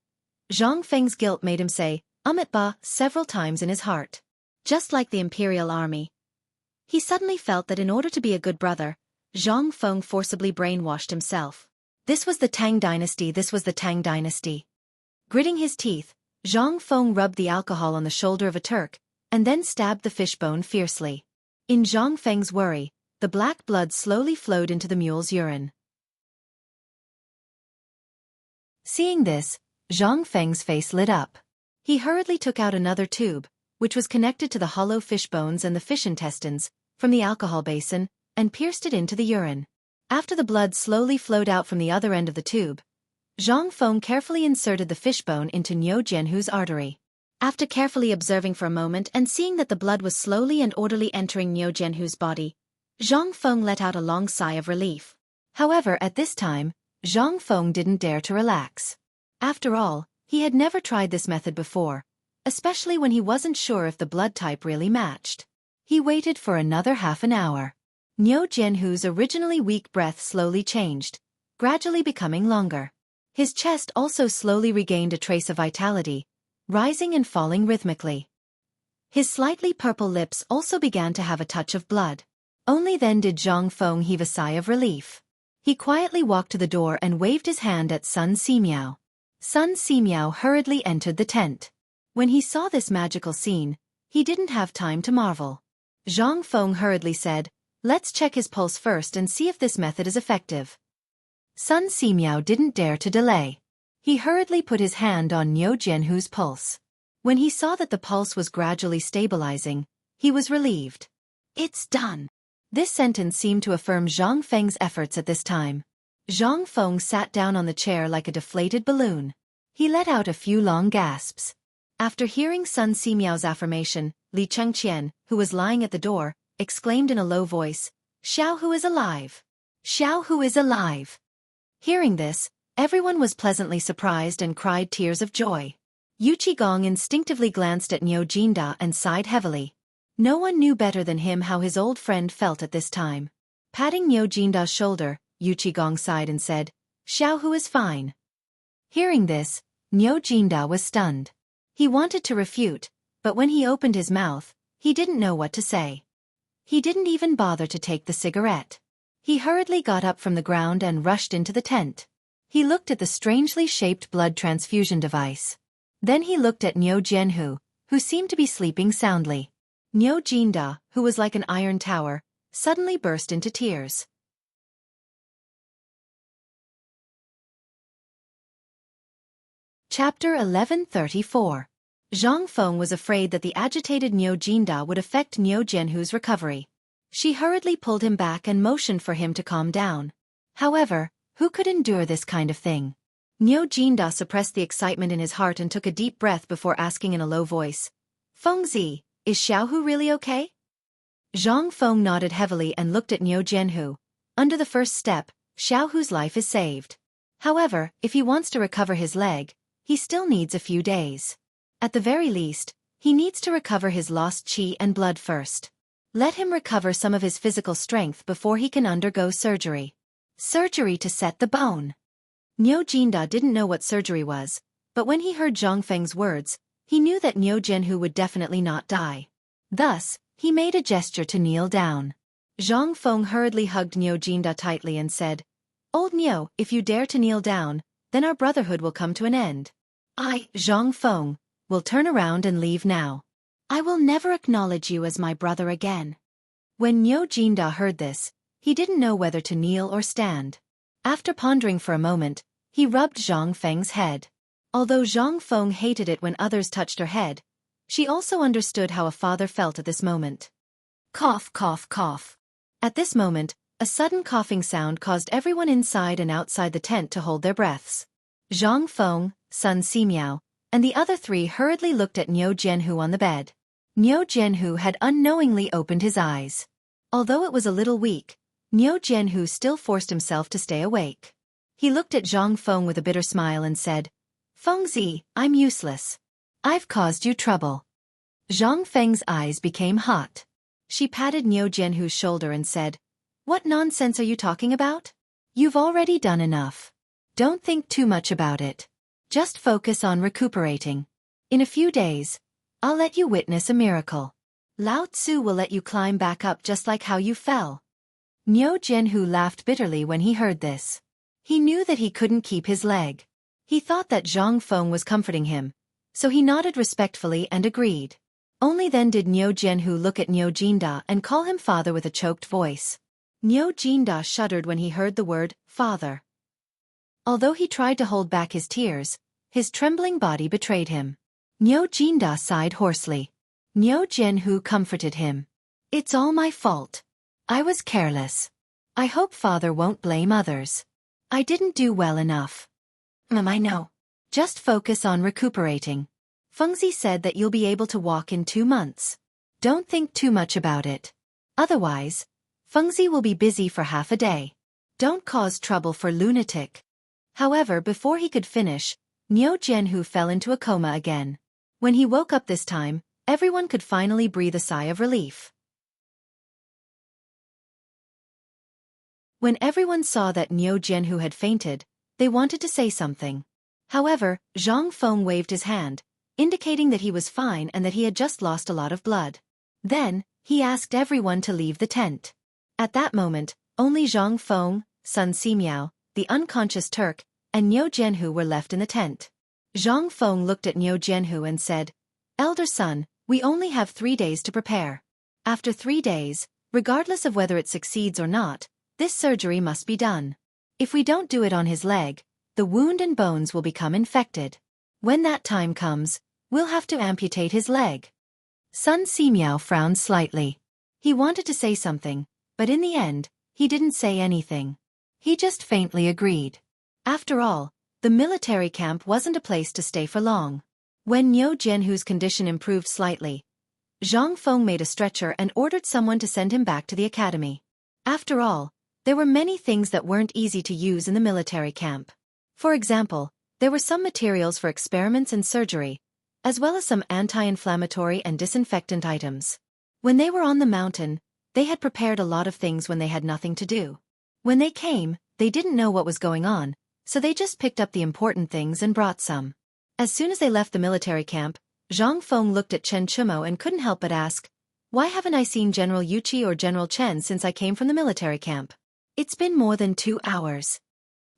Zhang Feng's guilt made him say, "Amit ba," several times in his heart. Just like the Imperial Army, he suddenly felt that in order to be a good brother, Zhang Feng forcibly brainwashed himself. This was the Tang dynasty, this was the Tang dynasty. Gritting his teeth, Zhang Feng rubbed the alcohol on the shoulder of a Turk, and then stabbed the fishbone fiercely. In Zhang Feng's worry, the black blood slowly flowed into the mule's urine. Seeing this, Zhang Feng's face lit up. He hurriedly took out another tube, which was connected to the hollow fish bones and the fish intestines, from the alcohol basin, and pierced it into the urine. After the blood slowly flowed out from the other end of the tube, Zhang Feng carefully inserted the fishbone into Niu Jianhu's artery. After carefully observing for a moment and seeing that the blood was slowly and orderly entering Niu Jianhu's body, Zhang Feng let out a long sigh of relief. However, at this time, Zhang Feng didn't dare to relax. After all, he had never tried this method before, especially when he wasn't sure if the blood type really matched. He waited for another half an hour. Niu Jianhu's originally weak breath slowly changed, gradually becoming longer. His chest also slowly regained a trace of vitality, rising and falling rhythmically. His slightly purple lips also began to have a touch of blood. Only then did Zhang Feng heave a sigh of relief. He quietly walked to the door and waved his hand at Sun Simiao. Sun Simiao hurriedly entered the tent. When he saw this magical scene, he didn't have time to marvel. Zhang Feng hurriedly said, "Let's check his pulse first and see if this method is effective." Sun Simiao didn't dare to delay. He hurriedly put his hand on Niu Jianhu's pulse. When he saw that the pulse was gradually stabilizing, he was relieved. "It's done." This sentence seemed to affirm Zhang Feng's efforts at this time. Zhang Feng sat down on the chair like a deflated balloon. He let out a few long gasps. After hearing Sun Simiao's affirmation, Li Chengqian, who was lying at the door, exclaimed in a low voice, "Xiaohu is alive! Xiaohu is alive!" Hearing this, everyone was pleasantly surprised and cried tears of joy. Yuchi Gong instinctively glanced at Niu Jinda and sighed heavily. No one knew better than him how his old friend felt at this time. Patting Niu Jinda's shoulder, Yuchi Gong sighed and said, "Xiaohu is fine." Hearing this, Niu Jinda was stunned. He wanted to refute, but when he opened his mouth, he didn't know what to say. He didn't even bother to take the cigarette. He hurriedly got up from the ground and rushed into the tent. He looked at the strangely shaped blood transfusion device. Then he looked at Niu Jianhu, who seemed to be sleeping soundly. Niu Jinda, who was like an iron tower, suddenly burst into tears. Chapter 1134. Zhang Feng was afraid that the agitated Niu Jinda would affect Niu Jianhu's recovery. She hurriedly pulled him back and motioned for him to calm down. However, who could endure this kind of thing? Niu Jinda suppressed the excitement in his heart and took a deep breath before asking in a low voice, "Fengzi, is Xiaohu really okay?" Zhang Feng nodded heavily and looked at Niu Jianhu. Under the first step, Xiaohu's life is saved. However, if he wants to recover his leg, he still needs a few days. At the very least, he needs to recover his lost qi and blood first. Let him recover some of his physical strength before he can undergo surgery. Surgery to set the bone. Niu Jinda didn't know what surgery was, but when he heard Zhang Feng's words, he knew that Niu Jianhu would definitely not die. Thus, he made a gesture to kneel down. Zhang Feng hurriedly hugged Niu Jinda tightly and said, "Old Niu, if you dare to kneel down, then our brotherhood will come to an end. I, Zhang Feng, will turn around and leave now. I will never acknowledge you as my brother again." When Niu Jinda heard this, he didn't know whether to kneel or stand. After pondering for a moment, he rubbed Zhang Feng's head. Although Zhang Feng hated it when others touched her head, she also understood how a father felt at this moment. Cough, cough, cough. At this moment, a sudden coughing sound caused everyone inside and outside the tent to hold their breaths. Zhang Feng, Sun Simiao, and the other three hurriedly looked at Niu Jianhu on the bed. Niu Jianhu had unknowingly opened his eyes. Although it was a little weak, Niu Jianhu still forced himself to stay awake. He looked at Zhang Feng with a bitter smile and said, "Fengzi, I'm useless. I've caused you trouble." Zhang Feng's eyes became hot. She patted Niu Jianhu's shoulder and said, "What nonsense are you talking about? You've already done enough. Don't think too much about it. Just focus on recuperating. In a few days, I'll let you witness a miracle. Lao Tzu will let you climb back up just like how you fell." Niu Jianhu laughed bitterly when he heard this. He knew that he couldn't keep his leg. He thought that Zhang Feng was comforting him, so he nodded respectfully and agreed. Only then did Niu Jianhu look at Niu Jinda and call him father with a choked voice. Niu Jinda shuddered when he heard the word, father. Although he tried to hold back his tears, his trembling body betrayed him. Niu Jinda sighed hoarsely. Niu Jianhu comforted him. "It's all my fault. I was careless. I hope father won't blame others. I didn't do well enough." I know. Just focus on recuperating. Fengzi said that you'll be able to walk in 2 months. Don't think too much about it. Otherwise, Fengzi will be busy for half a day. Don't cause trouble for lunatic. However, before he could finish, Niu Jianhu fell into a coma again. When he woke up this time, everyone could finally breathe a sigh of relief. When everyone saw that Niu Jianhu had fainted, they wanted to say something. However, Zhang Feng waved his hand, indicating that he was fine and that he had just lost a lot of blood. Then, he asked everyone to leave the tent. At that moment, only Zhang Feng, Sun Simiao, the unconscious Turk, and Niu Jianhu were left in the tent. Zhang Feng looked at Niu Jianhu and said, "Elder son, we only have 3 days to prepare. After 3 days, regardless of whether it succeeds or not, this surgery must be done. If we don't do it on his leg, the wound and bones will become infected. When that time comes, we'll have to amputate his leg." Sun Simiao frowned slightly. He wanted to say something, but in the end, he didn't say anything. He just faintly agreed. After all, the military camp wasn't a place to stay for long. When Niu Jianhu's condition improved slightly, Zhang Feng made a stretcher and ordered someone to send him back to the academy. After all, there were many things that weren't easy to use in the military camp. For example, there were some materials for experiments and surgery, as well as some anti-inflammatory and disinfectant items. When they were on the mountain, they had prepared a lot of things when they had nothing to do. When they came, they didn't know what was going on, so they just picked up the important things and brought some. As soon as they left the military camp, Zhang Feng looked at Chen Chumo and couldn't help but ask, "Why haven't I seen General Yuqi or General Chen since I came from the military camp? It's been more than 2 hours."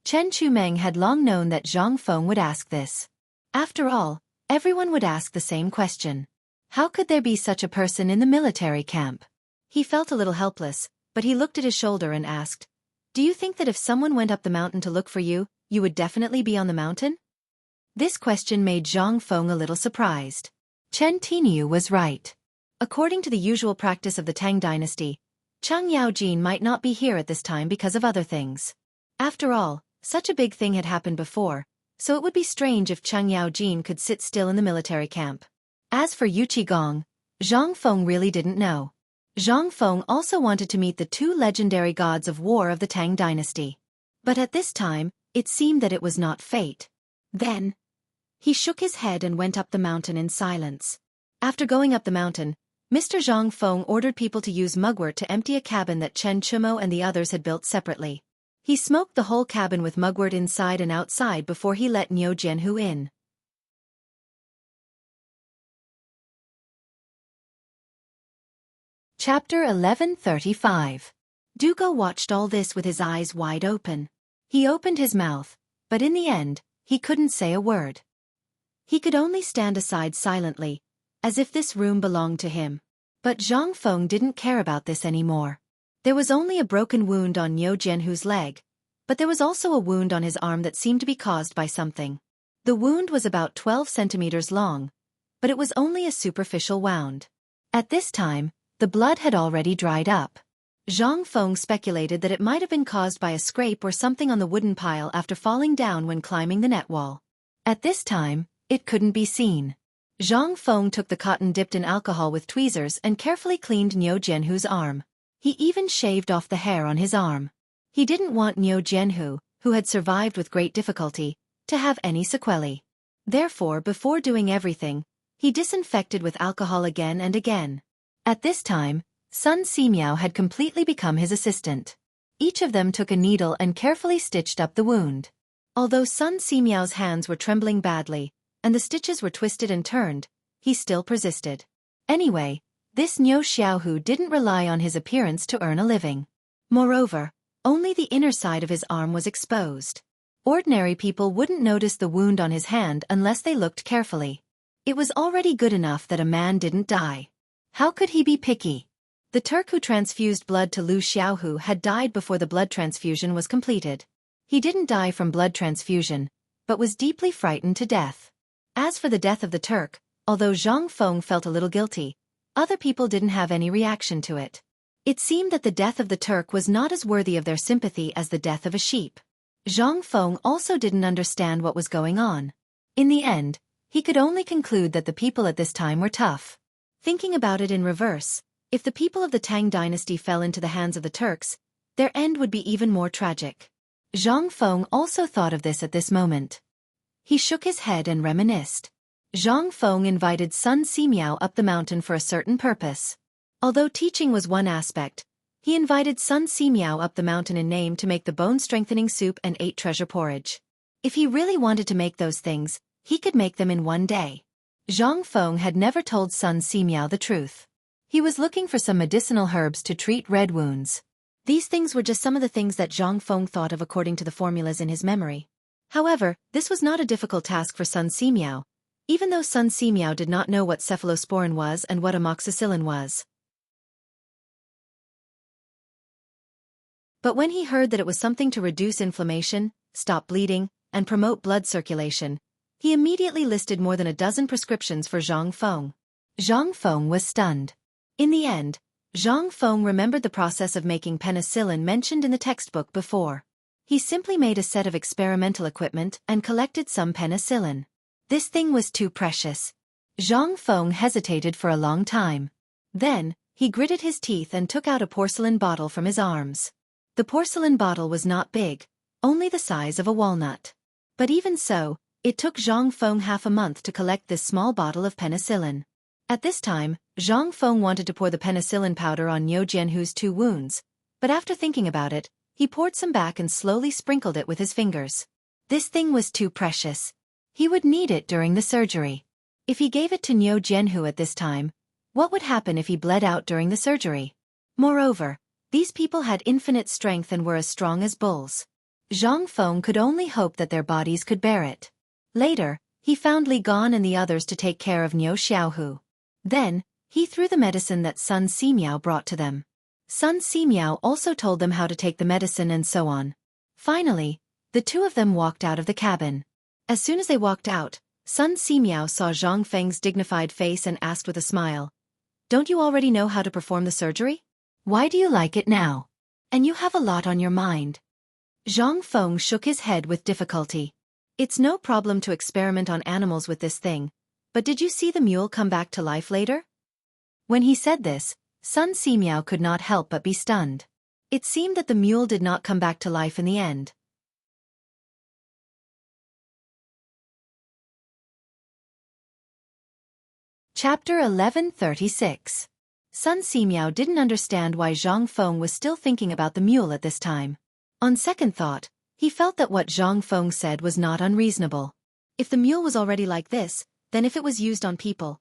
Chen Chumeng had long known that Zhang Feng would ask this. After all, everyone would ask the same question. How could there be such a person in the military camp? He felt a little helpless, but he looked at his shoulder and asked, "Do you think that if someone went up the mountain to look for you, you would definitely be on the mountain?" This question made Zhang Feng a little surprised. Chen Tinyu was right. According to the usual practice of the Tang dynasty, Cheng Yaojin might not be here at this time because of other things. After all, such a big thing had happened before, so it would be strange if Cheng Yaojin could sit still in the military camp. As for Yu Qigong, Zhang Feng really didn't know. Zhang Feng also wanted to meet the two legendary gods of war of the Tang dynasty. But at this time, it seemed that it was not fate. Then, he shook his head and went up the mountain in silence. After going up the mountain, Mr. Zhang Feng ordered people to use mugwort to empty a cabin that Chen Chumo and the others had built separately. He smoked the whole cabin with mugwort inside and outside before he let Niu Jianhu in. Chapter 1135. Dugo watched all this with his eyes wide open. He opened his mouth, but in the end, he couldn't say a word. He could only stand aside silently, as if this room belonged to him. But Zhang Feng didn't care about this anymore. There was only a broken wound on Niu Jianhu's leg, but there was also a wound on his arm that seemed to be caused by something. The wound was about 12 centimeters long, but it was only a superficial wound. At this time, the blood had already dried up. Zhang Feng speculated that it might have been caused by a scrape or something on the wooden pile after falling down when climbing the net wall. At this time, it couldn't be seen. Zhang Feng took the cotton dipped in alcohol with tweezers and carefully cleaned Niu Jianhu's arm. He even shaved off the hair on his arm. He didn't want Niu Jianhu, who had survived with great difficulty, to have any sequelae. Therefore, before doing everything, he disinfected with alcohol again and again. At this time, Sun Simiao had completely become his assistant. Each of them took a needle and carefully stitched up the wound. Although Sun Simiao's hands were trembling badly, and the stitches were twisted and turned, he still persisted. Anyway, this Niu Xiaohu didn't rely on his appearance to earn a living. Moreover, only the inner side of his arm was exposed. Ordinary people wouldn't notice the wound on his hand unless they looked carefully. It was already good enough that a man didn't die. How could he be picky? The Turk who transfused blood to Liu Xiaohu had died before the blood transfusion was completed. He didn't die from blood transfusion, but was deeply frightened to death. As for the death of the Turk, although Zhang Feng felt a little guilty, other people didn't have any reaction to it. It seemed that the death of the Turk was not as worthy of their sympathy as the death of a sheep. Zhang Feng also didn't understand what was going on. In the end, he could only conclude that the people at this time were tough. Thinking about it in reverse, if the people of the Tang dynasty fell into the hands of the Turks, their end would be even more tragic. Zhang Feng also thought of this at this moment. He shook his head and reminisced. Zhang Feng invited Sun Simiao up the mountain for a certain purpose. Although teaching was one aspect, he invited Sun Simiao up the mountain in name to make the bone-strengthening soup and 8 treasure porridge. If he really wanted to make those things, he could make them in one day. Zhang Feng had never told Sun Simiao the truth. He was looking for some medicinal herbs to treat red wounds. These things were just some of the things that Zhang Feng thought of according to the formulas in his memory. However, this was not a difficult task for Sun Simiao, even though Sun Simiao did not know what cephalosporin was and what amoxicillin was. But when he heard that it was something to reduce inflammation, stop bleeding, and promote blood circulation, he immediately listed more than a dozen prescriptions for Zhang Feng. Zhang Feng was stunned. In the end, Zhang Feng remembered the process of making penicillin mentioned in the textbook before. He simply made a set of experimental equipment and collected some penicillin. This thing was too precious. Zhang Feng hesitated for a long time. Then, he gritted his teeth and took out a porcelain bottle from his arms. The porcelain bottle was not big, only the size of a walnut. But even so, it took Zhang Feng half a month to collect this small bottle of penicillin. At this time, Zhang Feng wanted to pour the penicillin powder on Niu Jianhu's 2 wounds, but after thinking about it, he poured some back and slowly sprinkled it with his fingers. This thing was too precious. He would need it during the surgery. If he gave it to Niu Jianhu at this time, what would happen if he bled out during the surgery? Moreover, these people had infinite strength and were as strong as bulls. Zhang Feng could only hope that their bodies could bear it. Later, he found Li Gan and the others to take care of Niu Xiaohu. Then, he threw the medicine that Sun Simiao brought to them. Sun Simiao also told them how to take the medicine and so on. Finally, the 2 of them walked out of the cabin. As soon as they walked out, Sun Simiao saw Zhang Feng's dignified face and asked with a smile, "Don't you already know how to perform the surgery? Why do you like it now? And you have a lot on your mind." Zhang Feng shook his head with difficulty. "It's no problem to experiment on animals with this thing, but did you see the mule come back to life later?" When he said this, Sun Simiao could not help but be stunned. It seemed that the mule did not come back to life in the end. Chapter 1136. Sun Simiao didn't understand why Zhang Feng was still thinking about the mule at this time. On second thought, he felt that what Zhang Feng said was not unreasonable. If the mule was already like this, then if it was used on people.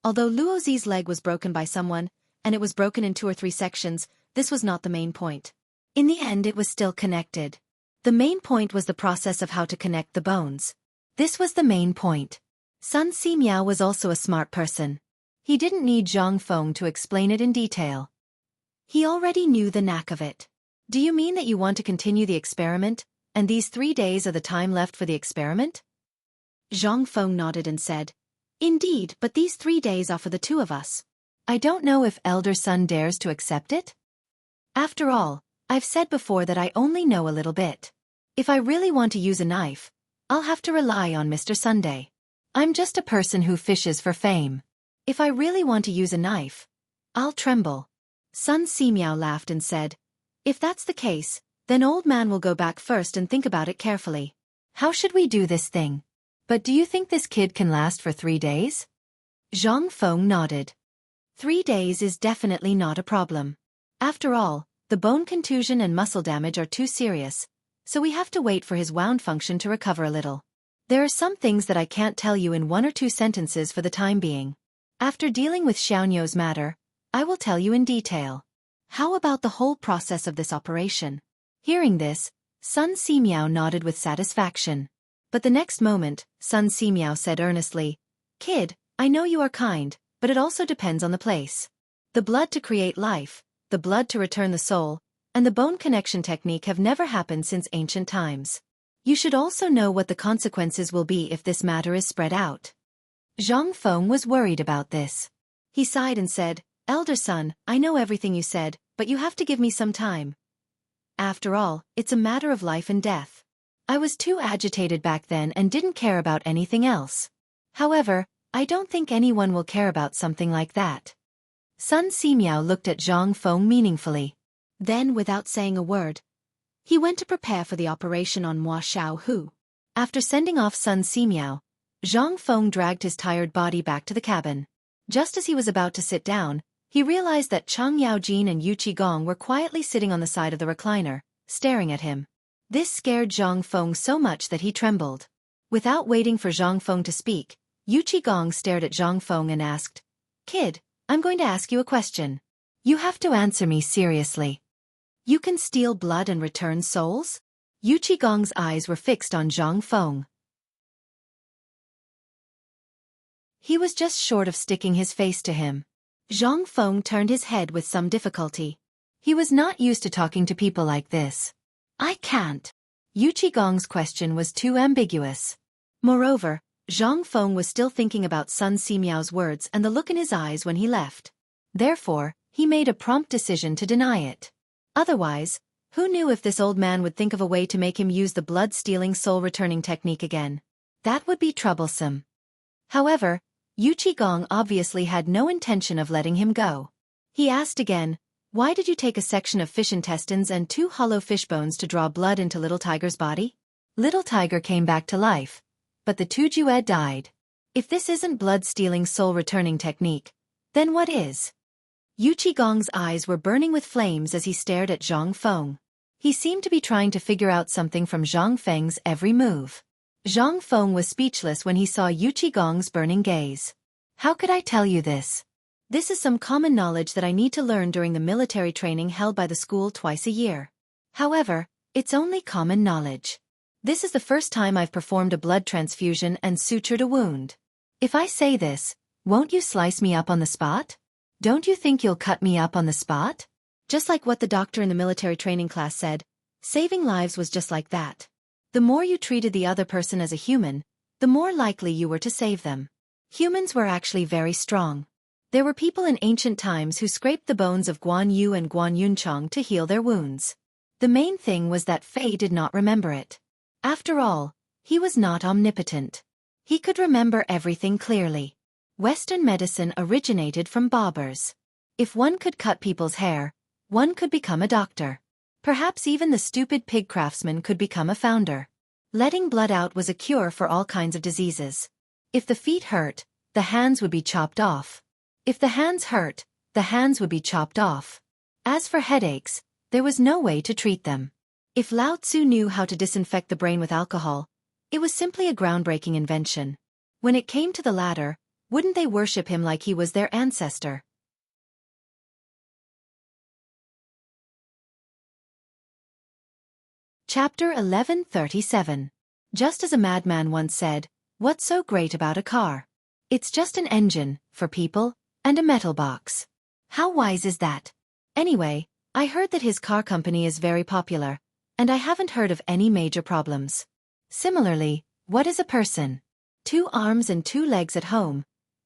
Although Luozi's leg was broken by someone, and it was broken in 2 or 3 sections, this was not the main point. In the end it was still connected. The main point was the process of how to connect the bones. This was the main point. Sun Simiao was also a smart person. He didn't need Zhang Feng to explain it in detail. He already knew the knack of it. "Do you mean that you want to continue the experiment, and these 3 days are the time left for the experiment?" Zhang Feng nodded and said, "Indeed, but these 3 days are for the 2 of us. I don't know if elder son dares to accept it. After all, I've said before that I only know a little bit. If I really want to use a knife, I'll have to rely on Mr. Sunday. I'm just a person who fishes for fame. If I really want to use a knife, I'll tremble." Sun Simiao laughed and said, "If that's the case, then old man will go back first and think about it carefully. How should we do this thing? But do you think this kid can last for 3 days?" Zhang Feng nodded. 3 days is definitely not a problem. After all, the bone contusion and muscle damage are too serious, so we have to wait for his wound function to recover a little. There are some things that I can't tell you in 1 or 2 sentences for the time being. After dealing with Xiaonyo's matter, I will tell you in detail. How about the whole process of this operation?" Hearing this, Sun Simiao nodded with satisfaction. But the next moment, Sun Simiao said earnestly, "Kid, I know you are kind, but it also depends on the place. The blood to create life, the blood to return the soul, and the bone connection technique have never happened since ancient times. You should also know what the consequences will be if this matter is spread out." Zhang Feng was worried about this. He sighed and said, "Elder son, I know everything you said, but you have to give me some time. After all, it's a matter of life and death. I was too agitated back then and didn't care about anything else. However, I don't think anyone will care about something like that." Sun Simiao looked at Zhang Feng meaningfully. Then, without saying a word, he went to prepare for the operation on Mo Xiaohu. After sending off Sun Simiao, Zhang Feng dragged his tired body back to the cabin. Just as he was about to sit down, he realized that Chang Yaojin and Yu Qigong were quietly sitting on the side of the recliner, staring at him. This scared Zhang Feng so much that he trembled. Without waiting for Zhang Feng to speak, Yu Qigong stared at Zhang Feng and asked, "Kid, I'm going to ask you a question. You have to answer me seriously. You can steal blood and return souls?" Yu Qigong's eyes were fixed on Zhang Feng. He was just short of sticking his face to him. Zhang Feng turned his head with some difficulty. He was not used to talking to people like this. "I can't." Yu Qigong's question was too ambiguous. Moreover, Zhang Feng was still thinking about Sun Simiao's words and the look in his eyes when he left. Therefore, he made a prompt decision to deny it. Otherwise, who knew if this old man would think of a way to make him use the blood-stealing soul-returning technique again? That would be troublesome. However, Yu Qigong obviously had no intention of letting him go. He asked again, "Why did you take a section of fish intestines and 2 hollow fish bones to draw blood into Little Tiger's body?" Little Tiger came back to life, but the 2 Jue died. If this isn't blood-stealing soul-returning technique, then what is? Yu Qigong's eyes were burning with flames as he stared at Zhang Feng. He seemed to be trying to figure out something from Zhang Feng's every move. Zhang Feng was speechless when he saw Yu Qigong's burning gaze. "How could I tell you this? This is some common knowledge that I need to learn during the military training held by the school twice a year. However, it's only common knowledge. This is the first time I've performed a blood transfusion and sutured a wound. If I say this, won't you slice me up on the spot? Don't you think you'll cut me up on the spot?" Just like what the doctor in the military training class said, saving lives was just like that. The more you treated the other person as a human, the more likely you were to save them. Humans were actually very strong. There were people in ancient times who scraped the bones of Guan Yu and Guan Yunchong to heal their wounds. The main thing was that Fei did not remember it. After all, he was not omnipotent. He could remember everything clearly. Western medicine originated from barbers. If one could cut people's hair, one could become a doctor. Perhaps even the stupid pig craftsman could become a founder. Letting blood out was a cure for all kinds of diseases. If the feet hurt, the hands would be chopped off. If the hands hurt, the hands would be chopped off. As for headaches, there was no way to treat them. If Lao Tzu knew how to disinfect the brain with alcohol, it was simply a groundbreaking invention. When it came to the latter, wouldn't they worship him like he was their ancestor? Chapter 1137. Just as a madman once said, "What's so great about a car? It's just an engine, for people, and a metal box." How wise is that? Anyway, I heard that his car company is very popular, and I haven't heard of any major problems. Similarly, what is a person? 2 arms and 2 legs at home.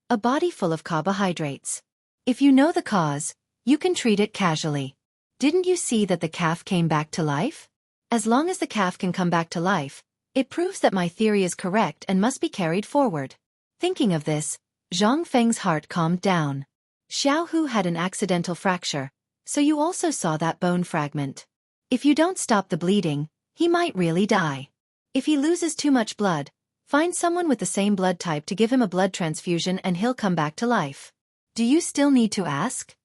A body full of carbohydrates. If you know the cause, you can treat it casually. Didn't you see that the calf came back to life? As long as the calf can come back to life, it proves that my theory is correct and must be carried forward. Thinking of this, Zhang Feng's heart calmed down. Xiao Hu had an accidental fracture, so you also saw that bone fragment. If you don't stop the bleeding, he might really die. If he loses too much blood, find someone with the same blood type to give him a blood transfusion and he'll come back to life. Do you still need to ask?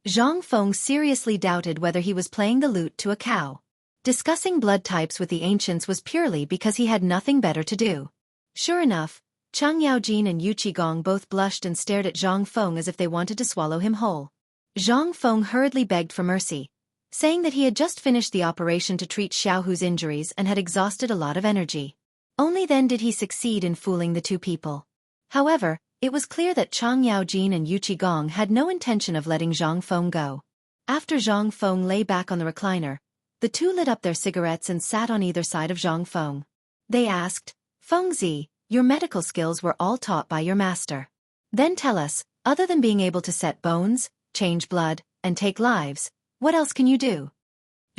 Zhang Feng seriously doubted whether he was playing the lute to a cow. Discussing blood types with the ancients was purely because he had nothing better to do. Sure enough, Chang Yaojin and Yu Qigong both blushed and stared at Zhang Feng as if they wanted to swallow him whole. Zhang Feng hurriedly begged for mercy, saying that he had just finished the operation to treat Xiao Hu's injuries and had exhausted a lot of energy. Only then did he succeed in fooling the 2 people. However, it was clear that Chang Yaojin and Yu Qigong had no intention of letting Zhang Feng go. After Zhang Feng lay back on the recliner, the 2 lit up their cigarettes and sat on either side of Zhang Feng. They asked, "Fengzi, your medical skills were all taught by your master. Then tell us, other than being able to set bones, change blood, and take lives, what else can you do?"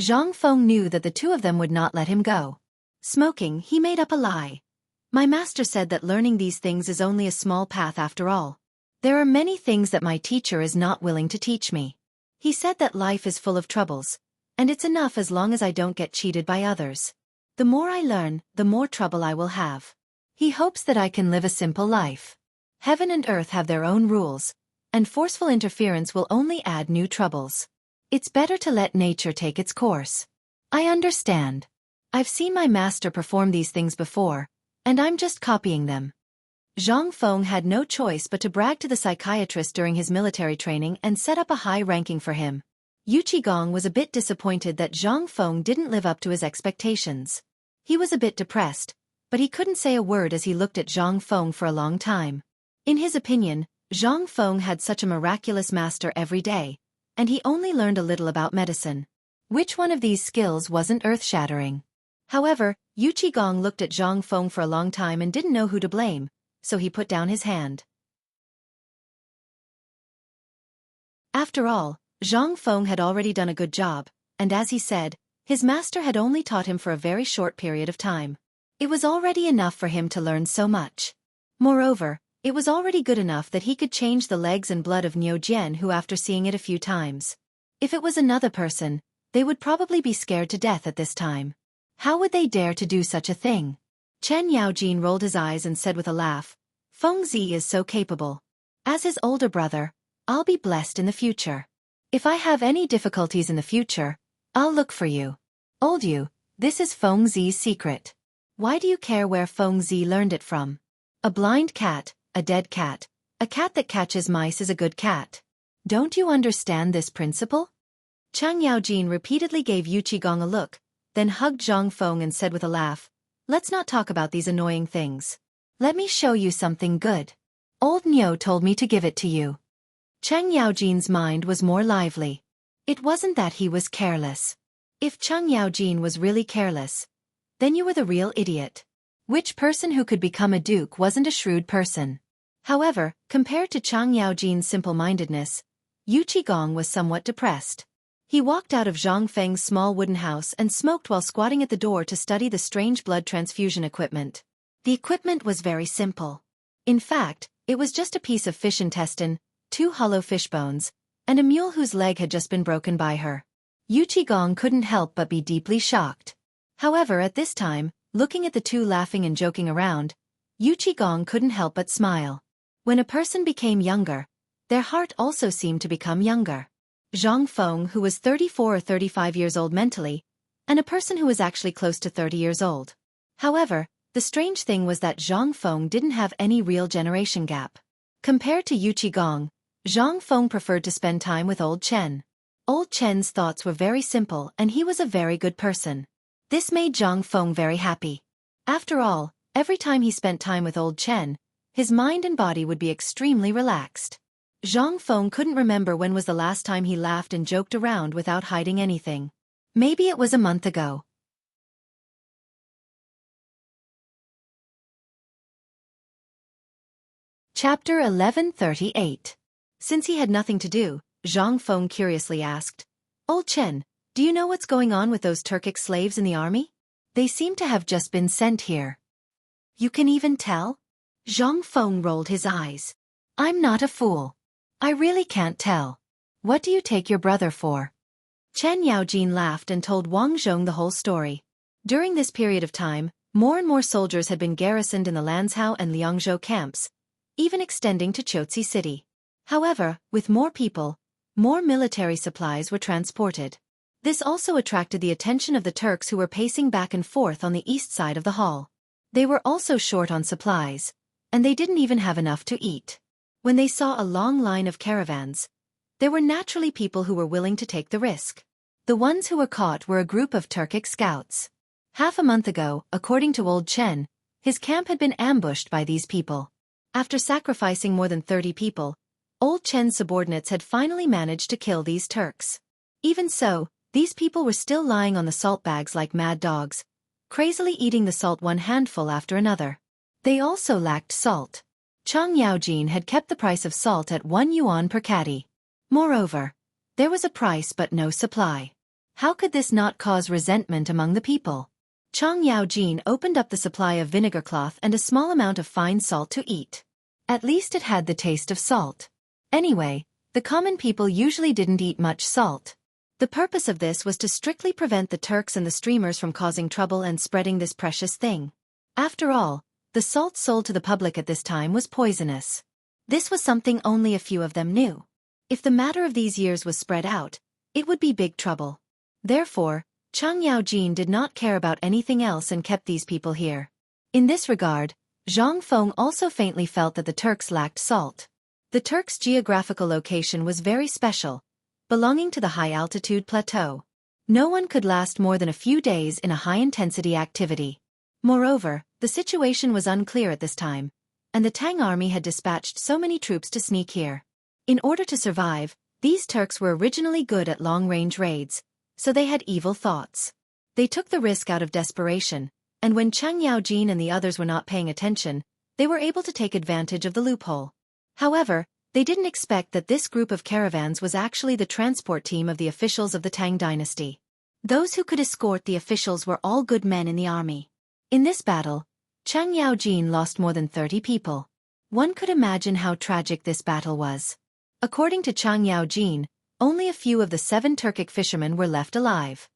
Zhang Feng knew that the 2 of them would not let him go. Smoking, he made up a lie. "My master said that learning these things is only a small path after all. There are many things that my teacher is not willing to teach me. He said that life is full of troubles, and it's enough as long as I don't get cheated by others. The more I learn, the more trouble I will have. He hopes that I can live a simple life. Heaven and earth have their own rules, and forceful interference will only add new troubles. It's better to let nature take its course. I understand. I've seen my master perform these things before, and I'm just copying them." Zhang Feng had no choice but to brag to the psychiatrist during his military training and set up a high ranking for him. Yu Qigong was a bit disappointed that Zhang Feng didn't live up to his expectations. He was a bit depressed, but he couldn't say a word as he looked at Zhang Feng for a long time. In his opinion, Zhang Feng had such a miraculous master every day, and he only learned a little about medicine. Which one of these skills wasn't earth-shattering? However, Yu Qigong looked at Zhang Feng for a long time and didn't know who to blame, so he put down his hand. After all, Zhang Feng had already done a good job, and as he said, his master had only taught him for a very short period of time. It was already enough for him to learn so much. Moreover, it was already good enough that he could change the legs and blood of Niu Jian, who after seeing it a few times. If it was another person, they would probably be scared to death at this time. How would they dare to do such a thing? Chen Yaojin rolled his eyes and said with a laugh, "Fengzi is so capable. As his older brother, I'll be blessed in the future. If I have any difficulties in the future, I'll look for you. Old you, this is Fengzi's secret. Why do you care where Fengzi learned it from? A blind cat, a dead cat, a cat that catches mice is a good cat. Don't you understand this principle?" Chang Yaojin repeatedly gave Yu Qigong a look, then hugged Zhang Feng and said with a laugh, "Let's not talk about these annoying things. Let me show you something good. Old Niu told me to give it to you." Chang Yaojin's mind was more lively. It wasn't that he was careless. If Chang Yaojin was really careless, then you were the real idiot. Which person who could become a duke wasn't a shrewd person? However, compared to Chang Yaojin's simple-mindedness, Yu Qigong was somewhat depressed. He walked out of Zhang Feng's small wooden house and smoked while squatting at the door to study the strange blood transfusion equipment. The equipment was very simple. In fact, it was just a piece of fish intestine, 2 hollow fish bones, and a mule whose leg had just been broken by her. Yu Qigong couldn't help but be deeply shocked. However, at this time, looking at the two laughing and joking around, Yu Qigong couldn't help but smile. When a person became younger, their heart also seemed to become younger. Zhang Feng, who was 34 or 35 years old mentally, and a person who was actually close to 30 years old. However, the strange thing was that Zhang Feng didn't have any real generation gap. Compared to Yu Qigong, Zhang Feng preferred to spend time with Old Chen. Old Chen's thoughts were very simple and he was a very good person. This made Zhang Feng very happy. After all, every time he spent time with Old Chen, his mind and body would be extremely relaxed. Zhang Feng couldn't remember when was the last time he laughed and joked around without hiding anything. Maybe it was a month ago. Chapter 1138. Since he had nothing to do, Zhang Feng curiously asked, "Old Chen, do you know what's going on with those Turkic slaves in the army? They seem to have just been sent here." "You can even tell?" Zhang Feng rolled his eyes. "I'm not a fool. I really can't tell. What do you take your brother for?" Chen Yaojin laughed and told Wang Zhong the whole story. During this period of time, more and more soldiers had been garrisoned in the Lanzhou and Liangzhou camps, even extending to Chotzi City. However, with more people, more military supplies were transported. This also attracted the attention of the Turks who were pacing back and forth on the east side of the hall. They were also short on supplies, and they didn't even have enough to eat. When they saw a long line of caravans, there were naturally people who were willing to take the risk. The ones who were caught were a group of Turkic scouts. Half a month ago, according to Old Chen, his camp had been ambushed by these people. After sacrificing more than 30 people, Old Chen's subordinates had finally managed to kill these Turks. Even so, these people were still lying on the salt bags like mad dogs, crazily eating the salt one handful after another. They also lacked salt. Chang Yaojin had kept the price of salt at 1 yuan per caddy. Moreover, there was a price but no supply. How could this not cause resentment among the people? Chang Yaojin opened up the supply of vinegar cloth and a small amount of fine salt to eat. At least it had the taste of salt. Anyway, the common people usually didn't eat much salt. The purpose of this was to strictly prevent the Turks and the streamers from causing trouble and spreading this precious thing. After all, the salt sold to the public at this time was poisonous. This was something only a few of them knew. If the matter of these years was spread out, it would be big trouble. Therefore, Chang Yaojin did not care about anything else and kept these people here. In this regard, Zhang Feng also faintly felt that the Turks lacked salt. The Turks' geographical location was very special, belonging to the high-altitude plateau. No one could last more than a few days in a high-intensity activity. Moreover, the situation was unclear at this time, and the Tang army had dispatched so many troops to sneak here. In order to survive, these Turks were originally good at long-range raids, so they had evil thoughts. They took the risk out of desperation, and when Chang Yaojin and the others were not paying attention, they were able to take advantage of the loophole. However, they didn't expect that this group of caravans was actually the transport team of the officials of the Tang dynasty. Those who could escort the officials were all good men in the army. In this battle, Chang Yaojin lost more than 30 people. One could imagine how tragic this battle was. According to Chang Yaojin, only a few of the 7 Turkic fishermen were left alive.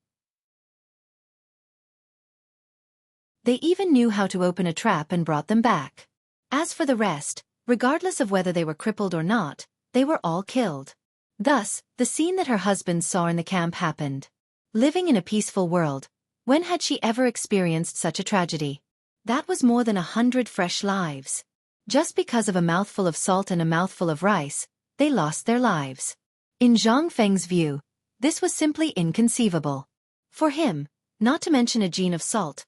They even knew how to open a trap and brought them back. As for the rest, regardless of whether they were crippled or not, they were all killed. Thus, the scene that her husband saw in the camp happened. Living in a peaceful world, when had she ever experienced such a tragedy? That was more than 100 fresh lives. Just because of a mouthful of salt and a mouthful of rice, they lost their lives. In Zhang Feng's view, this was simply inconceivable. For him, not to mention a gene of salt,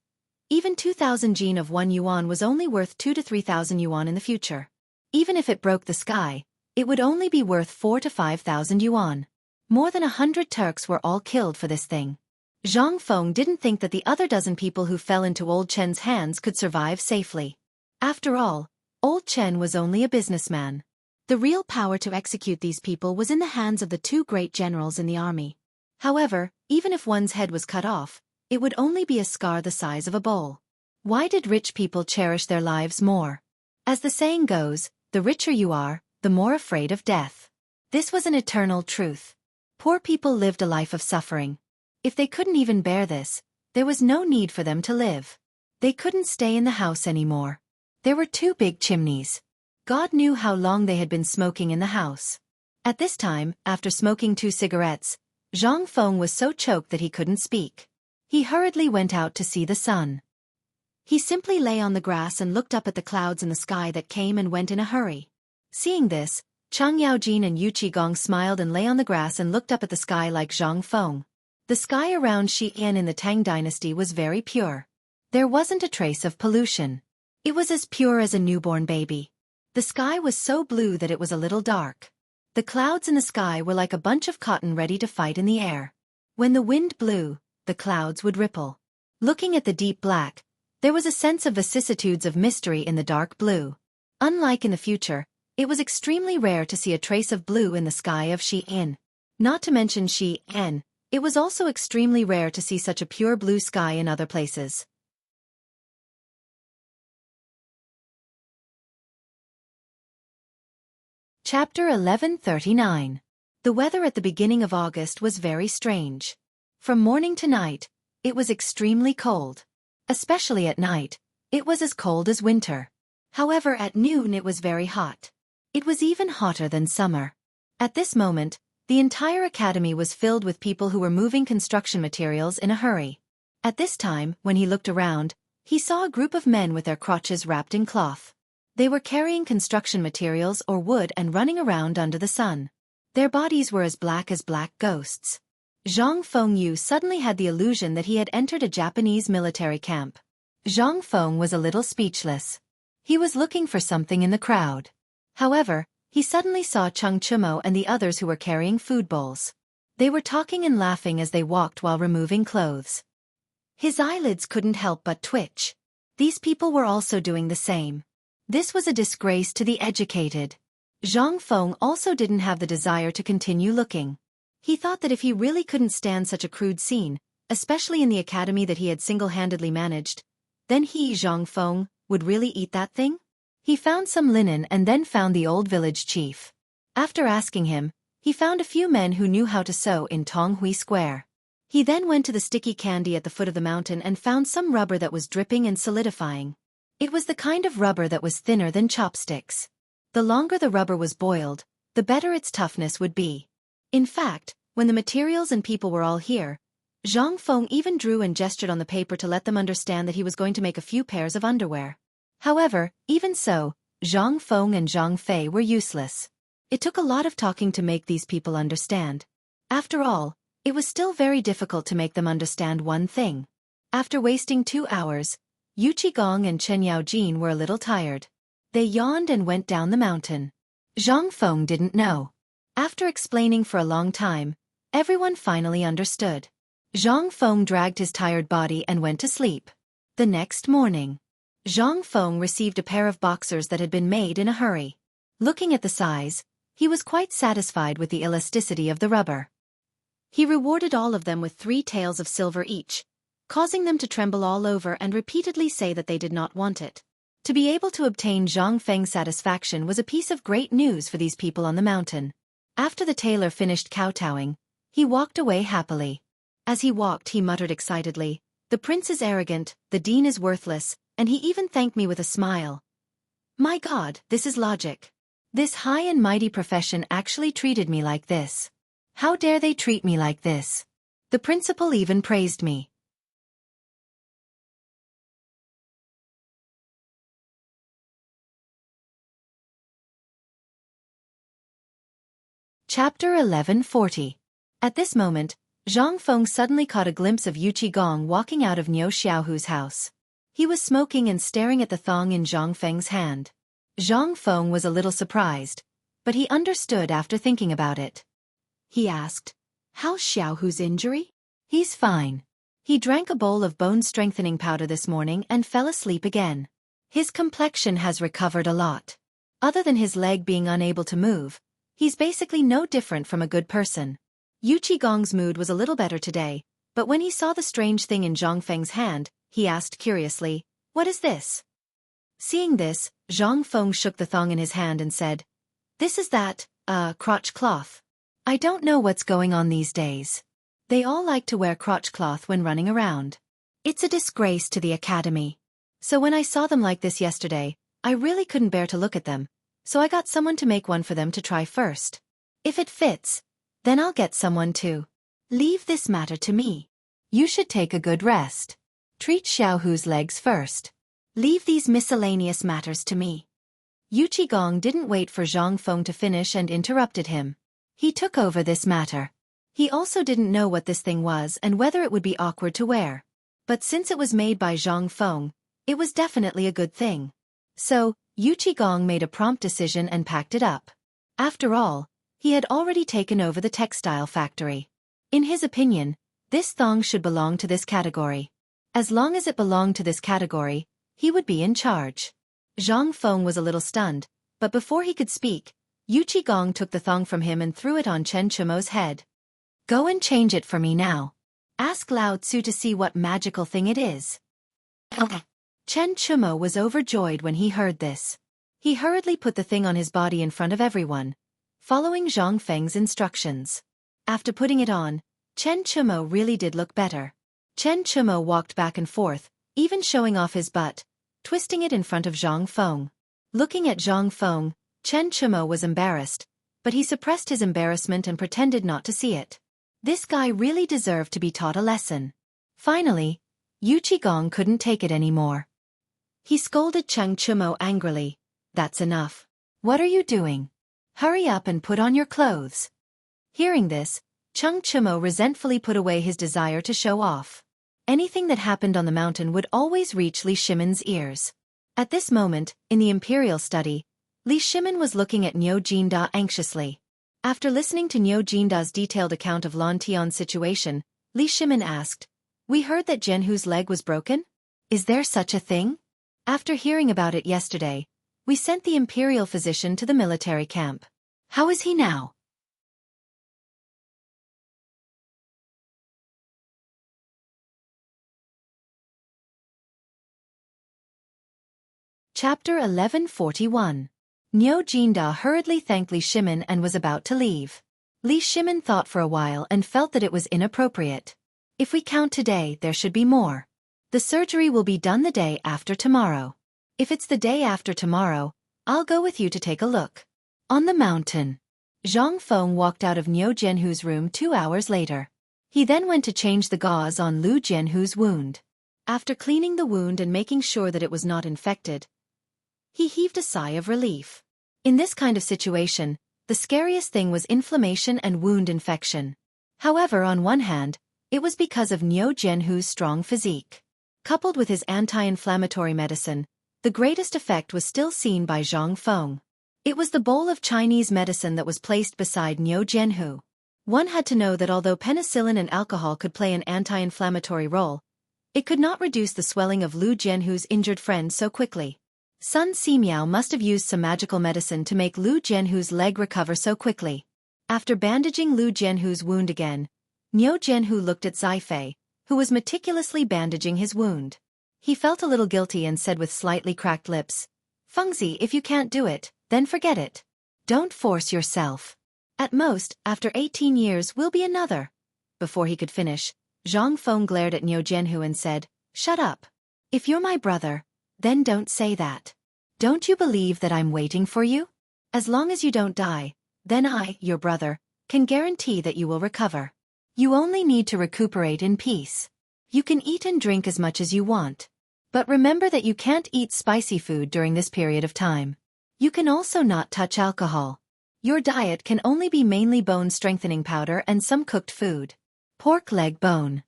even 2,000 gene of 1 yuan was only worth 2 to 3,000 yuan in the future. Even if it broke the sky, it would only be worth 4 to 5,000 yuan. More than 100 Turks were all killed for this thing. Zhang Feng didn't think that the other dozen people who fell into Old Chen's hands could survive safely. After all, Old Chen was only a businessman. The real power to execute these people was in the hands of the two great generals in the army. However, even if one's head was cut off, it would only be a scar the size of a bowl. Why did rich people cherish their lives more? As the saying goes, the richer you are, the more afraid of death. This was an eternal truth. Poor people lived a life of suffering. If they couldn't even bear this, there was no need for them to live. They couldn't stay in the house anymore. There were two big chimneys. God knew how long they had been smoking in the house. At this time, after smoking 2 cigarettes, Zhang Feng was so choked that he couldn't speak. He hurriedly went out to see the sun. He simply lay on the grass and looked up at the clouds in the sky that came and went in a hurry. Seeing this, Chang Yaojin and Yu Qigong smiled and lay on the grass and looked up at the sky like Zhang Feng. The sky around Xi'an in the Tang dynasty was very pure. There wasn't a trace of pollution. It was as pure as a newborn baby. The sky was so blue that it was a little dark. The clouds in the sky were like a bunch of cotton ready to fight in the air. When the wind blew, the clouds would ripple. Looking at the deep black, there was a sense of vicissitudes of mystery in the dark blue. Unlike in the future, it was extremely rare to see a trace of blue in the sky of Xi'an. Not to mention Xi'an, it was also extremely rare to see such a pure blue sky in other places. Chapter 1139. The weather at the beginning of August was very strange. From morning to night, it was extremely cold. Especially at night, it was as cold as winter. However, at noon it was very hot. It was even hotter than summer. At this moment, the entire academy was filled with people who were moving construction materials in a hurry. At this time, when he looked around, he saw a group of men with their crotches wrapped in cloth. They were carrying construction materials or wood and running around under the sun. Their bodies were as black ghosts. Zhang Fengyu suddenly had the illusion that he had entered a Japanese military camp. Zhang Feng was a little speechless. He was looking for something in the crowd. However, he suddenly saw Chung Chumo and the others who were carrying food bowls. They were talking and laughing as they walked while removing clothes. His eyelids couldn't help but twitch. These people were also doing the same. This was a disgrace to the educated. Zhang Feng also didn't have the desire to continue looking. He thought that if he really couldn't stand such a crude scene, especially in the academy that he had single-handedly managed, then he, Zhang Feng, would really eat that thing? He found some linen and then found the old village chief. After asking him, he found a few men who knew how to sew in Tonghui Square. He then went to the sticky candy at the foot of the mountain and found some rubber that was dripping and solidifying. It was the kind of rubber that was thinner than chopsticks. The longer the rubber was boiled, the better its toughness would be. In fact, when the materials and people were all here, Zhang Feng even drew and gestured on the paper to let them understand that he was going to make a few pairs of underwear. However, even so, Zhang Feng and Zhang Fei were useless. It took a lot of talking to make these people understand. After all, it was still very difficult to make them understand one thing. After wasting 2 hours, Yu Qigong and Chen Yaojin were a little tired. They yawned and went down the mountain. Zhang Feng didn't know. After explaining for a long time, everyone finally understood. Zhang Feng dragged his tired body and went to sleep. The next morning, Zhang Feng received a pair of boxers that had been made in a hurry. Looking at the size, he was quite satisfied with the elasticity of the rubber. He rewarded all of them with 3 taels of silver each, causing them to tremble all over and repeatedly say that they did not want it. To be able to obtain Zhang Feng's satisfaction was a piece of great news for these people on the mountain. After the tailor finished kowtowing, he walked away happily. As he walked, he muttered excitedly, "The prince is arrogant, the dean is worthless, and he even thanked me with a smile. My God, this is logic. This high and mighty profession actually treated me like this. How dare they treat me like this? The principal even praised me." Chapter 1140. At this moment, Zhang Feng suddenly caught a glimpse of Yu Qigong walking out of Niu Xiaohu's house. He was smoking and staring at the thong in Zhang Feng's hand. Zhang Feng was a little surprised, but he understood after thinking about it. He asked, "How's Xiaohu's injury?" "He's fine. He drank a bowl of bone-strengthening powder this morning and fell asleep again. His complexion has recovered a lot. Other than his leg being unable to move, he's basically no different from a good person. Yuchi Gong's mood was a little better today, but when he saw the strange thing in Zhang Feng's hand, he asked curiously, "What is this?" Seeing this, Zhang Feng shook the thong in his hand and said, "This is that, crotch cloth. I don't know what's going on these days. They all like to wear crotch cloth when running around. It's a disgrace to the academy. So when I saw them like this yesterday, I really couldn't bear to look at them, so I got someone to make one for them to try first. If it fits, then I'll get someone to. Leave this matter to me. You should take a good rest. Treat Xiaohu's legs first. Leave these miscellaneous matters to me." Yuchi Gong didn't wait for Zhang Feng to finish and interrupted him. He took over this matter. He also didn't know what this thing was and whether it would be awkward to wear. But since it was made by Zhang Feng, it was definitely a good thing. So, Yuchi Gong made a prompt decision and packed it up. After all, he had already taken over the textile factory. In his opinion, this thong should belong to this category. As long as it belonged to this category, he would be in charge. Zhang Feng was a little stunned, but before he could speak, Yuchi Gong took the thong from him and threw it on Chen Chumo's head. "Go and change it for me now. Ask Lao Tzu to see what magical thing it is." Chen Chumo was overjoyed when he heard this. He hurriedly put the thing on his body in front of everyone, following Zhang Feng's instructions. After putting it on, Chen Chumo really did look better. Chen Chumo walked back and forth, even showing off his butt, twisting it in front of Zhang Feng. Looking at Zhang Feng, Chen Chumo was embarrassed, but he suppressed his embarrassment and pretended not to see it. This guy really deserved to be taught a lesson. Finally, Yuchi Gong couldn't take it anymore. He scolded Chen Chumo angrily. "That's enough. What are you doing? Hurry up and put on your clothes." Hearing this, Chen Chumo resentfully put away his desire to show off. Anything that happened on the mountain would always reach Li Shimin's ears. At this moment, in the imperial study, Li Shimin was looking at Niu Jinda anxiously. After listening to Niu Jinda's detailed account of Lan Tian's situation, Li Shimin asked, "We heard that Zhenhu's leg was broken? Is there such a thing? After hearing about it yesterday, we sent the imperial physician to the military camp. How is he now?" Chapter 1141. Niu Jinda hurriedly thanked Li Shimin and was about to leave. Li Shimin thought for a while and felt that it was inappropriate. If we count today, there should be more. The surgery will be done the day after tomorrow. If it's the day after tomorrow, I'll go with you to take a look. On the mountain. Zhang Feng walked out of Niu Jianhu's room 2 hours later. He then went to change the gauze on Lu Jianhu's wound. After cleaning the wound and making sure that it was not infected, he heaved a sigh of relief. In this kind of situation, the scariest thing was inflammation and wound infection. However, on one hand, it was because of Niu Jianhu's strong physique. Coupled with his anti-inflammatory medicine, the greatest effect was still seen by Zhang Feng. It was the bowl of Chinese medicine that was placed beside Niu Jianhu. One had to know that although penicillin and alcohol could play an anti-inflammatory role, it could not reduce the swelling of Lu Jianhu's injured friend so quickly. Sun Simiao must have used some magical medicine to make Lu Jianhu's leg recover so quickly. After bandaging Lu Jianhu's wound again, Niu Jianhu looked at Zhaifei, who was meticulously bandaging his wound. He felt a little guilty and said with slightly cracked lips, "Fengzi, if you can't do it, then forget it. Don't force yourself. At most, after 18 years will be another." Before he could finish, Zhang Feng glared at Niu Jianhu and said, "Shut up. If you're my brother, then don't say that. Don't you believe that I'm waiting for you? As long as you don't die, then I, your brother, can guarantee that you will recover. You only need to recuperate in peace. You can eat and drink as much as you want. But remember that you can't eat spicy food during this period of time. You can also not touch alcohol. Your diet can only be mainly bone-strengthening powder and some cooked food. Pork leg bone."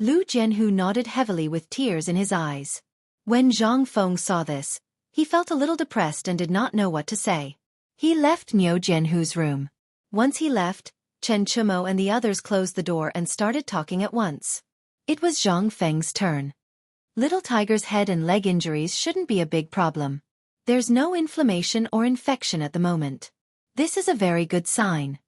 Lu Jianhu nodded heavily with tears in his eyes. When Zhang Feng saw this, he felt a little depressed and did not know what to say. He left Niu Jianhu's room. Once he left, Chen Chumo and the others closed the door and started talking at once. It was Zhang Feng's turn. Little Tiger's head and leg injuries shouldn't be a big problem. There's no inflammation or infection at the moment. This is a very good sign.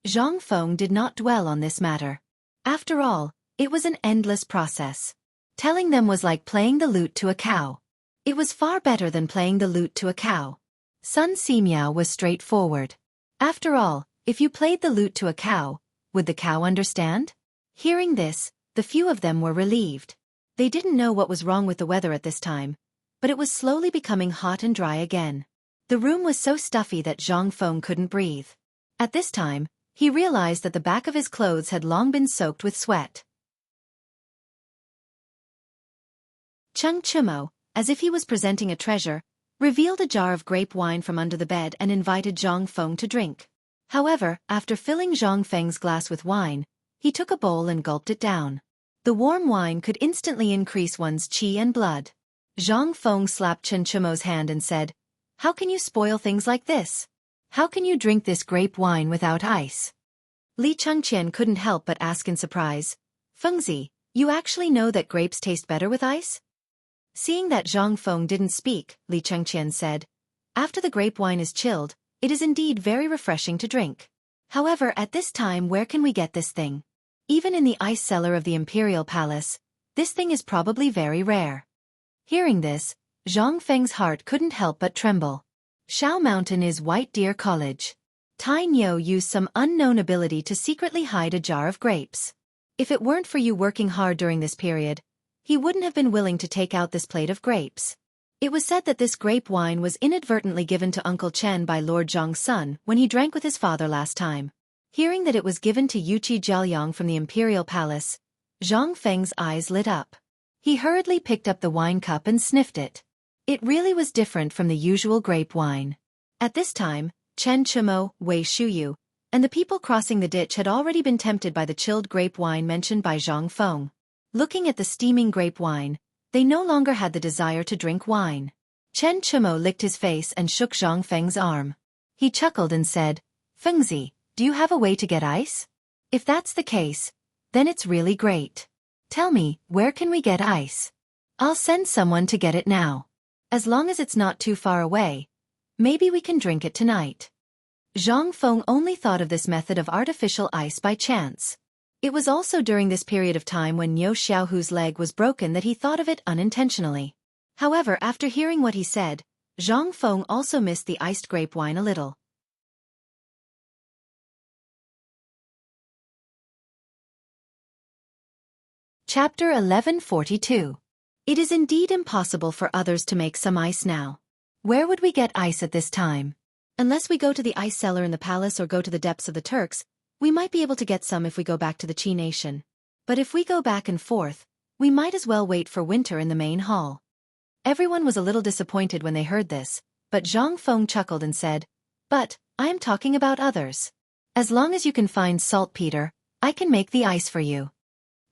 Zhang Feng did not dwell on this matter. After all, it was an endless process. Telling them was like playing the lute to a cow. It was far better than playing the lute to a cow. Sun Simiao was straightforward. After all, if you played the lute to a cow, would the cow understand? Hearing this, the few of them were relieved. They didn't know what was wrong with the weather at this time, but it was slowly becoming hot and dry again. The room was so stuffy that Zhang Feng couldn't breathe. At this time, he realized that the back of his clothes had long been soaked with sweat. Cheng Chumo, as if he was presenting a treasure, revealed a jar of grape wine from under the bed and invited Zhang Feng to drink. However, after filling Zhang Feng's glass with wine, he took a bowl and gulped it down. The warm wine could instantly increase one's qi and blood. Zhang Feng slapped Chen Chumo's hand and said, "How can you spoil things like this? How can you drink this grape wine without ice?" Li Chengqian couldn't help but ask in surprise, "Fengzi, you actually know that grapes taste better with ice?" Seeing that Zhang Feng didn't speak, Li Chengqian said, "After the grape wine is chilled, it is indeed very refreshing to drink. However, at this time where can we get this thing? Even in the ice cellar of the Imperial Palace, this thing is probably very rare." Hearing this, Zhang Feng's heart couldn't help but tremble. Shao Mountain is White Deer College. Tai Niu used some unknown ability to secretly hide a jar of grapes. If it weren't for you working hard during this period, he wouldn't have been willing to take out this plate of grapes. It was said that this grape wine was inadvertently given to Uncle Chen by Lord Zhang's son when he drank with his father last time. Hearing that it was given to Yuqi Jiaoyang from the Imperial Palace, Zhang Feng's eyes lit up. He hurriedly picked up the wine cup and sniffed it. It really was different from the usual grape wine. At this time, Chen Chumo, Wei Shuyu, and the people crossing the ditch had already been tempted by the chilled grape wine mentioned by Zhang Feng. Looking at the steaming grape wine, they no longer had the desire to drink wine. Chen Chumo licked his face and shook Zhang Feng's arm. He chuckled and said, "Fengzi, do you have a way to get ice? If that's the case, then it's really great. Tell me, where can we get ice? I'll send someone to get it now. As long as it's not too far away, maybe we can drink it tonight." Zhang Feng only thought of this method of artificial ice by chance. It was also during this period of time when Niu Xiaohu's leg was broken that he thought of it unintentionally. However, after hearing what he said, Zhang Feng also missed the iced grape wine a little. Chapter 1142. It is indeed impossible for others to make some ice now. Where would we get ice at this time? Unless we go to the ice cellar in the palace or go to the depths of the Turks, we might be able to get some if we go back to the Qi nation. But if we go back and forth, we might as well wait for winter in the main hall. Everyone was a little disappointed when they heard this, but Zhang Feng chuckled and said, "But, I am talking about others. As long as you can find saltpeter, I can make the ice for you."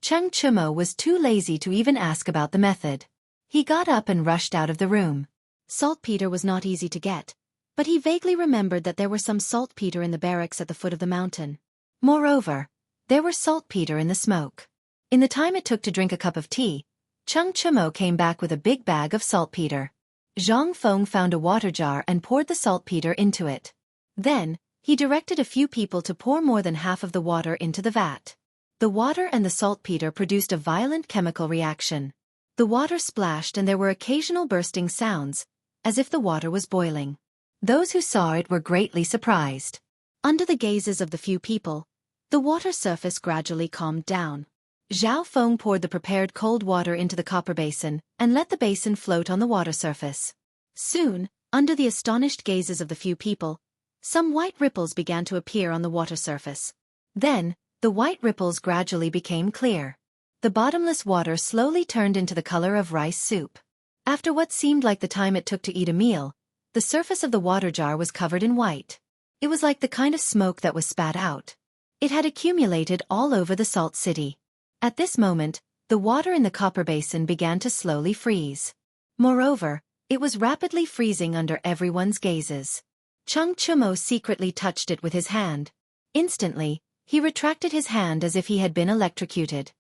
Cheng Chumo was too lazy to even ask about the method. He got up and rushed out of the room. Saltpeter was not easy to get, but he vaguely remembered that there were some saltpeter in the barracks at the foot of the mountain. Moreover, there were saltpeter in the smoke. In the time it took to drink a cup of tea, Cheng Chumo came back with a big bag of saltpeter. Zhang Feng found a water jar and poured the saltpeter into it. Then, he directed a few people to pour more than half of the water into the vat. The water and the saltpeter produced a violent chemical reaction. The water splashed and there were occasional bursting sounds, as if the water was boiling. Those who saw it were greatly surprised. Under the gazes of the few people, the water surface gradually calmed down. Zhao Feng poured the prepared cold water into the copper basin and let the basin float on the water surface. Soon, under the astonished gazes of the few people, some white ripples began to appear on the water surface. Then, the white ripples gradually became clear. The bottomless water slowly turned into the color of rice soup. After what seemed like the time it took to eat a meal, the surface of the water jar was covered in white. It was like the kind of smoke that was spat out. It had accumulated all over the salt city. At this moment, the water in the copper basin began to slowly freeze. Moreover, it was rapidly freezing under everyone's gazes. Cheng Chumo secretly touched it with his hand. Instantly, he retracted his hand as if he had been electrocuted.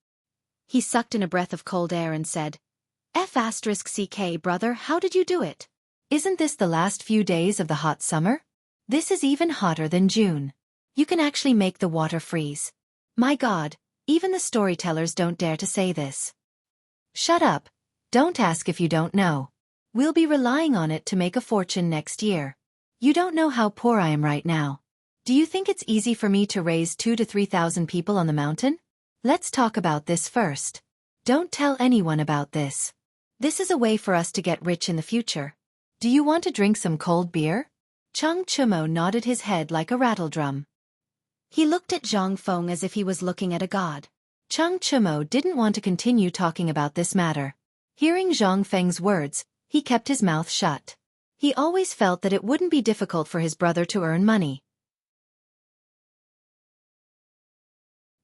He sucked in a breath of cold air and said, F***ck, brother, how did you do it? Isn't this the last few days of the hot summer? This is even hotter than June. You can actually make the water freeze. My God, even the storytellers don't dare to say this. Shut up. Don't ask if you don't know. We'll be relying on it to make a fortune next year. You don't know how poor I am right now. Do you think it's easy for me to raise 2,000 to 3,000 people on the mountain? Let's talk about this first. Don't tell anyone about this. This is a way for us to get rich in the future. Do you want to drink some cold beer? Chang Chumo nodded his head like a rattledrum. He looked at Zhang Feng as if he was looking at a god. Chang Chumo didn't want to continue talking about this matter. Hearing Zhang Feng's words, he kept his mouth shut. He always felt that it wouldn't be difficult for his brother to earn money.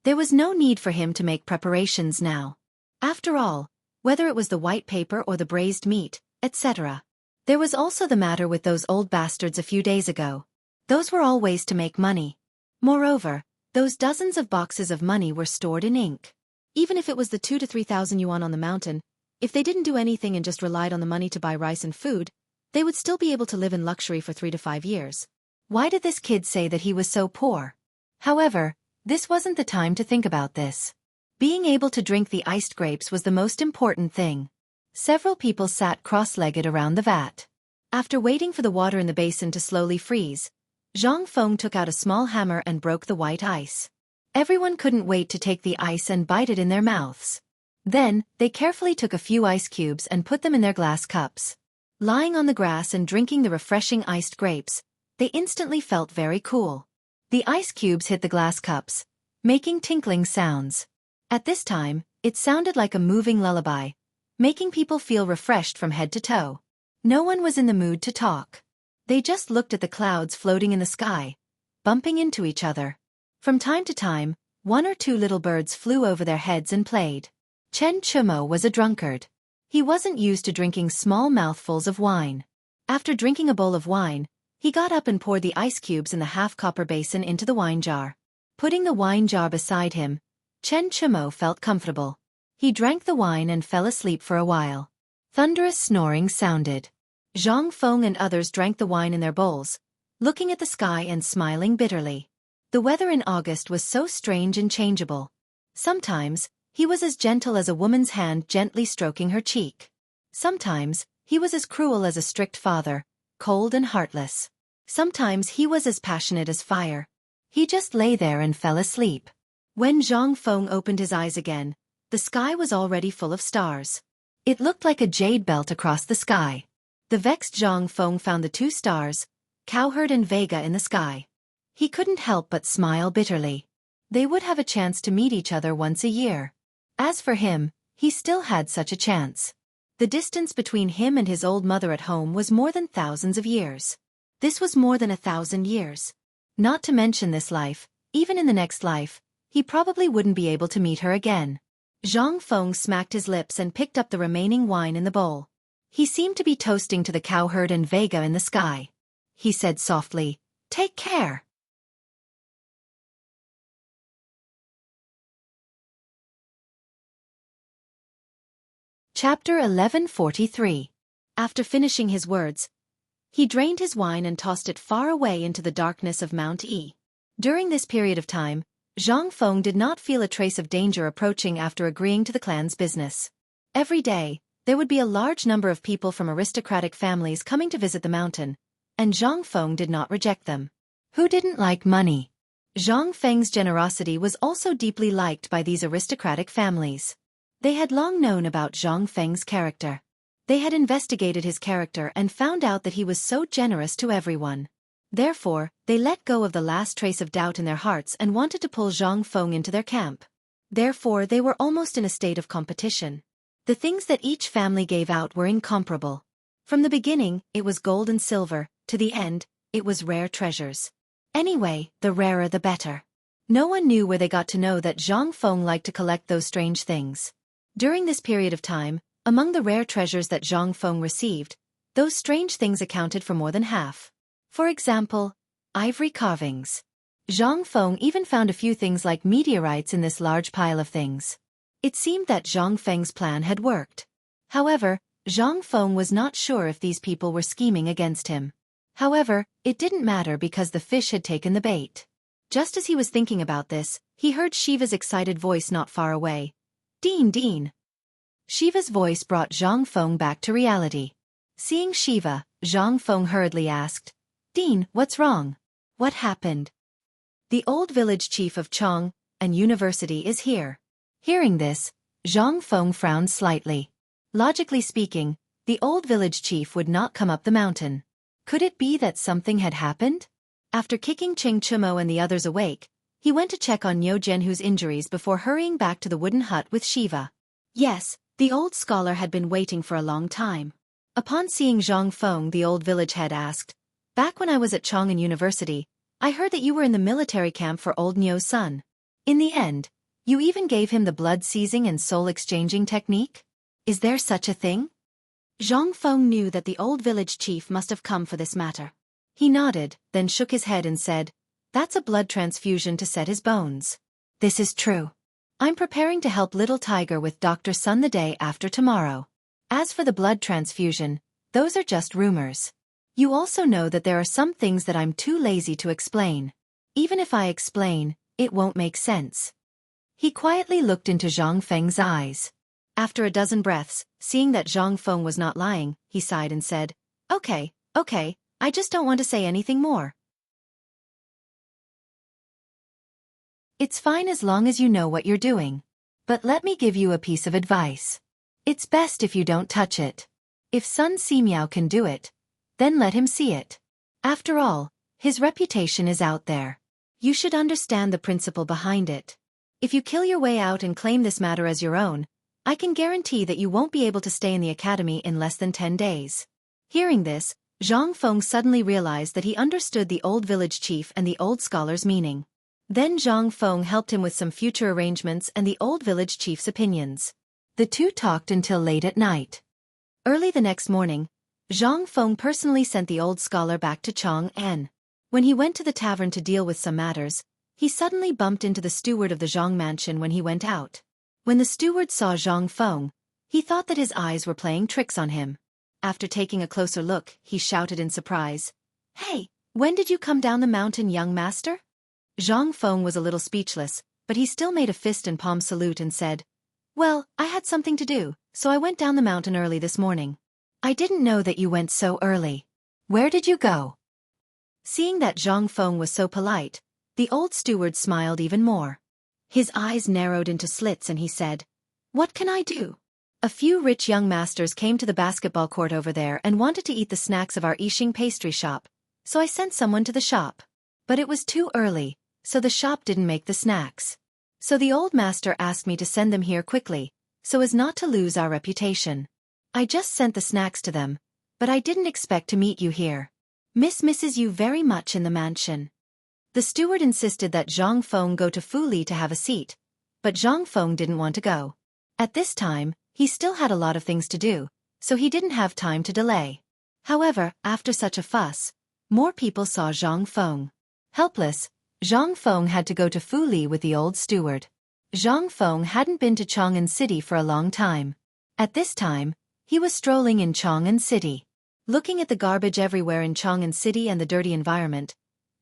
There was no need for him to make preparations now. After all, whether it was the white paper or the braised meat, etc. There was also the matter with those old bastards a few days ago. Those were all ways to make money. Moreover, those dozens of boxes of money were stored in ink. Even if it was the 2,000 to 3,000 yuan on the mountain, if they didn't do anything and just relied on the money to buy rice and food, they would still be able to live in luxury for 3 to 5 years. Why did this kid say that he was so poor? However, this wasn't the time to think about this. Being able to drink the iced grapes was the most important thing. Several people sat cross-legged around the vat. After waiting for the water in the basin to slowly freeze, Zhang Feng took out a small hammer and broke the white ice. Everyone couldn't wait to take the ice and bite it in their mouths. Then, they carefully took a few ice cubes and put them in their glass cups. Lying on the grass and drinking the refreshing iced grapes, they instantly felt very cool. The ice cubes hit the glass cups, making tinkling sounds. At this time, it sounded like a moving lullaby, making people feel refreshed from head to toe. No one was in the mood to talk. They just looked at the clouds floating in the sky, bumping into each other. From time to time, 1 or 2 little birds flew over their heads and played. Chen Chumo was a drunkard. He wasn't used to drinking small mouthfuls of wine. After drinking a bowl of wine, he got up and poured the ice cubes in the half-copper basin into the wine jar. Putting the wine jar beside him, Chen Chumo felt comfortable. He drank the wine and fell asleep for a while. Thunderous snoring sounded. Zhang Feng and others drank the wine in their bowls, looking at the sky and smiling bitterly. The weather in August was so strange and changeable. Sometimes, he was as gentle as a woman's hand gently stroking her cheek. Sometimes, he was as cruel as a strict father, cold and heartless. Sometimes he was as passionate as fire. He just lay there and fell asleep. When Zhang Feng opened his eyes again, the sky was already full of stars. It looked like a jade belt across the sky. The vexed Zhang Feng found the 2 stars, Cowherd and Vega, in the sky. He couldn't help but smile bitterly. They would have a chance to meet each other once a year. As for him, he still had such a chance. The distance between him and his old mother at home was more than thousands of years. This was more than 1,000 years. Not to mention this life, even in the next life, he probably wouldn't be able to meet her again. Zhang Feng smacked his lips and picked up the remaining wine in the bowl. He seemed to be toasting to the Cowherd and Vega in the sky. He said softly, "Take care." Chapter 1143. After finishing his words, he drained his wine and tossed it far away into the darkness of Mount E. During this period of time, Zhang Feng did not feel a trace of danger approaching after agreeing to the clan's business. Every day, there would be a large number of people from aristocratic families coming to visit the mountain, and Zhang Feng did not reject them. Who didn't like money? Zhang Feng's generosity was also deeply liked by these aristocratic families. They had long known about Zhang Feng's character. They had investigated his character and found out that he was so generous to everyone. Therefore, they let go of the last trace of doubt in their hearts and wanted to pull Zhang Feng into their camp. Therefore, they were almost in a state of competition. The things that each family gave out were incomparable. From the beginning, it was gold and silver, to the end, it was rare treasures. Anyway, the rarer the better. No one knew where they got to know that Zhang Feng liked to collect those strange things. During this period of time, among the rare treasures that Zhang Feng received, those strange things accounted for more than half. For example, ivory carvings. Zhang Feng even found a few things like meteorites in this large pile of things. It seemed that Zhang Feng's plan had worked. However, Zhang Feng was not sure if these people were scheming against him. However, it didn't matter because the fish had taken the bait. Just as he was thinking about this, he heard Shiva's excited voice not far away. "Dean, Dean." Shiva's voice brought Zhang Feng back to reality. Seeing Shiva, Zhang Feng hurriedly asked, "Dean, what's wrong? What happened?" "The old village chief of Chong and University is here." Hearing this, Zhang Feng frowned slightly. Logically speaking, the old village chief would not come up the mountain. Could it be that something had happened? After kicking Cheng Chumo and the others awake, he went to check on Niu Zhenhu's injuries before hurrying back to the wooden hut with Shiva. Yes, the old scholar had been waiting for a long time. Upon seeing Zhang Feng, the old village head asked, "Back when I was at Chong'an University, I heard that you were in the military camp for old Niu's son. In the end, you even gave him the blood-seizing and soul-exchanging technique? Is there such a thing?" Zhang Feng knew that the old village chief must have come for this matter. He nodded, then shook his head and said, "That's a blood transfusion to set his bones." "This is true. I'm preparing to help little Tiger with Dr. Sun the day after tomorrow. As for the blood transfusion, those are just rumors. You also know that there are some things that I'm too lazy to explain. Even if I explain, it won't make sense." He quietly looked into Zhang Feng's eyes. After a dozen breaths, seeing that Zhang Feng was not lying, he sighed and said, Okay, I just don't want to say anything more." "It's fine as long as you know what you're doing. But let me give you a piece of advice. It's best if you don't touch it. If Sun Simiao can do it, then let him see it. After all, his reputation is out there. You should understand the principle behind it. If you kill your way out and claim this matter as your own, I can guarantee that you won't be able to stay in the academy in less than 10 days. Hearing this, Zhang Feng suddenly realized that he understood the old village chief and the old scholar's meaning. Then Zhang Feng helped him with some future arrangements and the old village chief's opinions. The two talked until late at night. Early the next morning, Zhang Feng personally sent the old scholar back to Chong'an. When he went to the tavern to deal with some matters, he suddenly bumped into the steward of the Zhang mansion when he went out. When the steward saw Zhang Feng, he thought that his eyes were playing tricks on him. After taking a closer look, he shouted in surprise, "Hey, when did you come down the mountain, young master?" Zhang Feng was a little speechless, but he still made a fist and palm salute and said, "Well, I had something to do, so I went down the mountain early this morning." "I didn't know that you went so early. Where did you go?" Seeing that Zhang Feng was so polite, the old steward smiled even more. His eyes narrowed into slits and he said, "What can I do? A few rich young masters came to the basketball court over there and wanted to eat the snacks of our Yixing pastry shop, so I sent someone to the shop. But it was too early, so the shop didn't make the snacks. So the old master asked me to send them here quickly, so as not to lose our reputation. I just sent the snacks to them, but I didn't expect to meet you here. Miss misses you very much in the mansion." The steward insisted that Zhang Feng go to Fuli to have a seat, but Zhang Feng didn't want to go. At this time, he still had a lot of things to do, so he didn't have time to delay. However, after such a fuss, more people saw Zhang Feng. Helpless, Zhang Feng had to go to Fuli with the old steward. Zhang Feng hadn't been to Chong'an City for a long time. At this time, he was strolling in Chong'an City. Looking at the garbage everywhere in Chong'an City and the dirty environment,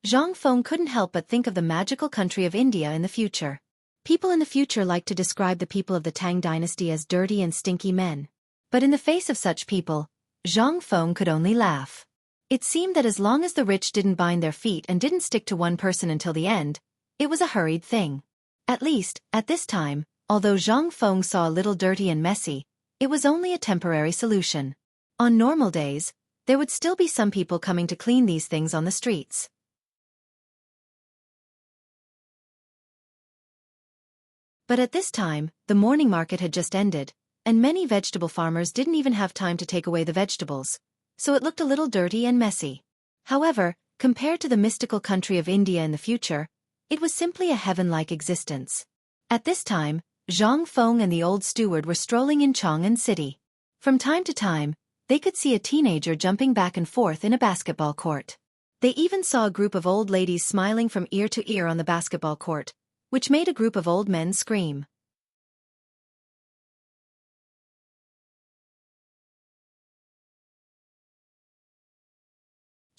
Zhang Feng couldn't help but think of the magical country of India in the future. People in the future like to describe the people of the Tang dynasty as dirty and stinky men. But in the face of such people, Zhang Feng could only laugh. It seemed that as long as the rich didn't bind their feet and didn't stick to one person until the end, it was a hurried thing. At least, at this time, although Zhang Feng saw a little dirty and messy, it was only a temporary solution. On normal days, there would still be some people coming to clean these things on the streets. But at this time, the morning market had just ended, and many vegetable farmers didn't even have time to take away the vegetables, so it looked a little dirty and messy. However, compared to the mystical country of India in the future, it was simply a heaven-like existence. At this time, Zhang Feng and the old steward were strolling in Chong'an City. From time to time, they could see a teenager jumping back and forth in a basketball court. They even saw a group of old ladies smiling from ear to ear on the basketball court, which made a group of old men scream.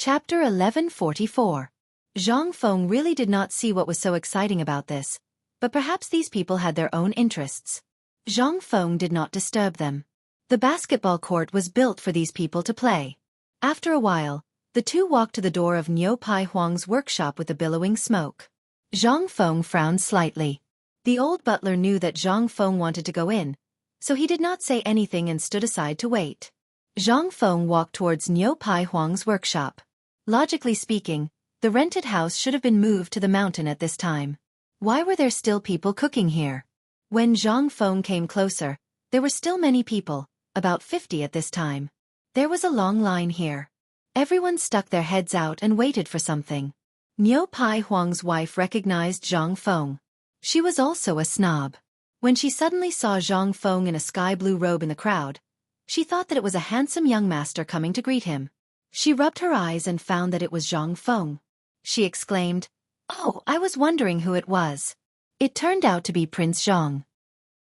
Chapter 1144. Zhang Feng really did not see what was so exciting about this, but perhaps these people had their own interests. Zhang Feng did not disturb them. The basketball court was built for these people to play. After a while, the two walked to the door of Niu Pai Huang's workshop with the billowing smoke. Zhang Feng frowned slightly. The old butler knew that Zhang Feng wanted to go in, so he did not say anything and stood aside to wait. Zhang Feng walked towards Niu Pai Huang's workshop. Logically speaking, the rented house should have been moved to the mountain at this time. Why were there still people cooking here? When Zhang Feng came closer, there were still many people, about 50 at this time. There was a long line here. Everyone stuck their heads out and waited for something. Niu Pai Huang's wife recognized Zhang Feng. She was also a snob. When she suddenly saw Zhang Feng in a sky-blue robe in the crowd, she thought that it was a handsome young master coming to greet him. She rubbed her eyes and found that it was Zhang Feng. She exclaimed, "Oh, I was wondering who it was." It turned out to be Prince Zhang.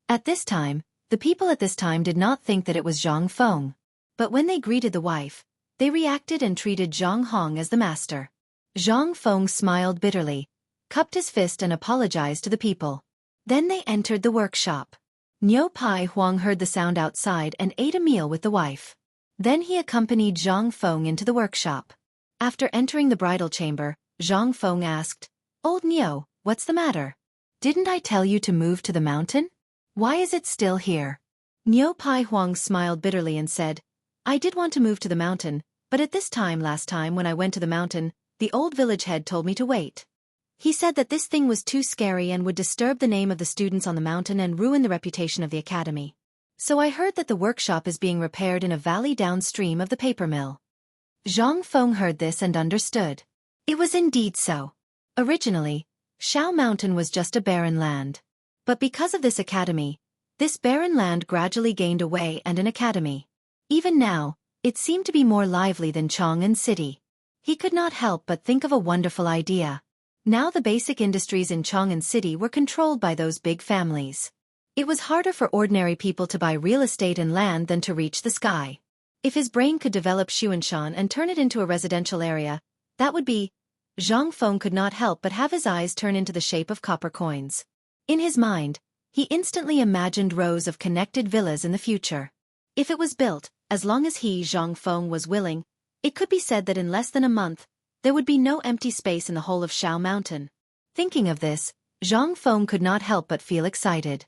At this time, the people at this time did not think that it was Zhang Feng. But when they greeted the wife, they reacted and treated Zhang Hong as the master. Zhang Feng smiled bitterly, cupped his fist and apologized to the people. Then they entered the workshop. Niu Pai Huang heard the sound outside and ate a meal with the wife. Then he accompanied Zhang Feng into the workshop. After entering the bridal chamber, Zhang Feng asked, "Old Niu, what's the matter? Didn't I tell you to move to the mountain? Why is it still here?" Niu Pai Huang smiled bitterly and said, "I did want to move to the mountain, but at this time last time when I went to the mountain, the old village head told me to wait. He said that this thing was too scary and would disturb the name of the students on the mountain and ruin the reputation of the academy. So I heard that the workshop is being repaired in a valley downstream of the paper mill." Zhang Feng heard this and understood. It was indeed so. Originally, Shao Mountain was just a barren land. But because of this academy, this barren land gradually gained a way and an academy. Even now, it seemed to be more lively than Chang'an City. He could not help but think of a wonderful idea. Now the basic industries in Chang'an City were controlled by those big families. It was harder for ordinary people to buy real estate and land than to reach the sky. If his brain could develop Xuanshan and turn it into a residential area, that would be... Zhang Feng could not help but have his eyes turn into the shape of copper coins. In his mind, he instantly imagined rows of connected villas in the future. If it was built, as long as he, Zhang Feng, was willing, it could be said that in less than a month, there would be no empty space in the whole of Shao Mountain. Thinking of this, Zhang Feng could not help but feel excited.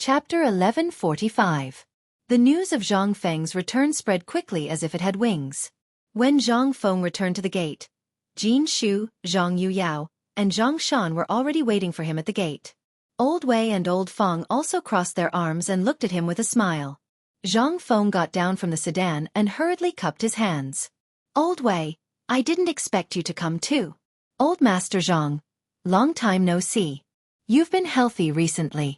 Chapter 1145. The news of Zhang Feng's return spread quickly as if it had wings. When Zhang Feng returned to the gate, Jin Shu, Zhang Yuyao, and Zhang Shan were already waiting for him at the gate. Old Wei and Old Feng also crossed their arms and looked at him with a smile. Zhang Feng got down from the sedan and hurriedly cupped his hands. "Old Wei, I didn't expect you to come too. Old Master Zhang, long time no see. You've been healthy recently."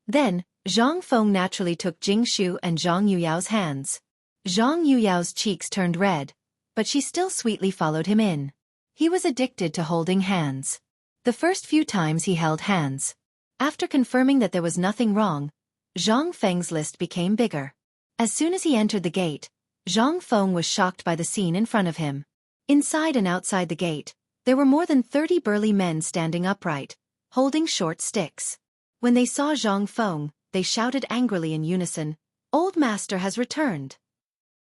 Then, Zhang Feng naturally took Jing Shu and Zhang Yuyao's hands. Zhang Yuyao's cheeks turned red, but she still sweetly followed him in. He was addicted to holding hands. The first few times he held hands. After confirming that there was nothing wrong, Zhang Feng's list became bigger. As soon as he entered the gate, Zhang Feng was shocked by the scene in front of him. Inside and outside the gate, there were more than 30 burly men standing upright, holding short sticks. When they saw Zhang Feng, they shouted angrily in unison, "Old Master has returned."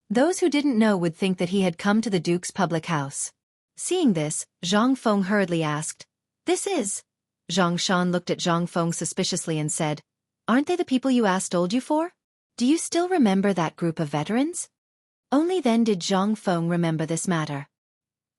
Those who didn't know would think that he had come to the Duke's public house. Seeing this, Zhang Feng hurriedly asked, "This is..." Zhang Shan looked at Zhang Feng suspiciously and said, "Aren't they the people you asked old you for? Do you still remember that group of veterans?" Only then did Zhang Feng remember this matter.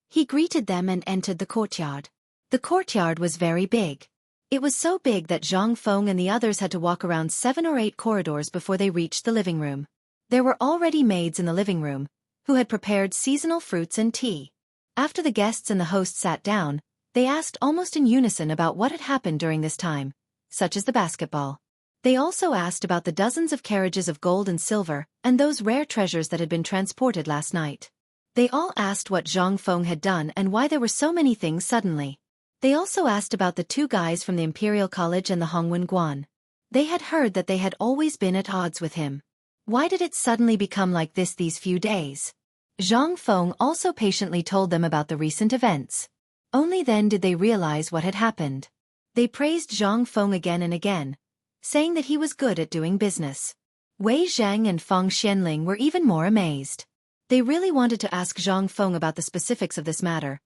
He greeted them and entered the courtyard. The courtyard was very big. It was so big that Zhang Feng and the others had to walk around 7 or 8 corridors before they reached the living room. There were already maids in the living room, who had prepared seasonal fruits and tea. After the guests and the host sat down, they asked almost in unison about what had happened during this time, such as the basketball. They also asked about the dozens of carriages of gold and silver and those rare treasures that had been transported last night. They all asked what Zhang Feng had done and why there were so many things suddenly. They also asked about the two guys from the Imperial College and the Hongwen Guan. They had heard that they had always been at odds with him. Why did it suddenly become like this these few days? Zhang Feng also patiently told them about the recent events. Only then did they realize what had happened. They praised Zhang Feng again and again, saying that he was good at doing business. Wei Zhang and Feng Xianling were even more amazed. They really wanted to ask Zhang Feng about the specifics of this matter,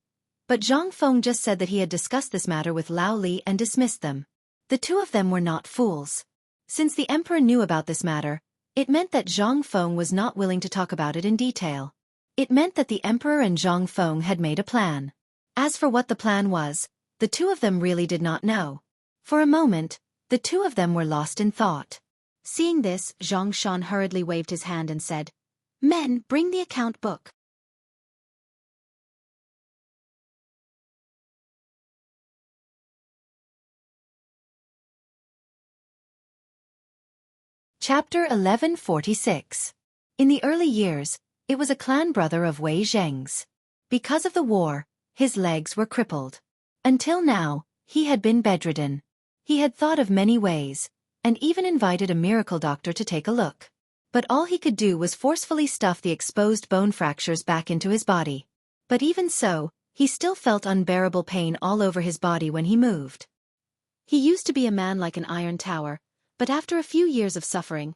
but Zhang Feng just said that he had discussed this matter with Lao Li and dismissed them. The two of them were not fools. Since the emperor knew about this matter, it meant that Zhang Feng was not willing to talk about it in detail. It meant that the emperor and Zhang Feng had made a plan. As for what the plan was, the two of them really did not know. For a moment, the two of them were lost in thought. Seeing this, Zhang Shan hurriedly waved his hand and said, "Men, bring the account book." Chapter 1146. In the early years, it was a clan brother of Wei Zheng's. Because of the war, his legs were crippled. Until now, he had been bedridden. He had thought of many ways, and even invited a miracle doctor to take a look. But all he could do was forcefully stuff the exposed bone fractures back into his body. But even so, he still felt unbearable pain all over his body when he moved. He used to be a man like an iron tower, but after a few years of suffering,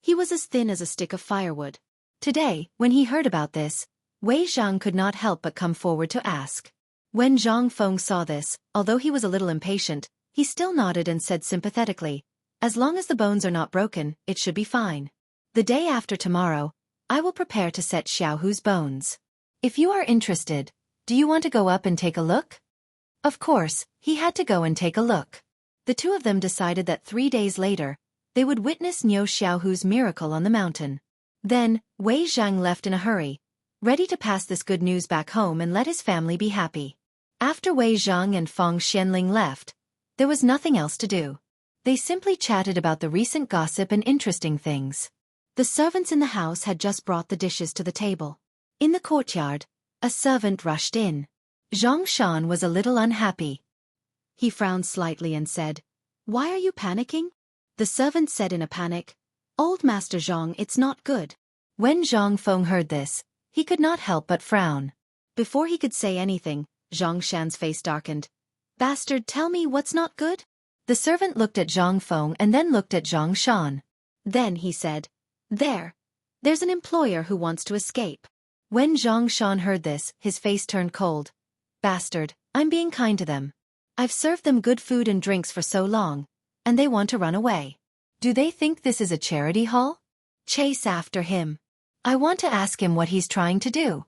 he was as thin as a stick of firewood. Today, when he heard about this, Wei Zhang could not help but come forward to ask. When Zhang Feng saw this, although he was a little impatient, he still nodded and said sympathetically, "As long as the bones are not broken, it should be fine. The day after tomorrow, I will prepare to set Xiaohu's bones. If you are interested, do you want to go up and take a look?" Of course, he had to go and take a look. The two of them decided that 3 days later, they would witness Niu Xiaohu's miracle on the mountain. Then, Wei Zhang left in a hurry, ready to pass this good news back home and let his family be happy. After Wei Zhang and Feng Xianling left, there was nothing else to do. They simply chatted about the recent gossip and interesting things. The servants in the house had just brought the dishes to the table. In the courtyard, a servant rushed in. Zhang Shan was a little unhappy. He frowned slightly and said, "Why are you panicking?" The servant said in a panic, "Old Master Zhang, it's not good." When Zhang Feng heard this, he could not help but frown. Before he could say anything, Zhang Shan's face darkened. "Bastard, tell me what's not good?" The servant looked at Zhang Feng and then looked at Zhang Shan. Then he said, There's an employer who wants to escape." When Zhang Shan heard this, his face turned cold. "Bastard, I'm being kind to them. I've served them good food and drinks for so long, and they want to run away. Do they think this is a charity hall? Chase after him. I want to ask him what he's trying to do."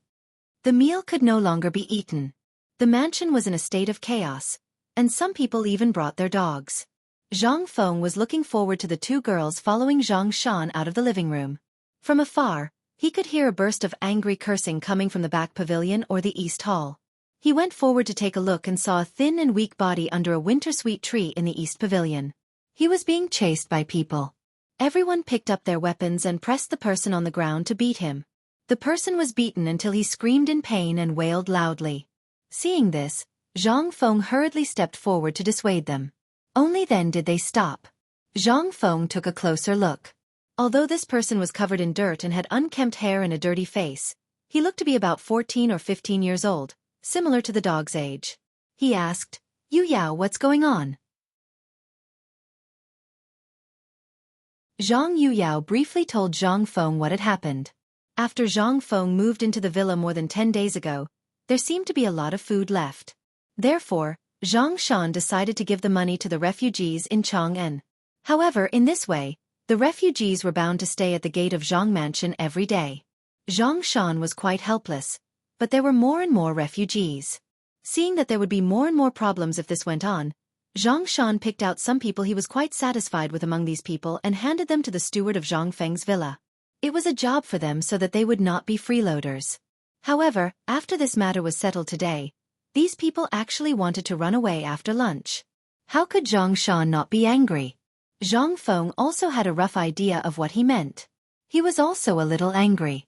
The meal could no longer be eaten. The mansion was in a state of chaos, and some people even brought their dogs. Zhang Feng was looking forward to the two girls following Zhang Shan out of the living room. From afar, he could hear a burst of angry cursing coming from the back pavilion or the east hall. He went forward to take a look and saw a thin and weak body under a winter-sweet tree in the east pavilion. He was being chased by people. Everyone picked up their weapons and pressed the person on the ground to beat him. The person was beaten until he screamed in pain and wailed loudly. Seeing this, Zhang Feng hurriedly stepped forward to dissuade them. Only then did they stop. Zhang Feng took a closer look. Although this person was covered in dirt and had unkempt hair and a dirty face, he looked to be about 14 or 15 years old, similar to the dog's age. He asked, "Yu Yao, what's going on?" Zhang Yuyao briefly told Zhang Feng what had happened. After Zhang Feng moved into the villa more than 10 days ago, there seemed to be a lot of food left. Therefore, Zhang Shan decided to give the money to the refugees in Chang'an. However, in this way, the refugees were bound to stay at the gate of Zhang Mansion every day. Zhang Shan was quite helpless, but there were more and more refugees. Seeing that there would be more and more problems if this went on, Zhang Shan picked out some people he was quite satisfied with among these people and handed them to the steward of Zhang Feng's villa. It was a job for them so that they would not be freeloaders. However, after this matter was settled today, these people actually wanted to run away after lunch. How could Zhang Shan not be angry? Zhang Feng also had a rough idea of what he meant. He was also a little angry.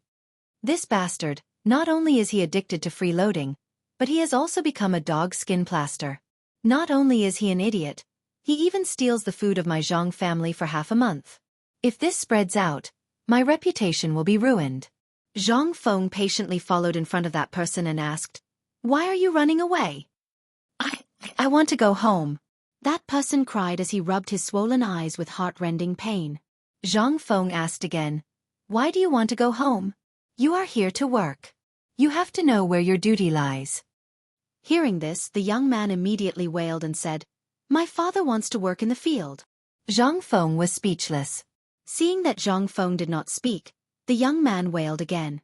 This bastard, not only is he addicted to freeloading, but he has also become a dog skin plaster. Not only is he an idiot, he even steals the food of my Zhang family for half a month. If this spreads out, my reputation will be ruined. Zhang Feng patiently followed in front of that person and asked, "Why are you running away?" I want to go home." That person cried as he rubbed his swollen eyes with heart-rending pain. Zhang Feng asked again, "Why do you want to go home? You are here to work. You have to know where your duty lies." Hearing this, the young man immediately wailed and said, "My father wants to work in the field." Zhang Feng was speechless. Seeing that Zhang Feng did not speak, the young man wailed again.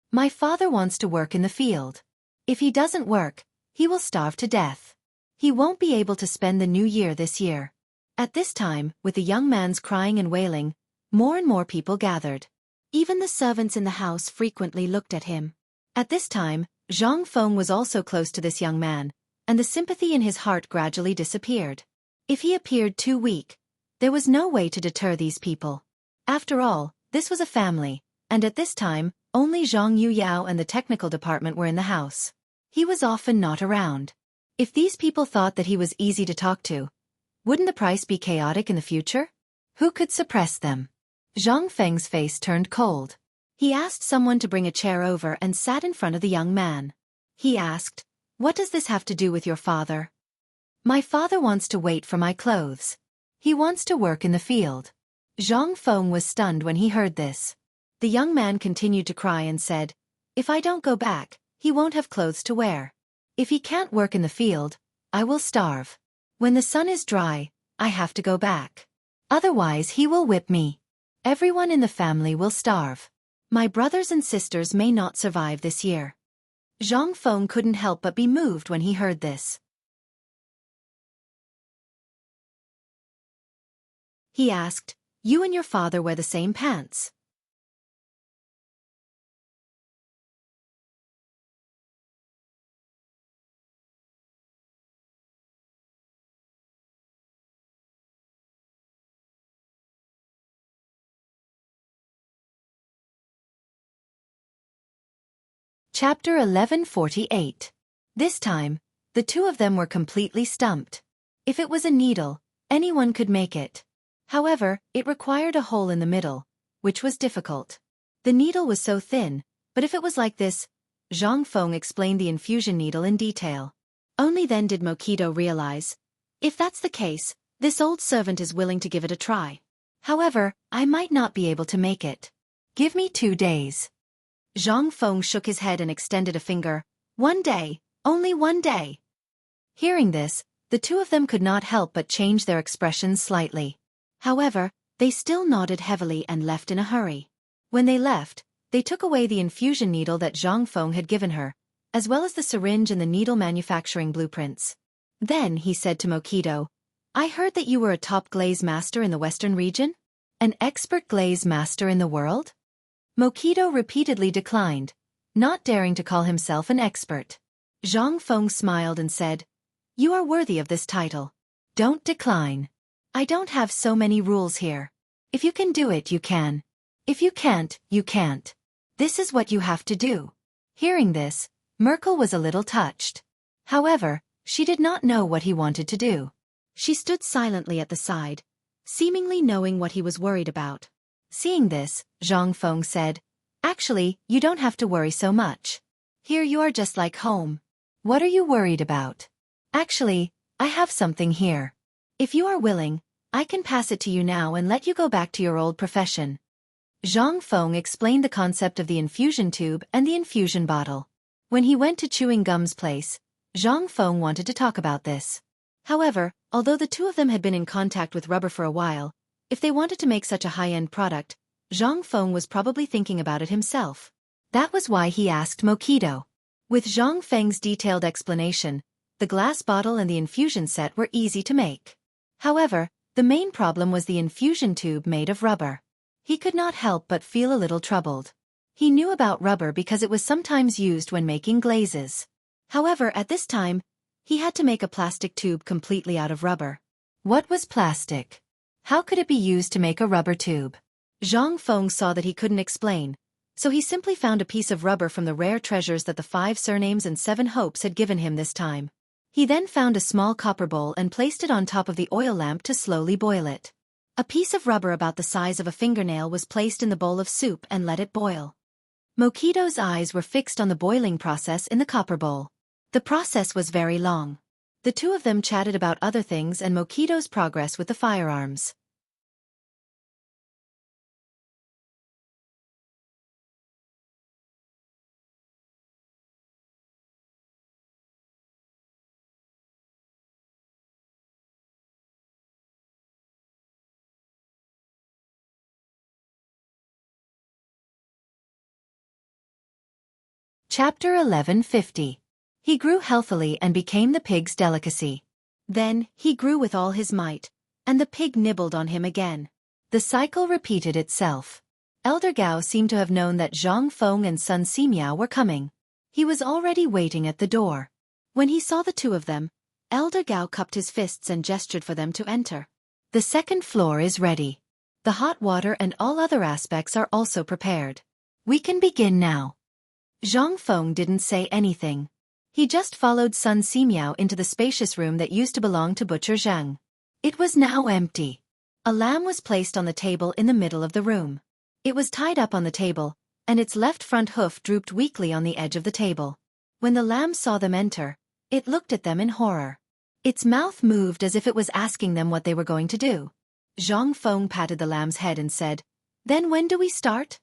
"My father wants to work in the field. If he doesn't work, he will starve to death. He won't be able to spend the new year this year." At this time, with the young man's crying and wailing, more and more people gathered. Even the servants in the house frequently looked at him. At this time, Zhang Feng was also close to this young man, and the sympathy in his heart gradually disappeared. If he appeared too weak, there was no way to deter these people. After all, this was a family, and at this time, only Zhang Yuyao and the technical department were in the house. He was often not around. If these people thought that he was easy to talk to, wouldn't the price be chaotic in the future? Who could suppress them? Zhang Feng's face turned cold. He asked someone to bring a chair over and sat in front of the young man. He asked, "What does this have to do with your father?" "My father wants to wait for my clothes. He wants to work in the field." Zhang Feng was stunned when he heard this. The young man continued to cry and said, "If I don't go back, he won't have clothes to wear. If he can't work in the field, I will starve. When the sun is dry, I have to go back. Otherwise he will whip me. Everyone in the family will starve. My brothers and sisters may not survive this year." Zhang Feng couldn't help but be moved when he heard this. He asked, "You and your father wear the same pants?" Chapter 1148. This time, the two of them were completely stumped. If it was a needle, anyone could make it. However, it required a hole in the middle, which was difficult. The needle was so thin, but if it was like this, Zhang Feng explained the infusion needle in detail. Only then did Mokido realize, if that's the case, this old servant is willing to give it a try. However, I might not be able to make it. Give me 2 days. Zhang Feng shook his head and extended a finger. 1 day, only 1 day. Hearing this, the two of them could not help but change their expressions slightly. However, they still nodded heavily and left in a hurry. When they left, they took away the infusion needle that Zhang Feng had given her, as well as the syringe and the needle manufacturing blueprints. Then he said to Mokido, "I heard that you were a top glaze master in the Western region? An expert glaze master in the world?" Mokido repeatedly declined, not daring to call himself an expert. Zhang Feng smiled and said, "You are worthy of this title. Don't decline. I don't have so many rules here. If you can do it, you can. If you can't, you can't. This is what you have to do." Hearing this, Merkel was a little touched. However, she did not know what he wanted to do. She stood silently at the side, seemingly knowing what he was worried about. Seeing this, Zhang Feng said, "Actually, you don't have to worry so much. Here you are just like home. What are you worried about? Actually, I have something here. If you are willing, I can pass it to you now and let you go back to your old profession." Zhang Feng explained the concept of the infusion tube and the infusion bottle. When he went to Chewing Gum's place, Zhang Feng wanted to talk about this. However, although the two of them had been in contact with rubber for a while, if they wanted to make such a high-end product, Zhang Feng was probably thinking about it himself. That was why he asked Mokido. With Zhang Feng's detailed explanation, the glass bottle and the infusion set were easy to make. However, the main problem was the infusion tube made of rubber. He could not help but feel a little troubled. He knew about rubber because it was sometimes used when making glazes. However, at this time, he had to make a plastic tube completely out of rubber. What was plastic? How could it be used to make a rubber tube? Zhang Feng saw that he couldn't explain, so he simply found a piece of rubber from the rare treasures that the 5 surnames and 7 hopes had given him this time. He then found a small copper bowl and placed it on top of the oil lamp to slowly boil it. A piece of rubber about the size of a fingernail was placed in the bowl of soup and let it boil. Mokito's eyes were fixed on the boiling process in the copper bowl. The process was very long. The two of them chatted about other things and Mokito's progress with the firearms. Chapter 1150. He grew healthily and became the pig's delicacy. Then, he grew with all his might, and the pig nibbled on him again. The cycle repeated itself. Elder Gao seemed to have known that Zhang Feng and Sun Simiao were coming. He was already waiting at the door. When he saw the two of them, Elder Gao cupped his fists and gestured for them to enter. The second floor is ready. The hot water and all other aspects are also prepared. We can begin now. Zhang Feng didn't say anything. He just followed Sun Simiao into the spacious room that used to belong to Butcher Zhang. It was now empty. A lamb was placed on the table in the middle of the room. It was tied up on the table, and its left front hoof drooped weakly on the edge of the table. When the lamb saw them enter, it looked at them in horror. Its mouth moved as if it was asking them what they were going to do. Zhang Feng patted the lamb's head and said, "Then when do we start?"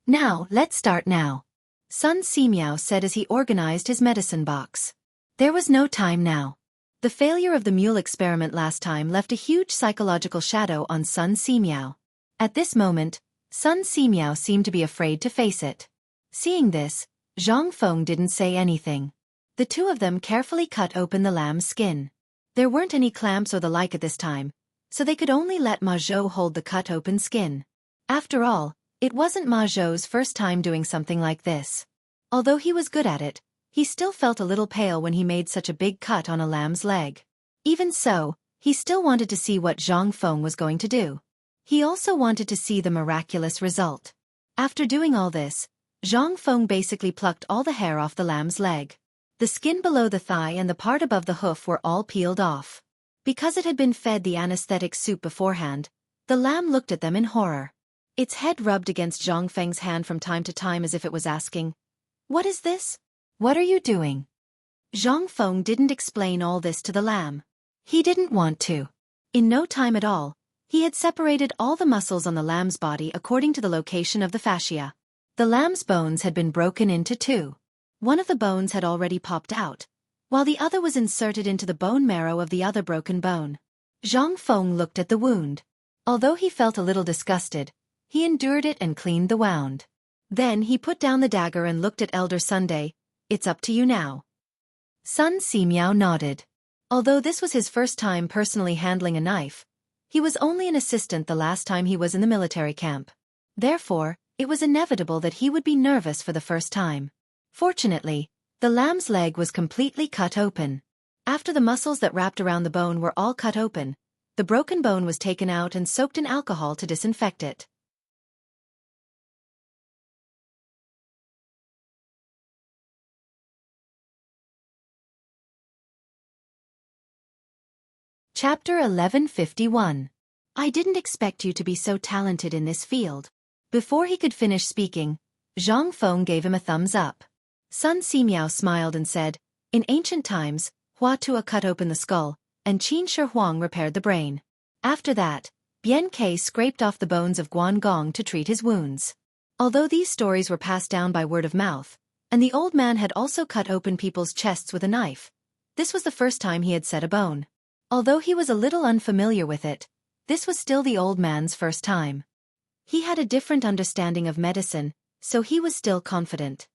"Now, let's start now," Sun Simiao said as he organized his medicine box. There was no time now. The failure of the mule experiment last time left a huge psychological shadow on Sun Simiao. At this moment, Sun Simiao seemed to be afraid to face it. Seeing this, Zhang Feng didn't say anything. The two of them carefully cut open the lamb's skin. There weren't any clamps or the like at this time, so they could only let Ma Zhou hold the cut-open skin. After all, it wasn't Ma Zhou's first time doing something like this. Although he was good at it, he still felt a little pale when he made such a big cut on a lamb's leg. Even so, he still wanted to see what Zhang Feng was going to do. He also wanted to see the miraculous result. After doing all this, Zhang Feng basically plucked all the hair off the lamb's leg. The skin below the thigh and the part above the hoof were all peeled off. Because it had been fed the anesthetic soup beforehand, the lamb looked at them in horror. Its head rubbed against Zhang Feng's hand from time to time as if it was asking, "What is this? What are you doing?" Zhang Feng didn't explain all this to the lamb. He didn't want to. In no time at all, he had separated all the muscles on the lamb's body according to the location of the fascia. The lamb's bones had been broken into 2. One of the bones had already popped out, while the other was inserted into the bone marrow of the other broken bone. Zhang Feng looked at the wound. Although he felt a little disgusted, he endured it and cleaned the wound. Then he put down the dagger and looked at Elder Sunday. "It's up to you now." Sun Simiao nodded. Although this was his first time personally handling a knife, he was only an assistant the last time he was in the military camp. Therefore, it was inevitable that he would be nervous for the first time. Fortunately, the lamb's leg was completely cut open. After the muscles that wrapped around the bone were all cut open, the broken bone was taken out and soaked in alcohol to disinfect it. Chapter 1151. I didn't expect you to be so talented in this field. Before he could finish speaking, Zhang Feng gave him a thumbs up. Sun Simiao smiled and said, "In ancient times, Hua Tua cut open the skull, and Qin Shi Huang repaired the brain. After that, Bian Ke scraped off the bones of Guan Gong to treat his wounds." Although these stories were passed down by word of mouth, and the old man had also cut open people's chests with a knife, this was the first time he had set a bone. Although he was a little unfamiliar with it, this was still the old man's first time. He had a different understanding of medicine, so he was still confident.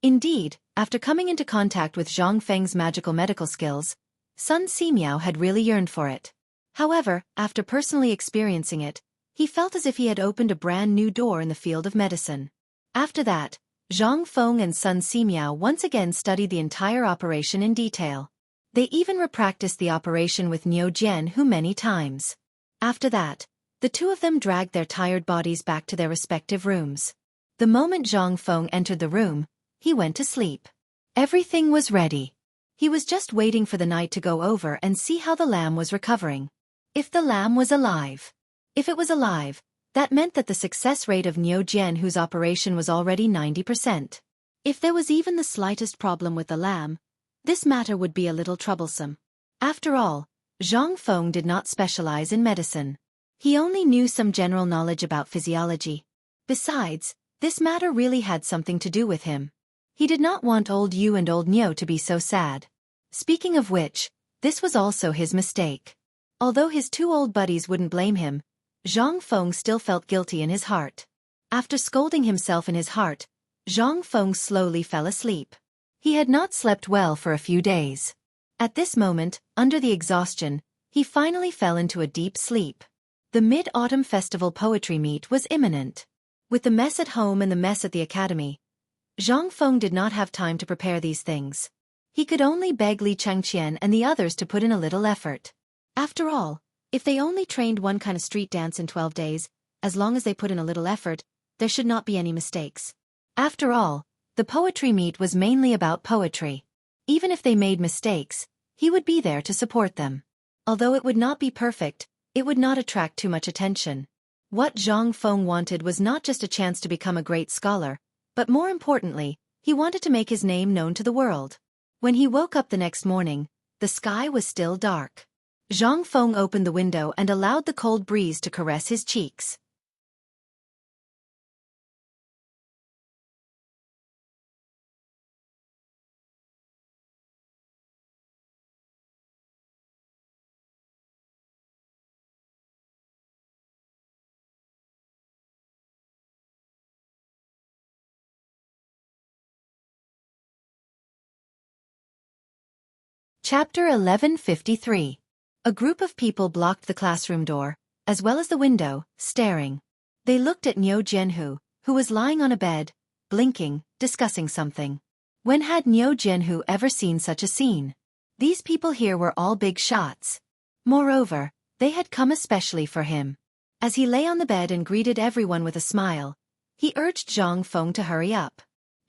Indeed, after coming into contact with Zhang Feng's magical medical skills, Sun Simiao had really yearned for it. However, after personally experiencing it, he felt as if he had opened a brand new door in the field of medicine. After that, Zhang Feng and Sun Simiao once again studied the entire operation in detail. They even repracticed the operation with Niu Jian Hu many times. After that, the two of them dragged their tired bodies back to their respective rooms. The moment Zhang Feng entered the room, he went to sleep. Everything was ready. He was just waiting for the night to go over and see how the lamb was recovering. If the lamb was alive. If it was alive, that meant that the success rate of Niu Jianhu's operation was already 90%. If there was even the slightest problem with the lamb, this matter would be a little troublesome. After all, Zhang Feng did not specialize in medicine. He only knew some general knowledge about physiology. Besides, this matter really had something to do with him. He did not want old Yu and old Niu to be so sad. Speaking of which, this was also his mistake. Although his two old buddies wouldn't blame him, Zhang Feng still felt guilty in his heart. After scolding himself in his heart, Zhang Feng slowly fell asleep. He had not slept well for a few days. At this moment, under the exhaustion, he finally fell into a deep sleep. The Mid-Autumn Festival poetry meet was imminent. With the mess at home and the mess at the academy, Zhang Feng did not have time to prepare these things. He could only beg Li Changqian and the others to put in a little effort. After all, if they only trained one kind of street dance in 12 days, as long as they put in a little effort, there should not be any mistakes. After all, the poetry meet was mainly about poetry. Even if they made mistakes, he would be there to support them. Although it would not be perfect, it would not attract too much attention. What Zhang Feng wanted was not just a chance to become a great scholar, but more importantly, he wanted to make his name known to the world. When he woke up the next morning, the sky was still dark. Zhang Feng opened the window and allowed the cold breeze to caress his cheeks. Chapter 1153. A group of people blocked the classroom door, as well as the window, staring. They looked at Niu Jianhu, who was lying on a bed, blinking, discussing something. When had Niu Jianhu ever seen such a scene? These people here were all big shots. Moreover, they had come especially for him. As he lay on the bed and greeted everyone with a smile, he urged Zhang Feng to hurry up.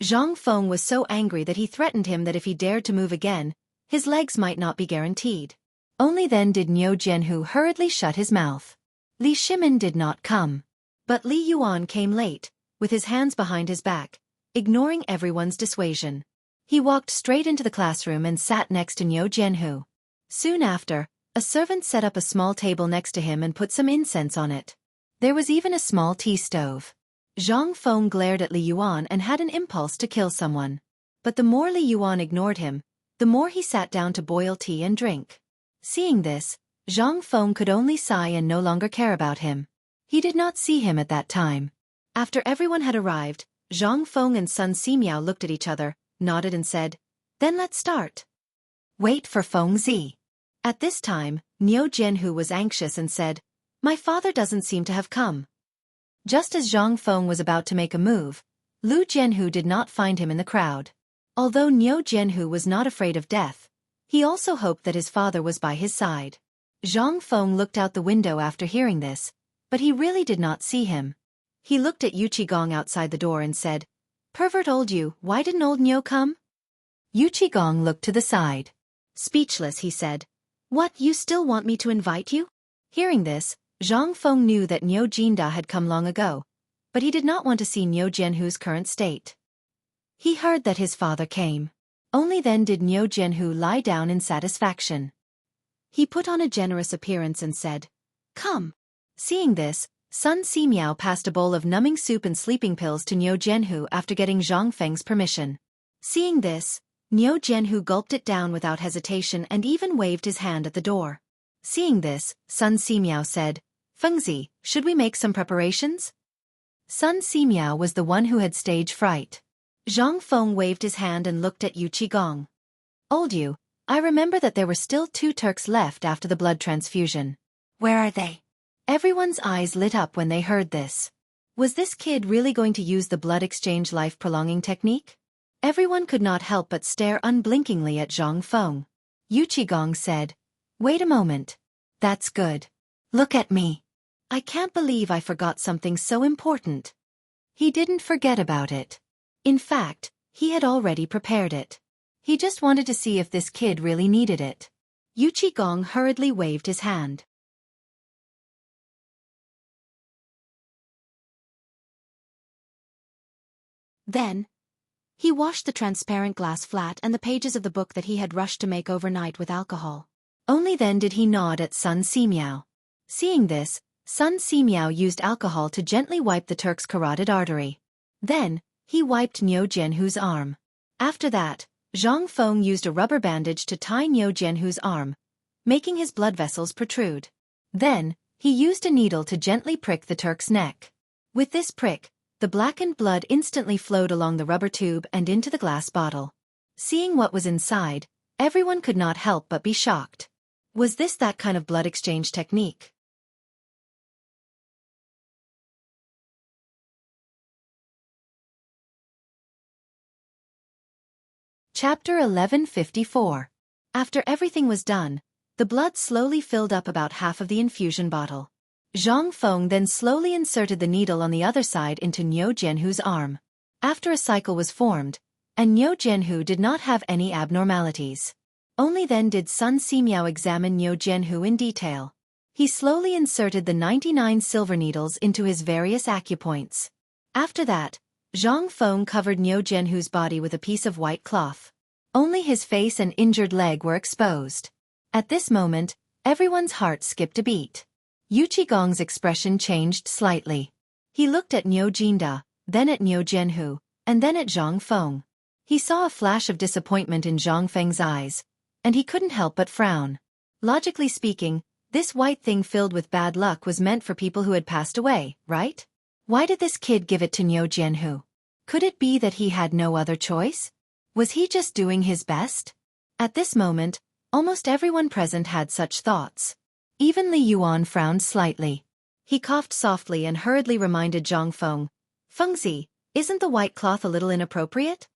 Zhang Feng was so angry that he threatened him that if he dared to move again, his legs might not be guaranteed. Only then did Niu Jianhu hurriedly shut his mouth. Li Shimin did not come. But Li Yuan came late, with his hands behind his back, ignoring everyone's dissuasion. He walked straight into the classroom and sat next to Niu Jianhu. Soon after, a servant set up a small table next to him and put some incense on it. There was even a small tea stove. Zhang Feng glared at Li Yuan and had an impulse to kill someone. But the more Li Yuan ignored him, the more he sat down to boil tea and drink. Seeing this, Zhang Feng could only sigh and no longer care about him. He did not see him at that time. After everyone had arrived, Zhang Feng and Sun Simiao looked at each other, nodded and said, "Then let's start." "Wait for Feng Zi." At this time, Niu Jianhu was anxious and said, "My father doesn't seem to have come." Just as Zhang Feng was about to make a move, Lu Jianhu did not find him in the crowd. Although Niu Jianhu was not afraid of death, he also hoped that his father was by his side. Zhang Feng looked out the window after hearing this, but he really did not see him. He looked at Yu Qigong outside the door and said, "Pervert old Yu, why didn't old Niu come?" Yu Qigong looked to the side. Speechless, he said, "What, you still want me to invite you?" Hearing this, Zhang Feng knew that Niu Jinda had come long ago, but he did not want to see Niu Jianhu's current state. He heard that his father came. Only then did Niu Jianhu lie down in satisfaction. He put on a generous appearance and said, "Come." Seeing this, Sun Simiao passed a bowl of numbing soup and sleeping pills to Niu Jianhu after getting Zhang Feng's permission. Seeing this, Niu Jianhu gulped it down without hesitation and even waved his hand at the door. Seeing this, Sun Simiao said, "Fengzi, should we make some preparations?" Sun Simiao was the one who had stage fright. Zhang Feng waved his hand and looked at Yu Qigong. "Old Yu, I remember that there were still 2 Turks left after the blood transfusion. Where are they?" Everyone's eyes lit up when they heard this. Was this kid really going to use the blood exchange life-prolonging technique? Everyone could not help but stare unblinkingly at Zhang Feng. Yu Qigong said, "Wait a moment. That's good. Look at me. I can't believe I forgot something so important." He didn't forget about it. In fact, he had already prepared it. He just wanted to see if this kid really needed it. Gong hurriedly waved his hand. Then, he washed the transparent glass flat and the pages of the book that he had rushed to make overnight with alcohol. Only then did he nod at Sun Simiao. Seeing this, Sun Simiao used alcohol to gently wipe the Turk's carotid artery. Then, he wiped Niu Jianhu's arm. After that, Zhang Feng used a rubber bandage to tie Niu Jianhu's arm, making his blood vessels protrude. Then, he used a needle to gently prick the Turk's neck. With this prick, the blackened blood instantly flowed along the rubber tube and into the glass bottle. Seeing what was inside, everyone could not help but be shocked. Was this that kind of blood exchange technique? Chapter 1154. After everything was done, the blood slowly filled up about half of the infusion bottle. Zhang Feng then slowly inserted the needle on the other side into Niu Jianhu's arm. After a cycle was formed, and Niu Jianhu did not have any abnormalities. Only then did Sun Simiao examine Niu Jianhu in detail. He slowly inserted the 99 silver needles into his various acupoints. After that, Zhang Feng covered Niu Jianhu's body with a piece of white cloth. Only his face and injured leg were exposed. At this moment, everyone's heart skipped a beat. Gong's expression changed slightly. He looked at Niu Jinda, then at Niu Jianhu, and then at Zhang Feng. He saw a flash of disappointment in Zhang Feng's eyes, and he couldn't help but frown. Logically speaking, this white thing filled with bad luck was meant for people who had passed away, right? Why did this kid give it to Niu Jianhu? Could it be that he had no other choice? Was he just doing his best? At this moment, almost everyone present had such thoughts. Even Li Yuan frowned slightly. He coughed softly and hurriedly reminded Zhang Feng, "Fengzi, isn't the white cloth a little inappropriate?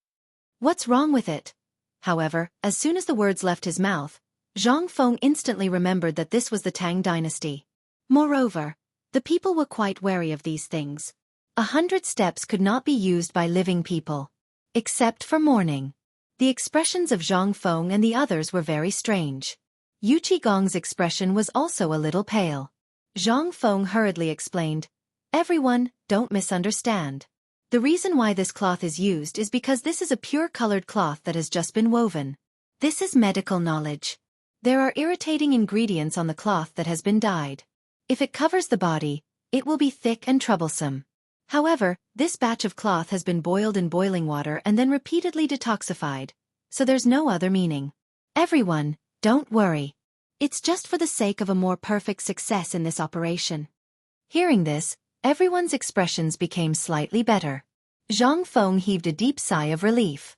What's wrong with it?" However, as soon as the words left his mouth, Zhang Feng instantly remembered that this was the Tang dynasty. Moreover, the people were quite wary of these things. 100 steps could not be used by living people. Except for mourning. The expressions of Zhang Feng and the others were very strange. Gong's expression was also a little pale. Zhang Feng hurriedly explained, "Everyone, don't misunderstand. The reason why this cloth is used is because this is a pure colored cloth that has just been woven. This is medical knowledge. There are irritating ingredients on the cloth that has been dyed. If it covers the body, it will be thick and troublesome. However, this batch of cloth has been boiled in boiling water and then repeatedly detoxified, so there's no other meaning. Everyone, don't worry. It's just for the sake of a more perfect success in this operation." Hearing this, everyone's expressions became slightly better. Zhang Feng heaved a deep sigh of relief.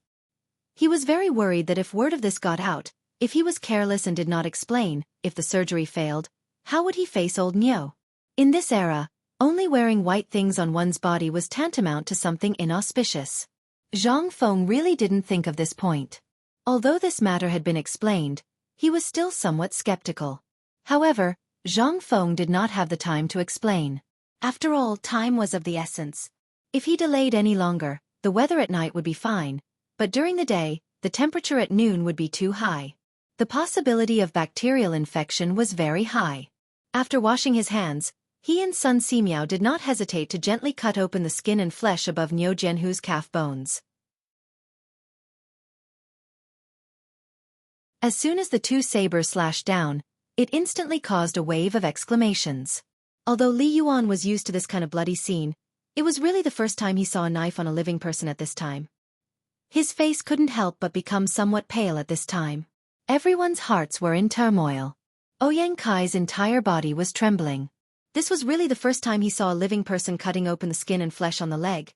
He was very worried that if word of this got out, if he was careless and did not explain, if the surgery failed, how would he face old Niu? In this era, only wearing white things on one's body was tantamount to something inauspicious. Zhang Feng really didn't think of this point. Although this matter had been explained, he was still somewhat skeptical. However, Zhang Feng did not have the time to explain. After all, time was of the essence. If he delayed any longer, the weather at night would be fine, but during the day, the temperature at noon would be too high. The possibility of bacterial infection was very high. After washing his hands, he and Sun Simiao did not hesitate to gently cut open the skin and flesh above Niu Jianhu's calf bones. As soon as the two sabers slashed down, it instantly caused a wave of exclamations. Although Li Yuan was used to this kind of bloody scene, it was really the first time he saw a knife on a living person at this time. His face couldn't help but become somewhat pale at this time. Everyone's hearts were in turmoil. Ouyang Kai's entire body was trembling. This was really the first time he saw a living person cutting open the skin and flesh on the leg.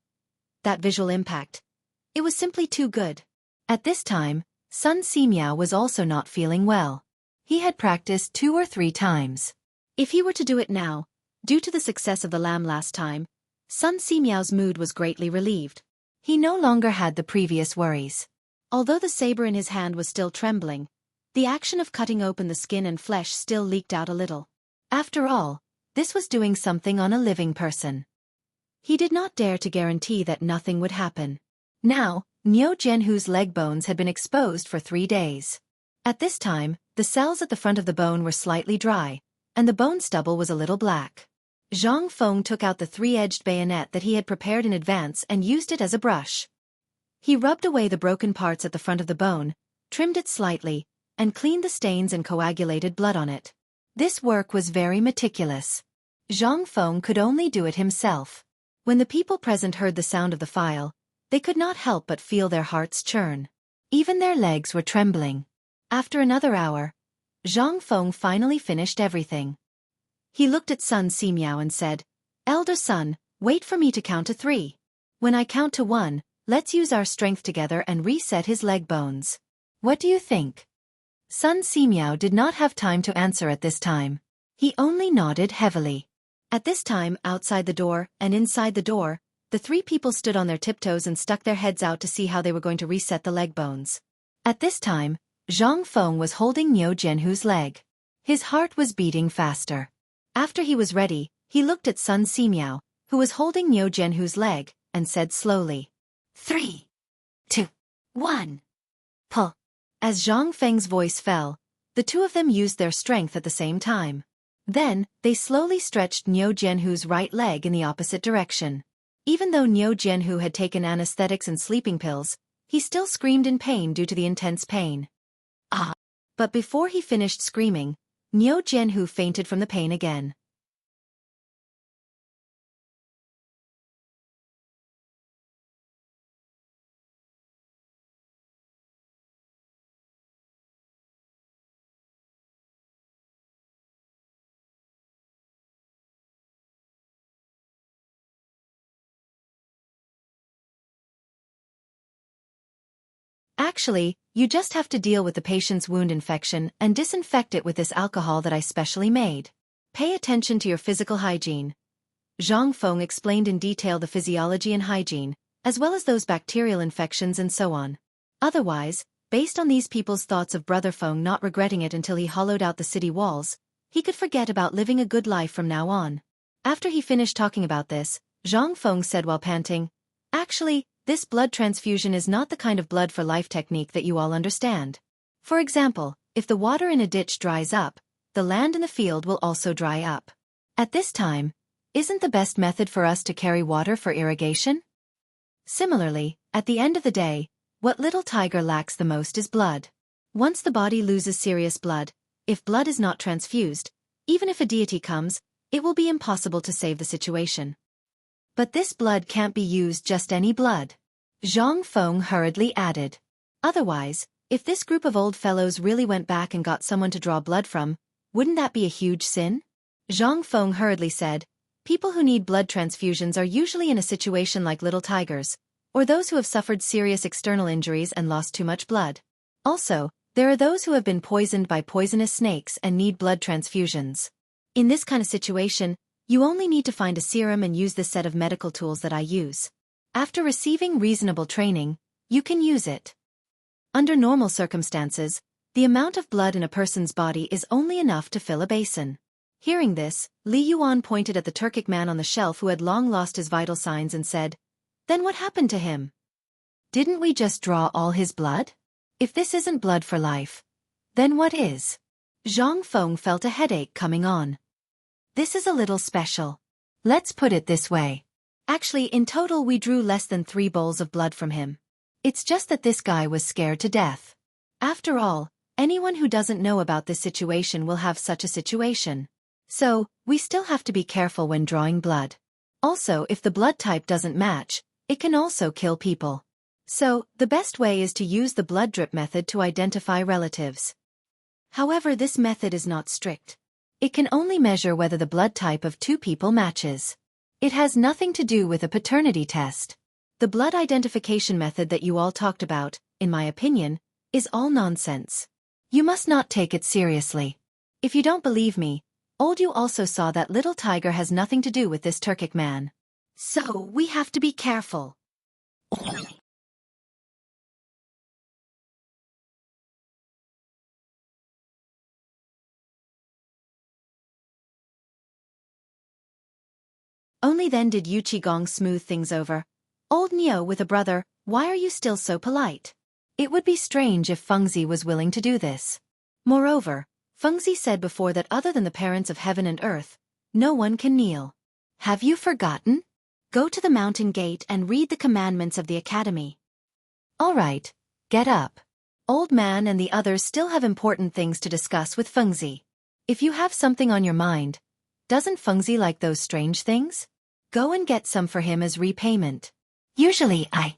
That visual impact. It was simply too good. At this time, Sun Simiao was also not feeling well. He had practiced 2 or 3 times. If he were to do it now, due to the success of the lamb last time, Sun Simiao's mood was greatly relieved. He no longer had the previous worries. Although the saber in his hand was still trembling, the action of cutting open the skin and flesh still leaked out a little. After all, this was doing something on a living person. He did not dare to guarantee that nothing would happen. Now, Nyo Jianhu's leg bones had been exposed for 3 days. At this time, the cells at the front of the bone were slightly dry, and the bone stubble was a little black. Zhang Feng took out the 3-edged bayonet that he had prepared in advance and used it as a brush. He rubbed away the broken parts at the front of the bone, trimmed it slightly, and cleaned the stains and coagulated blood on it. This work was very meticulous. Zhang Feng could only do it himself. When the people present heard the sound of the file, they could not help but feel their hearts churn. Even their legs were trembling. After another hour, Zhang Feng finally finished everything. He looked at Sun Simiao and said, "Elder son, wait for me to count to 3. When I count to 1, let's use our strength together and reset his leg bones. What do you think?" Sun Simiao did not have time to answer at this time. He only nodded heavily. At this time, outside the door and inside the door, the 3 people stood on their tiptoes and stuck their heads out to see how they were going to reset the leg bones. At this time, Zhang Feng was holding Nyo Jianhu's leg. His heart was beating faster. After he was ready, he looked at Sun Simiao, who was holding Nyo Jianhu's leg, and said slowly, 3, 2, 1. Pull. As Zhang Feng's voice fell, the 2 of them used their strength at the same time. Then, they slowly stretched Nyo Jianhu's right leg in the opposite direction. Even though Nyo Jianhu had taken anesthetics and sleeping pills, he still screamed in pain due to the intense pain. Ah! But before he finished screaming, Nyo Jianhu fainted from the pain again. Actually, you just have to deal with the patient's wound infection and disinfect it with this alcohol that I specially made. Pay attention to your physical hygiene. Zhang Feng explained in detail the physiology and hygiene, as well as those bacterial infections and so on. Otherwise, based on these people's thoughts of Brother Feng not regretting it until he hollowed out the city walls, he could forget about living a good life from now on. After he finished talking about this, Zhang Feng said while panting, "Actually, this blood transfusion is not the kind of blood for life technique that you all understand. For example, if the water in a ditch dries up, the land in the field will also dry up. At this time, isn't the best method for us to carry water for irrigation? Similarly, at the end of the day, what little tiger lacks the most is blood. Once the body loses serious blood, if blood is not transfused, even if a deity comes, it will be impossible to save the situation. But this blood can't be used just any blood," Zhang Feng hurriedly added. "Otherwise, if this group of old fellows really went back and got someone to draw blood from, wouldn't that be a huge sin?" Zhang Feng hurriedly said, "People who need blood transfusions are usually in a situation like little tigers, or those who have suffered serious external injuries and lost too much blood. Also, there are those who have been poisoned by poisonous snakes and need blood transfusions. In this kind of situation, you only need to find a serum and use this set of medical tools that I use. After receiving reasonable training, you can use it. Under normal circumstances, the amount of blood in a person's body is only enough to fill a basin." Hearing this, Li Yuan pointed at the Turkic man on the shelf who had long lost his vital signs and said, "Then what happened to him? Didn't we just draw all his blood? If this isn't blood for life, then what is?" Zhang Feng felt a headache coming on. "This is a little special. Let's put it this way. Actually, in total we drew less than 3 bowls of blood from him. It's just that this guy was scared to death. After all, anyone who doesn't know about this situation will have such a situation. So, we still have to be careful when drawing blood. Also, if the blood type doesn't match, it can also kill people. So, the best way is to use the blood drip method to identify relatives. However, this method is not strict. It can only measure whether the blood type of 2 people matches. It has nothing to do with a paternity test. The blood identification method that you all talked about, in my opinion, is all nonsense. You must not take it seriously. If you don't believe me, old you also saw that little tiger has nothing to do with this Turkic man. So, we have to be careful." Only then did Yu Qigong smooth things over. Old Neo with a brother, why are you still so polite? It would be strange if Fengzi was willing to do this. Moreover, Fengzi said before that other than the parents of heaven and earth, no one can kneel. Have you forgotten? Go to the mountain gate and read the commandments of the academy. All right, get up. Old man and the others still have important things to discuss with Fengzi. If you have something on your mind, doesn't Fengzi like those strange things? Go and get some for him as repayment. Usually I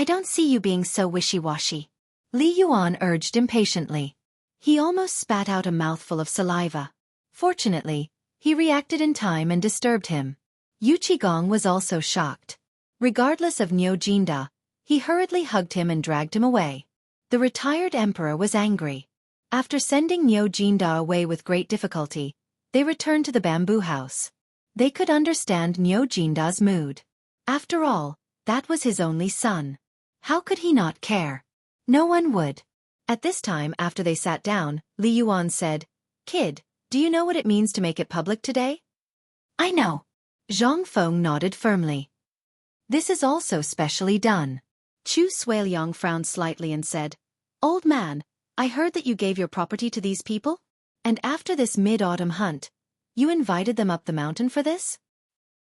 don't see you being so wishy-washy. Li Yuan urged impatiently. He almost spat out a mouthful of saliva. Fortunately, he reacted in time and disturbed him. Yu Qigong was also shocked. Regardless of Niu Jinda, he hurriedly hugged him and dragged him away. The retired emperor was angry. After sending Niu Jinda away with great difficulty, they returned to the bamboo house. They could understand Niu Jinda's mood. After all, that was his only son. How could he not care? No one would. At this time after they sat down, Li Yuan said, "Kid, do you know what it means to make it public today?" "I know." Zhang Feng nodded firmly. "This is also specially done." Chu Suiliang frowned slightly and said, "Old man, I heard that you gave your property to these people? And after this mid-autumn hunt, you invited them up the mountain for this?"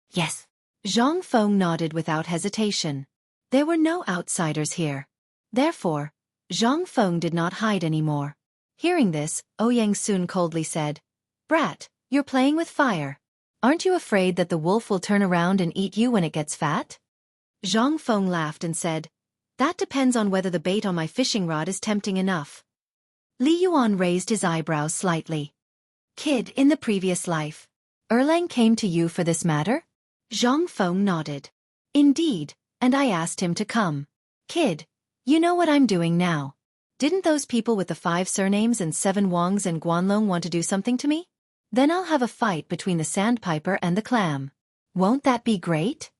"Yes." Zhang Feng nodded without hesitation. There were no outsiders here. Therefore, Zhang Feng did not hide anymore. Hearing this, Ouyang Sun coldly said, "Brat, you're playing with fire. Aren't you afraid that the wolf will turn around and eat you when it gets fat?" Zhang Feng laughed and said, "That depends on whether the bait on my fishing rod is tempting enough." Li Yuan raised his eyebrows slightly. "Kid, in the previous life, Erlang came to you for this matter?" Zhang Feng nodded. "Indeed, and I asked him to come. Kid, you know what I'm doing now. Didn't those people with the 5 surnames and 7 Wangs and Guanlong want to do something to me? Then I'll have a fight between the sandpiper and the clam. Won't that be great?"